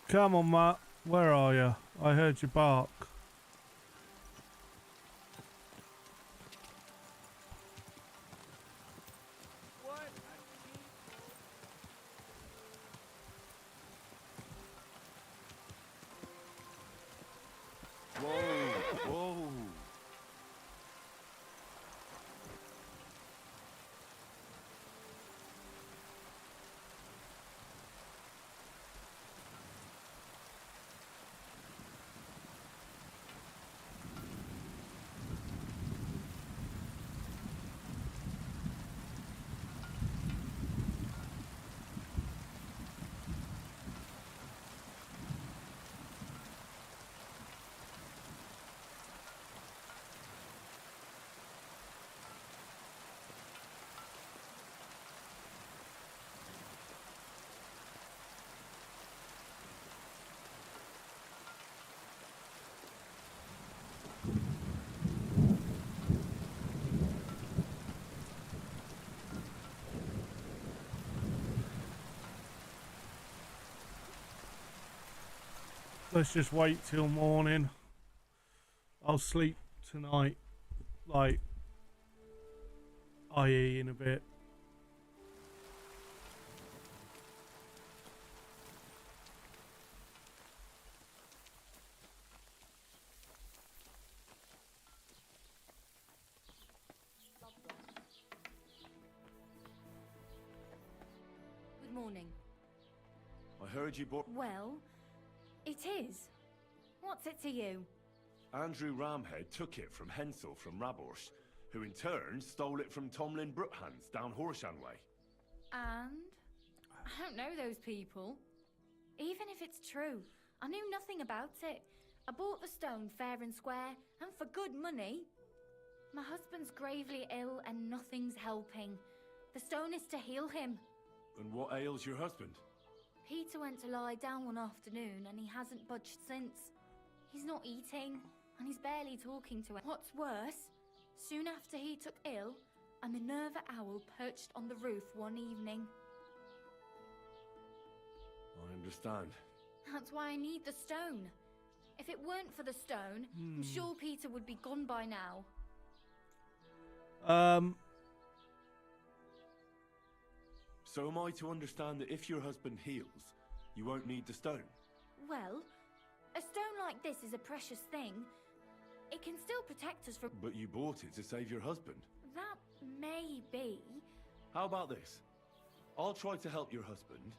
Come on, Matt. Where are you? I heard you bark. Whoa, whoa. Let's just wait till morning. I'll sleep tonight, like, i.e. in a bit. Good morning. I heard you bought... Well, it is. What's it to you? Andrew Ramhead took it from Hensel from Rabors, who in turn stole it from Tomlin Brookhans down Horshan way. And? I don't know those people. Even if it's true, I knew nothing about it. I bought the stone fair and square, and for good money. My husband's gravely ill and nothing's helping. The stone is to heal him. And what ails your husband? Peter went to lie down one afternoon and he hasn't budged since. He's not eating and he's barely talking to him. What's worse, soon after he took ill, a Minerva owl perched on the roof one evening. I understand. That's why I need the stone. If it weren't for the stone, I'm sure Peter would be gone by now. So am I to understand that if your husband heals, you won't need the stone? Well, a stone like this is a precious thing. It can still protect us from... But you bought it to save your husband. That may be. How about this? I'll try to help your husband,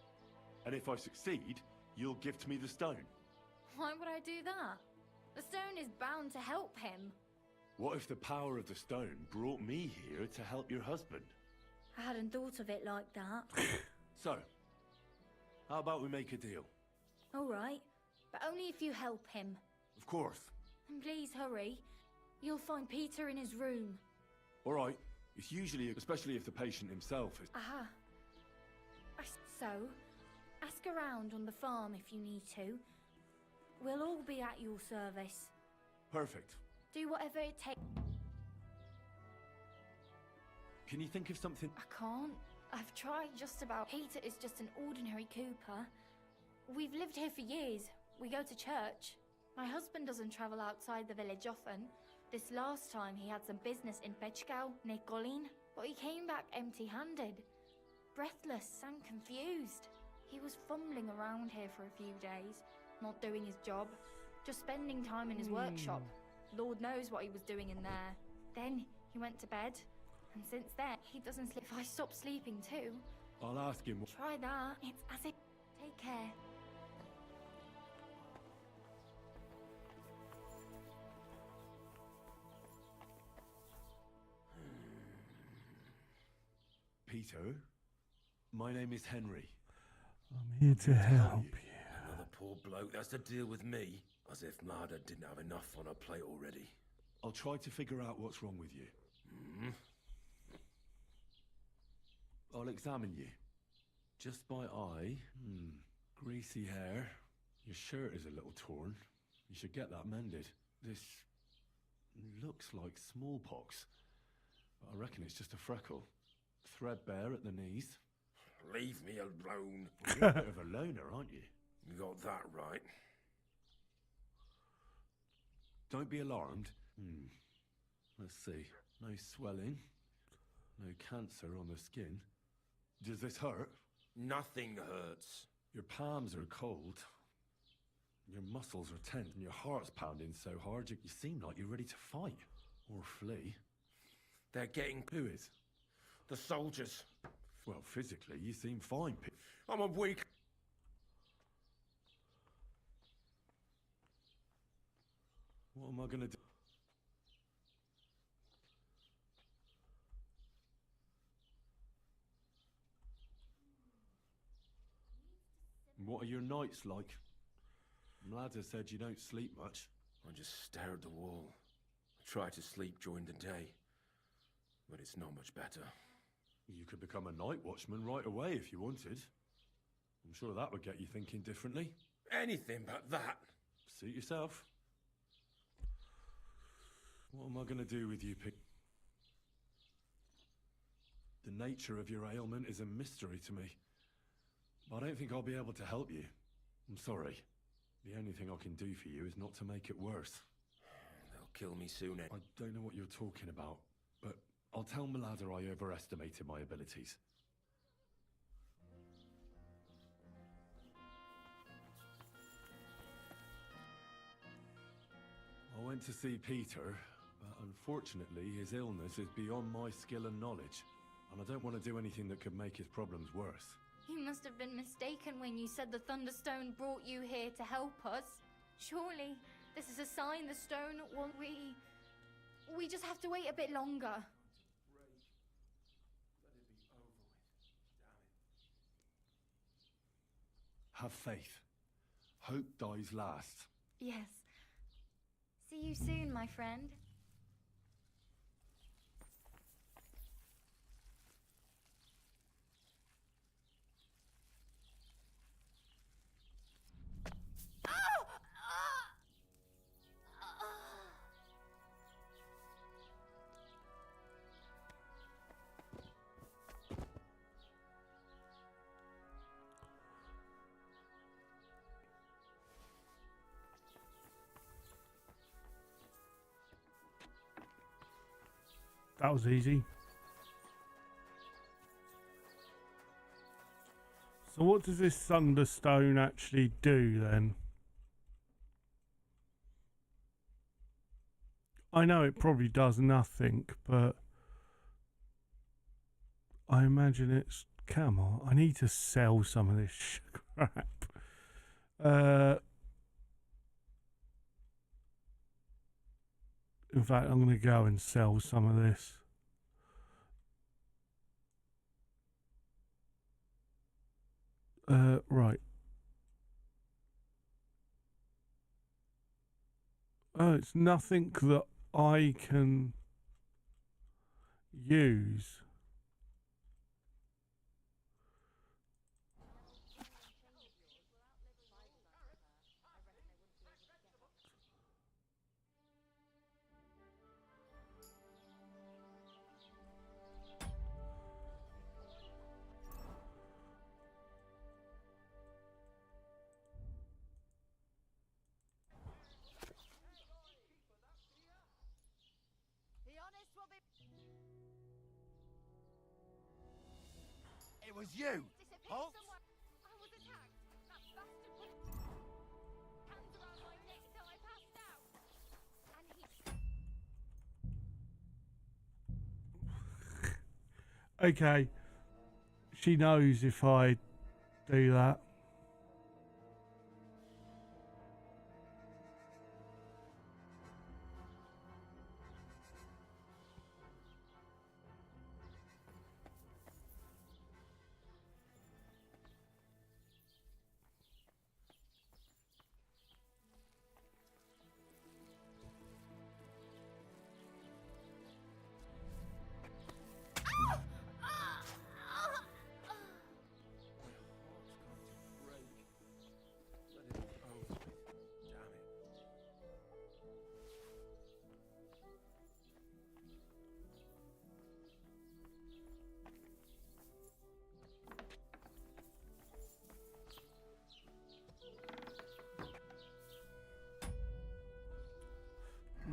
and if I succeed, you'll gift me the stone. Why would I do that? The stone is bound to help him. What if the power of the stone brought me here to help your husband? I hadn't thought of it like that. So, how about we make a deal? All right, but only if you help him. Of course. And please hurry. You'll find Peter in his room. All right. It's usually, especially if the patient himself is... Aha. So, ask around on the farm if you need to. We'll all be at your service. Perfect. Do whatever it takes. Can you think of something? I can't. I've tried just about. Peter is just an ordinary cooper. We've lived here for years. We go to church. My husband doesn't travel outside the village often. This last time he had some business in Pechgau, near Golin, but he came back empty-handed. Breathless and confused. He was fumbling around here for a few days, not doing his job, just spending time in his workshop. Lord knows what he was doing in there. Then He went to bed, and since then, he doesn't sleep. If I stop sleeping too, I'll ask him. try that. It's as if... Take care. Peter, my name is Henry. I'm here to help you. Another poor bloke that's to deal with me, as if Marder didn't have enough on her plate already. I'll try to figure out what's wrong with you. I'll examine you. Just by eye. Greasy hair. Your shirt is a little torn. You should get that mended. This looks like smallpox. But I reckon it's just a freckle. Threadbare at the knees. Leave me alone. You're a bit of a loner, aren't you? You got that right. Don't be alarmed. Let's see. No swelling. No cancer on the skin. Does this hurt? Nothing hurts. Your palms are cold. Your muscles are tense and your heart's pounding so hard you seem like you're ready to fight. Or flee. They're getting... Who is? The soldiers. Well, physically, you seem fine. I'm a weak... What am I gonna do? What are your nights like? Mladder said you don't sleep much. I just stare at the wall. I try to sleep during the day, but it's not much better. You could become a night watchman right away if you wanted. I'm sure that would get you thinking differently. Anything but that. Suit yourself. What am I going to do with you, Pig? The nature of your ailment is a mystery to me. I don't think I'll be able to help you. I'm sorry. The only thing I can do for you is not to make it worse. They'll kill me soon. I don't know what you're talking about, but I'll tell Mladder I overestimated my abilities. I went to see Peter, but unfortunately his illness is beyond my skill and knowledge, and I don't want to do anything that could make his problems worse. You must have been mistaken when you said the Thunderstone brought you here to help us. Surely, this is a sign the stone will... We just have to wait a bit longer. Have faith. Hope dies last. Yes. See you soon, my friend. That was easy. So what does this Thunderstone actually do then? I know it probably does nothing, but I imagine it's... Come on, I need to sell some of this crap. In fact, I'm going to go and sell some of this. Right. Oh, it's nothing that I can use. It was you! Halt! I was attacked. That bastard put hands around my neck till I passed out. And he... Okay. She knows if I do that.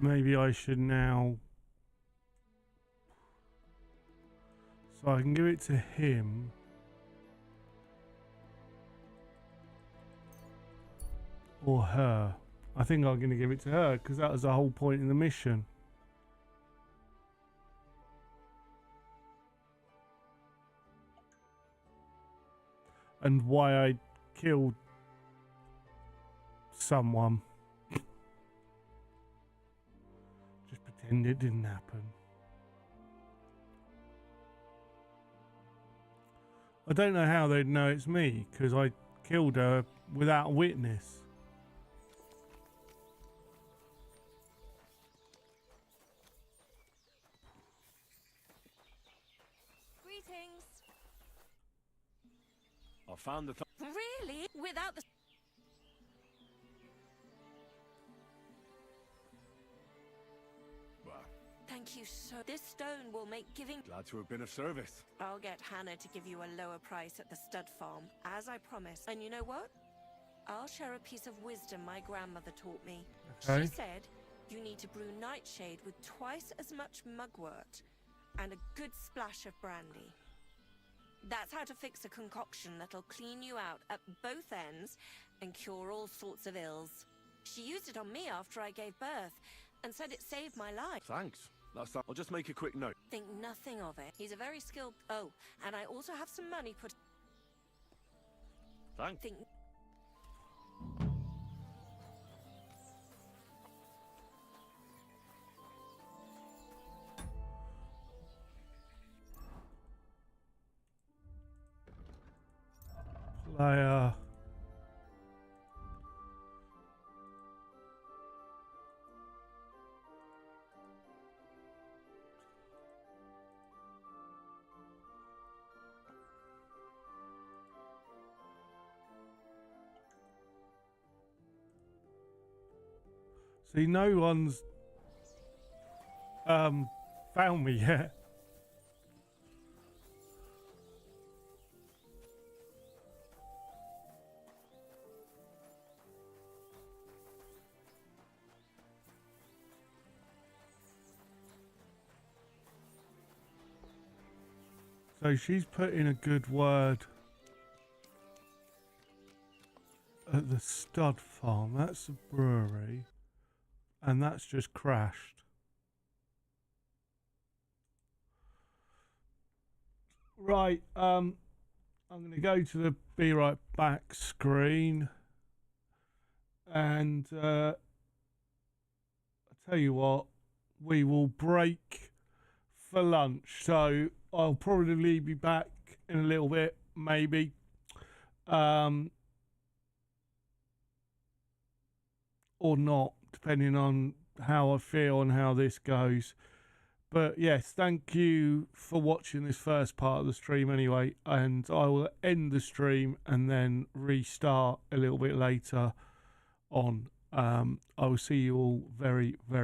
Maybe I should now. So I can give it to him. Or her. I think I'm going to give it to her because that was the whole point in the mission. And why I killed someone. Just pretend it didn't happen. I don't know how they'd know it's me because I killed her without a witness. Greetings. I found the. Really? Without the. Well, Thank you so. This stone will make giving. glad to have been of service. I'll get Hannah to give you a lower price at the stud farm, as I promised. And you know what? I'll share a piece of wisdom my grandmother taught me. Okay. She said you need to brew nightshade with twice as much mugwort and a good splash of brandy. That's how to fix a concoction that'll clean you out at both ends and cure all sorts of ills. She used it on me after I gave birth and said it saved my life. Thanks. That's that. I'll just make a quick note. Think nothing of it. He's a very skilled. Oh, and I also have some money put. Thanks. Think. Player. See, no one's found me yet. So she's put in a good word at the stud farm. That's a brewery. And that's just crashed. Right, I'm going to go to the Be Right Back screen. And I tell you what, we will break for lunch. So I'll probably be back in a little bit, maybe. Or not, depending on how I feel and how this goes. But yes, thank you for watching this first part of the stream anyway. And I will end the stream and then restart a little bit later on. I will see you all very, very